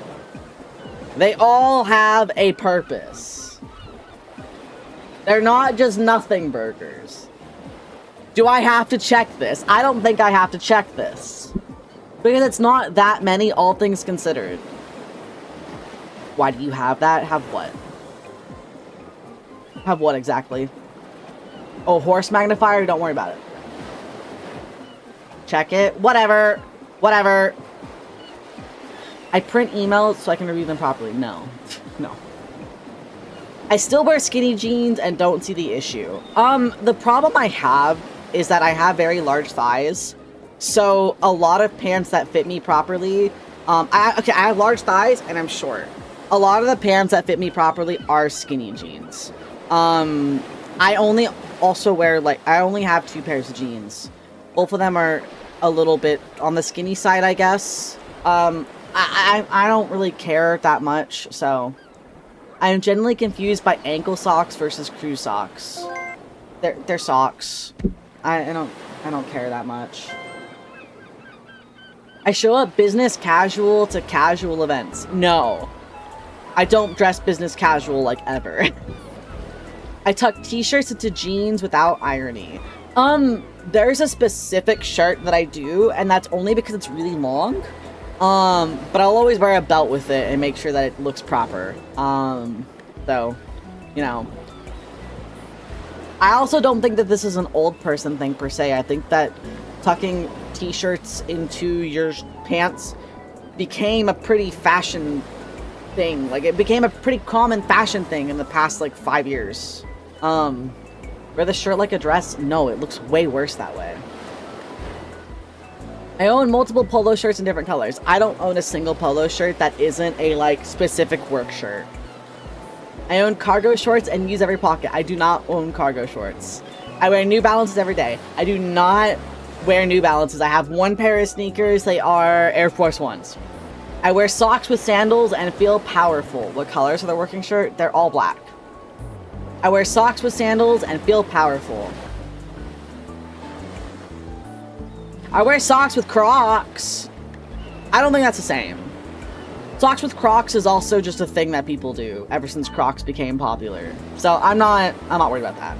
A: They all have a purpose. They're not just nothing burgers. Do I have to check this? I don't think I have to check this. Because it's not that many, all things considered. Why do you have that? Have what? Have what exactly? Oh, Horse Magnifier? Don't worry about it. Check it. Whatever. Whatever. I print emails so I can review them properly. No. No. I still wear skinny jeans and don't see the issue. The problem I have is that I have very large thighs. So, a lot of pants that fit me properly... I have large thighs and I'm short. A lot of the pants that fit me properly are skinny jeans. I only also wear, like, I only have 2 pairs of jeans. Both of them are a little bit on the skinny side, I guess. I don't really care that much, so... I'm generally confused by ankle socks versus crew socks. They're socks. I don't care that much. I show up business casual to casual events. No. I don't dress business casual, like, ever. I tuck t-shirts into jeans without irony. There's a specific shirt that I do, and that's only because it's really long. But I'll always wear a belt with it and make sure that it looks proper. So, you know. I also don't think that this is an old person thing, per se. I think that tucking t-shirts into your pants became a pretty fashion thing. Like, it became a pretty common fashion thing in the past, like, 5 years. Wear the shirt like a dress? No, it looks way worse that way. I own multiple polo shirts in different colors. I don't own a single polo shirt that isn't a, like, specific work shirt. I own cargo shorts and use every pocket. I do not own cargo shorts. I wear New Balances every day. I do not wear New Balances. I have 1 pair of sneakers. They are Air Force Ones. I wear socks with sandals and feel powerful. What colors are the working shirt? They're all black. I wear socks with sandals and feel powerful. I wear socks with Crocs. I don't think that's the same. Socks with Crocs is also just a thing that people do ever since Crocs became popular. So I'm not worried about that.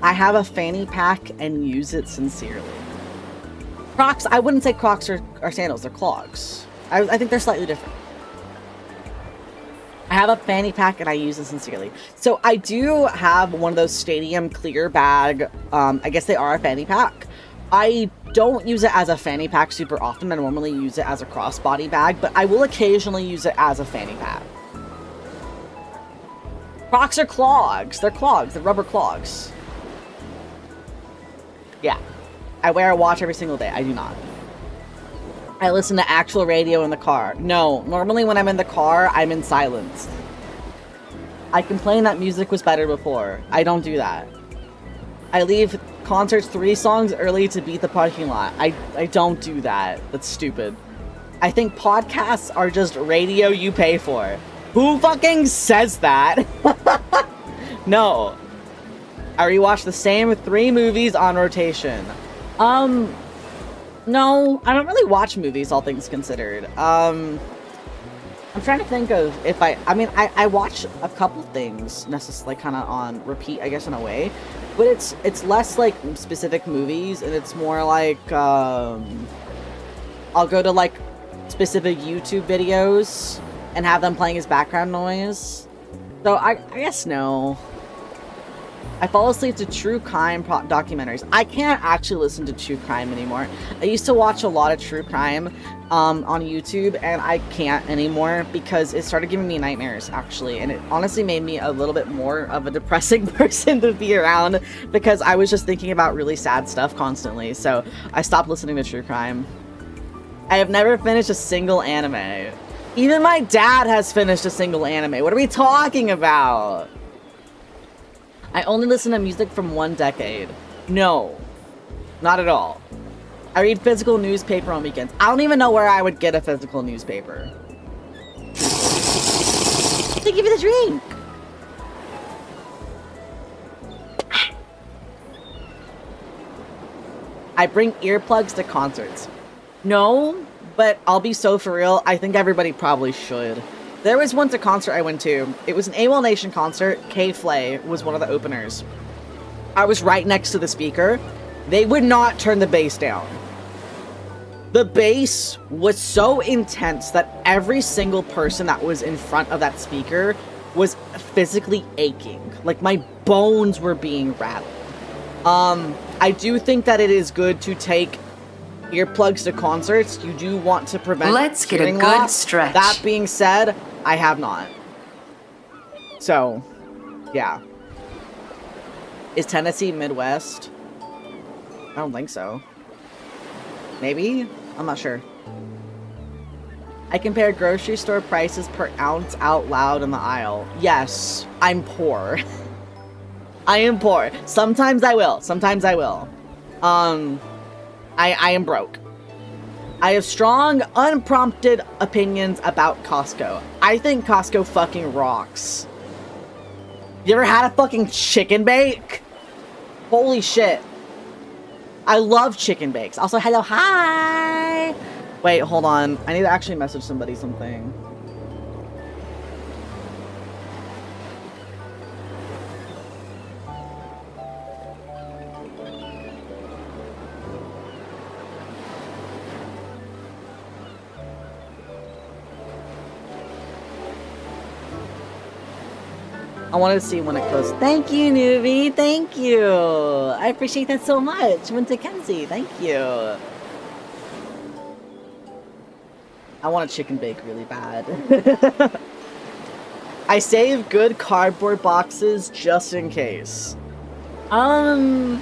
A: I have a fanny pack and use it sincerely. Crocs, I wouldn't say Crocs are sandals, they're clogs. I think they're slightly different. I have a fanny pack and I use it sincerely. So I do have one of those stadium clear bag, I guess they are a fanny pack. I don't use it as a fanny pack super often. I normally use it as a crossbody bag, but I will occasionally use it as a fanny pack. Crocs are clogs. They're clogs. They're rubber clogs. Yeah. I wear a watch every single day. I do not. I listen to actual radio in the car. No. Normally when I'm in the car, I'm in silence. I complain that music was better before. I don't do that. I leave concerts 3 songs early to beat the parking lot. I don't do that. That's stupid. I think podcasts are just radio you pay for. Who fucking says that? No. I rewatch the same 3 movies on rotation. No, I don't really watch movies, all things considered. I'm trying to think of if I mean, I watch a couple things, necessarily kind of on repeat, I guess, in a way. But it's less like specific movies, and it's more like, I'll go to like specific YouTube videos and have them playing as background noise. So I guess no. I fall asleep to true crime documentaries. I can't actually listen to true crime anymore. I used to watch a lot of true crime on YouTube, and I can't anymore because it started giving me nightmares, actually. And it honestly made me a little bit more of a depressing person to be around because I was just thinking about really sad stuff constantly. So I stopped listening to true crime. I have never finished a single anime. Even my dad has finished a single anime. What are we talking about? I only listen to music from 1 decade. No, not at all. I read physical newspaper on weekends. I don't even know where I would get a physical newspaper. They give you the drink. I bring earplugs to concerts. No, but I'll be so for real, I think everybody probably should. There was once a concert I went to. It was an AWOL Nation concert. K-Flay was one of the openers. I was right next to the speaker. They would not turn the bass down. The bass was so intense that every single person that was in front of that speaker was physically aching. Like, my bones were being rattled. I do think that it is good to take earplugs to concerts. You do want to prevent
C: Let's get a
A: hearing
C: good
A: loss.
C: stretch.
A: That being said, I have not. So, yeah. Is Tennessee Midwest? I don't think so. Maybe? I'm not sure. I compare grocery store prices per ounce out loud in the aisle. Yes, I'm poor. I am poor. Sometimes I will. Sometimes I will. I am broke. I have strong, unprompted opinions about Costco. I think Costco fucking rocks. You ever had a fucking chicken bake? Holy shit. I love chicken bakes. Also, hello, hi! Wait, hold on. I need to actually message somebody something. I wanted to see when it goes. Thank you, Newbie. Thank you. I appreciate that so much. Winter Kenzie, thank you. I want a chicken bake really bad. I save good cardboard boxes just in case. No.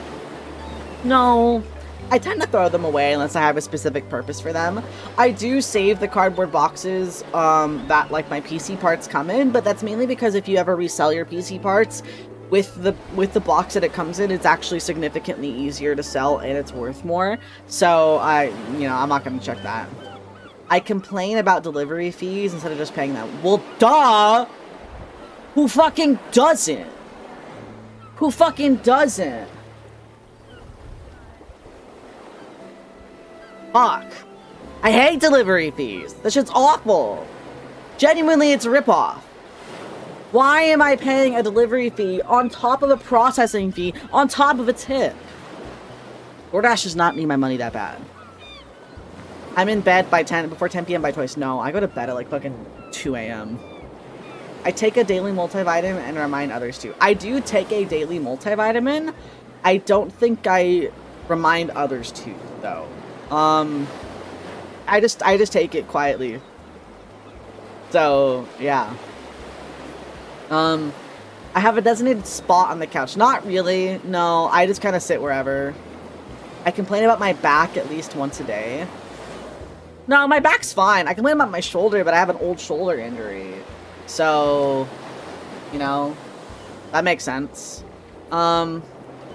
A: I tend to throw them away unless I have a specific purpose for them. I do save the cardboard boxes that like my PC parts come in, but that's mainly because if you ever resell your PC parts with the box that it comes in, it's actually significantly easier to sell and it's worth more. So I'm not gonna check that. I complain about delivery fees instead of just paying them. Well, duh! Who fucking doesn't? Who fucking doesn't? Fuck. I hate delivery fees. That shit's awful. Genuinely, it's a ripoff. Why am I paying a delivery fee on top of a processing fee on top of a tip? DoorDash does not need my money that bad. I'm in bed by before 10 p.m. by choice. No, I go to bed at like fucking 2 a.m. I take a daily multivitamin and remind others to. I do take a daily multivitamin. I don't think I remind others to, though. I just take it quietly. So, yeah. I have a designated spot on the couch. Not really. No, I just kind of sit wherever. I complain about my back at least once a day. No, my back's fine. I complain about my shoulder, but I have an old shoulder injury. So, that makes sense.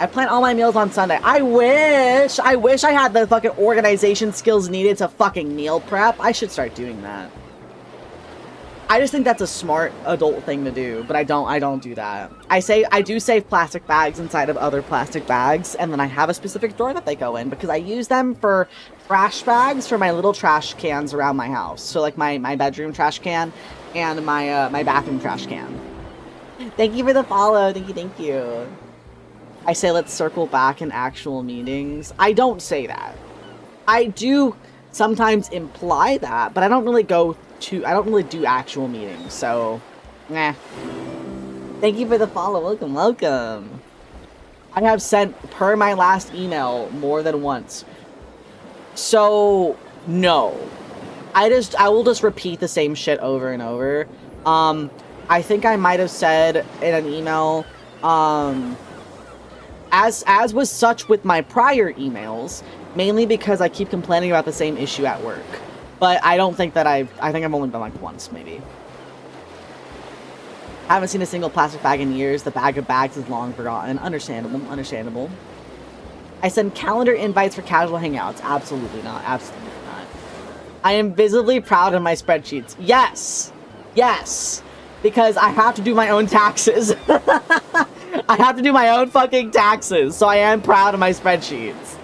A: I plan all my meals on Sunday. I wish I had the fucking organization skills needed to fucking meal prep. I should start doing that. I just think that's a smart adult thing to do, but I don't do that. I do save plastic bags inside of other plastic bags, and then I have a specific drawer that they go in because I use them for trash bags for my little trash cans around my house. So like my bedroom trash can and my bathroom trash can. Thank you for the follow. Thank you. I say let's circle back in actual meetings. I don't say that. I do sometimes imply that, but I don't really do actual meetings, so nah. Thank you for the follow. Welcome. I have sent per my last email more than once. So no. I will just repeat the same shit over and over. I think I might have said in an email, as was such with my prior emails, mainly because I keep complaining about the same issue at work. But I don't think that I think I've only been like once, maybe. Haven't seen a single plastic bag in years. The bag of bags is long forgotten. Understandable. I send calendar invites for casual hangouts. Absolutely not. I am visibly proud of my spreadsheets. Yes. Because I have to do my own taxes. I have to do my own fucking taxes. So I am proud of my spreadsheets.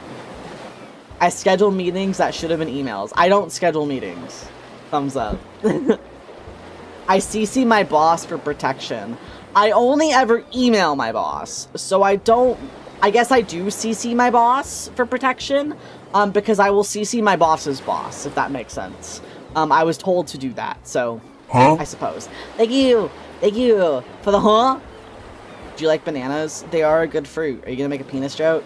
A: I schedule meetings that should have been emails. I don't schedule meetings. Thumbs up. I CC my boss for protection. I only ever email my boss. So I guess I do CC my boss for protection. Because I will CC my boss's boss, if that makes sense. I was told to do that, so I suppose. Thank you for the huh? Do you like bananas? They are a good fruit. Are you gonna make a penis joke?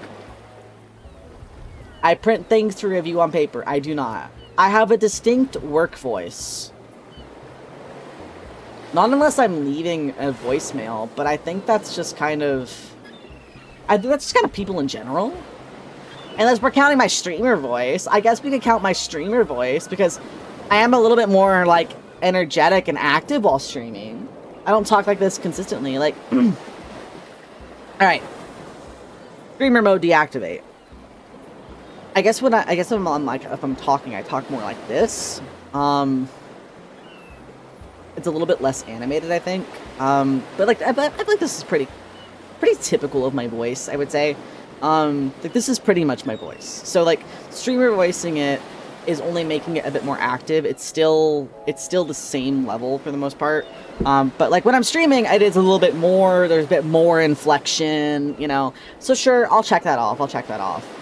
A: I print things to review on paper. I do not. I have a distinct work voice. Not unless I'm leaving a voicemail, but I think that's just kind of... people in general. Unless we're counting my streamer voice. I guess we could count my streamer voice, because I am a little bit more, like, energetic and active while streaming. I don't talk like this consistently, like... Alright. Streamer mode deactivate. I guess if I'm talking, I talk more like this. It's a little bit less animated, I think. But like, I feel like this is pretty typical of my voice, I would say. Like this is pretty much my voice. So like, streamer voicing it is only making it a bit more active. It's still the same level for the most part. But like when I'm streaming, it is a little bit more, there's a bit more inflection, you know. So sure, I'll check that off.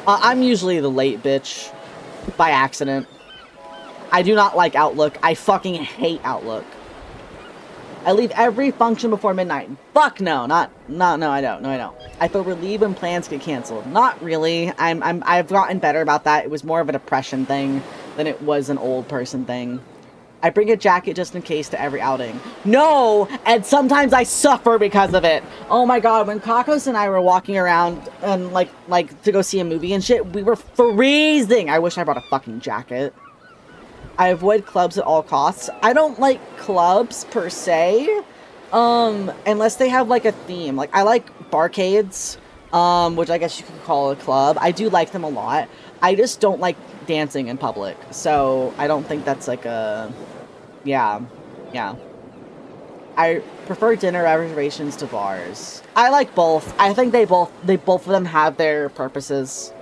A: I'm usually the late bitch by accident. I do not like Outlook. I fucking hate Outlook. I leave every function before midnight. Fuck no, no, I don't. I feel relieved when plans get canceled. Not really. I've gotten better about that. It was more of a depression thing than it was an old person thing. I bring a jacket just in case to every outing. No! And sometimes I suffer because of it. Oh my god, when Kakos and I were walking around and like to go see a movie and shit, we were freezing. I wish I brought a fucking jacket. I avoid clubs at all costs. I don't like clubs per se, unless they have like a theme. Like I like barcades, which I guess you could call a club. I do like them a lot. I just don't like dancing in public, so I don't think that's like a... Yeah. I prefer dinner reservations to bars. I like both. I think they both of them have their purposes.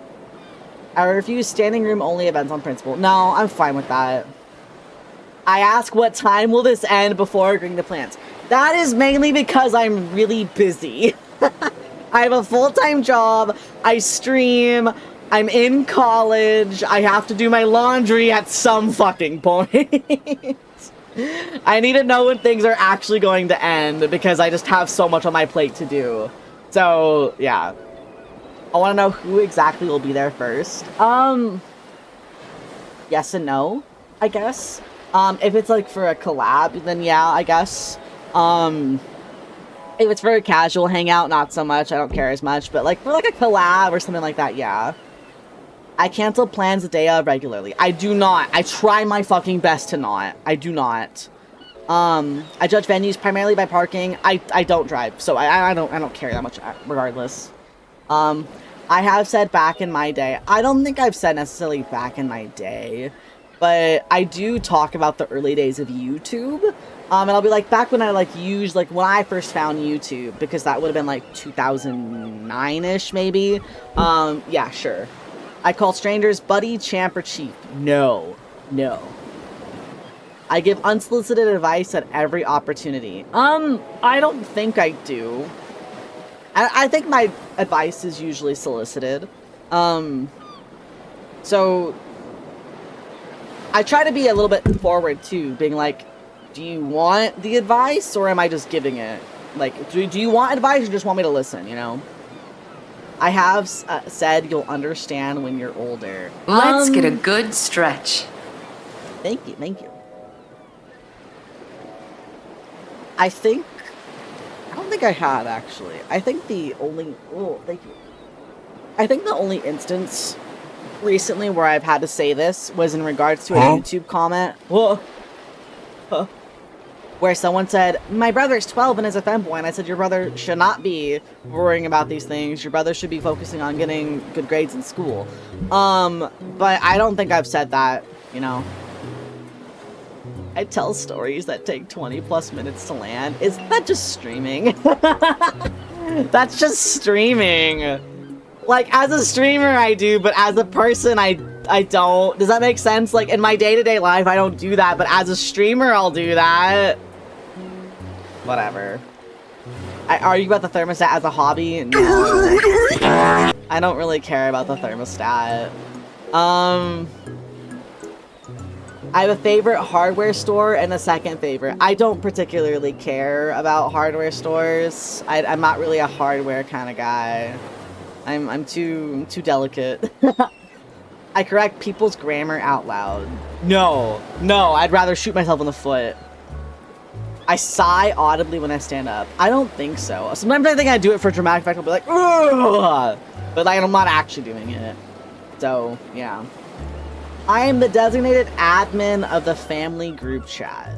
A: I refuse standing room only events on principle. No, I'm fine with that. I ask what time will this end before agreeing to plans. That is mainly because I'm really busy. I have a full-time job. I stream. I'm in college. I have to do my laundry at some fucking point. I need to know when things are actually going to end because I just have so much on my plate to do. So, yeah. I want to know who exactly will be there first. Yes and no, I guess. If it's like for a collab, then yeah, I guess. If it's for a casual hangout, not so much. I don't care as much. But like for like a collab or something like that, yeah. I cancel plans the day of regularly. I do not. I try my fucking best to not. I do not. I judge venues primarily by parking. I don't drive, so I don't care that much regardless. I have said back in my day. I don't think I've said necessarily back in my day, but I do talk about the early days of YouTube. And I'll be like, back when I used when I first found YouTube, because that would have been like 2009-ish maybe. Yeah, sure. I call strangers buddy, champ, or chief. No. I give unsolicited advice at every opportunity. I don't think I do. I think my advice is usually solicited. So I try to be a little bit forward too, being like, do you want the advice or am I just giving it? Like, do you want advice or just want me to listen, you know? I have said you'll understand when you're older.
C: Let's get a good stretch.
A: Thank you. I don't think I have, actually. I think the only... Oh, thank you. I think the only instance recently where I've had to say this was in regards to a YouTube comment. Whoa. Where someone said, my brother's 12 and is a femboy, and I said, your brother should not be worrying about these things. Your brother should be focusing on getting good grades in school. But I don't think I've said that, you know. I tell stories that take 20 plus minutes to land. Isn't that just streaming? That's just streaming. Like, as a streamer I do, but as a person I don't. Does that make sense? Like, in my day-to-day life I don't do that, but as a streamer I'll do that. Whatever. I argue about the thermostat as a hobby? No. I don't really care about the thermostat. I have a favorite hardware store and a second favorite. I don't particularly care about hardware stores. I'm not really a hardware kind of guy. I'm too delicate. I correct people's grammar out loud. No, I'd rather shoot myself in the foot. I sigh audibly when I stand up. I don't think so. Sometimes I think I do it for dramatic effect. I'll be like, ugh! But like, I'm not actually doing it. So, yeah. I am the designated admin of the family group chat.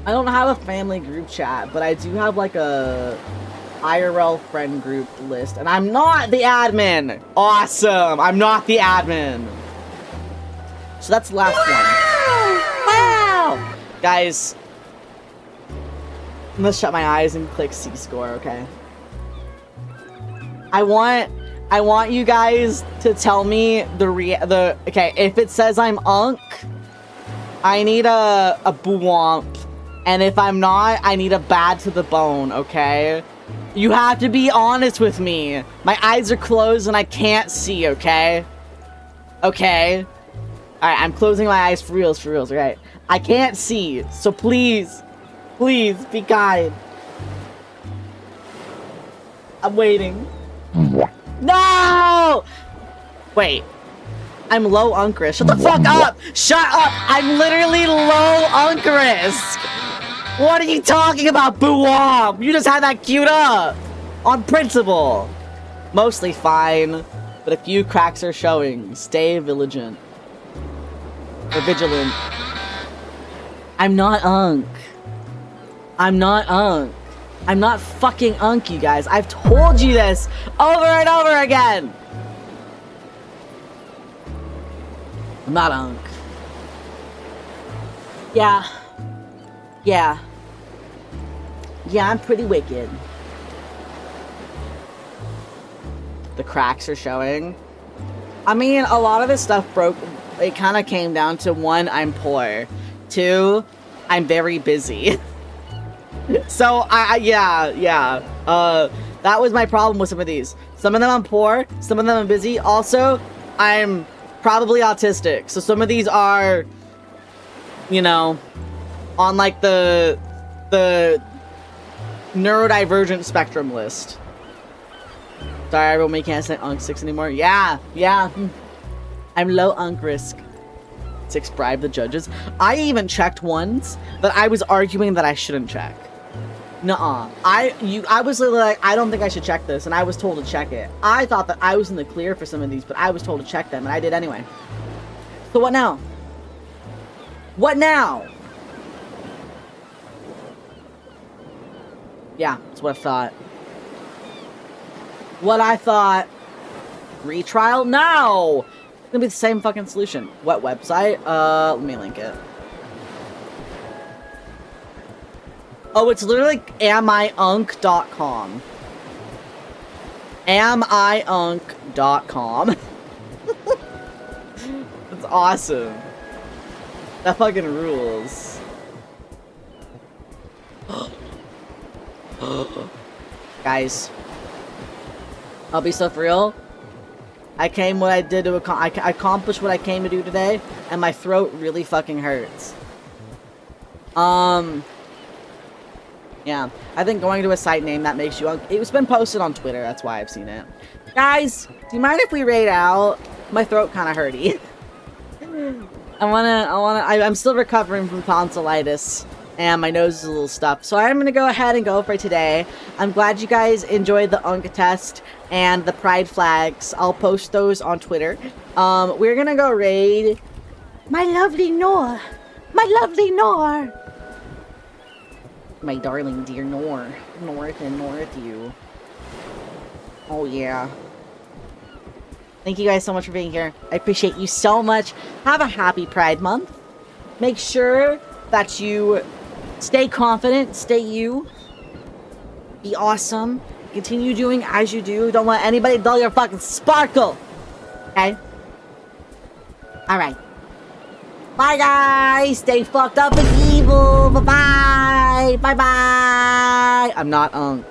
A: I don't have a family group chat, but I do have like a IRL friend group list, and I'm not the admin! Awesome! I'm not the admin! So that's the last one. Wow! Guys, I'm gonna shut my eyes and click C-score, okay? I want you guys to tell me okay, if it says I'm Unk, I need a buwomp. And if I'm not, I need a bad to the bone, okay? You have to be honest with me. My eyes are closed and I can't see, okay? Okay? Alright, I'm closing my eyes for reals, right? I can't see, so please be kind. I'm waiting. No! Wait. I'm low unk risk. Shut the fuck up! Shut up! I'm literally low unk risk! What are you talking about, Boo-womp? You just had that queued up! On principle! Mostly fine, but a few cracks are showing. Stay vigilant. Or vigilant. I'm not unk. I'm not unk. I'm not fucking unk, you guys. I've told you this over and over again. I'm not unk. Yeah, I'm pretty wicked. The cracks are showing. I mean, a lot of this stuff broke. It kind of came down to 1, I'm poor. 2, I'm very busy. So, yeah. That was my problem with some of these. Some of them I'm poor, some of them I'm busy. Also, I'm probably autistic. So some of these are, you know, on like the neurodivergent spectrum list. Sorry, everyone, we can't say Unk 6 anymore. Yeah. I'm low Unk risk. 6, bribe the judges. I even checked ones that I was arguing that I shouldn't check. Nuh-uh. I was literally like, I don't think I should check this, and I was told to check it. I thought that I was in the clear for some of these, but I was told to check them, and I did anyway. So what now? What now? Yeah, that's what I thought. What I thought. Retrial now! It's gonna be the same fucking solution. What website? Let me link it. Oh, it's literally amiunk.com. Amiunk.com. That's awesome. That fucking rules. Guys, I'll be so for real. I came what I did to I accomplished what I came to do today, and my throat really fucking hurts. Yeah, I think going to a site name that makes you. It's been posted on Twitter. That's why I've seen it. Guys, do you mind if we raid out? My throat kind of hurty. I'm still recovering from tonsillitis, and my nose is a little stuffed. So I'm gonna go ahead and go for today. I'm glad you guys enjoyed the Unk test and the pride flags. I'll post those on Twitter. We're gonna go raid my lovely Nor. My lovely Nor. My darling dear Nor. North and North you. Oh yeah. Thank you guys so much for being here. I appreciate you so much. Have a happy Pride Month. Make sure that you stay confident, stay you. Be awesome. Continue doing as you do. Don't let anybody dull your fucking sparkle. Okay? Alright. Bye guys! Stay fucked up and evil! Bye-bye! Bye-bye! I'm not Unk.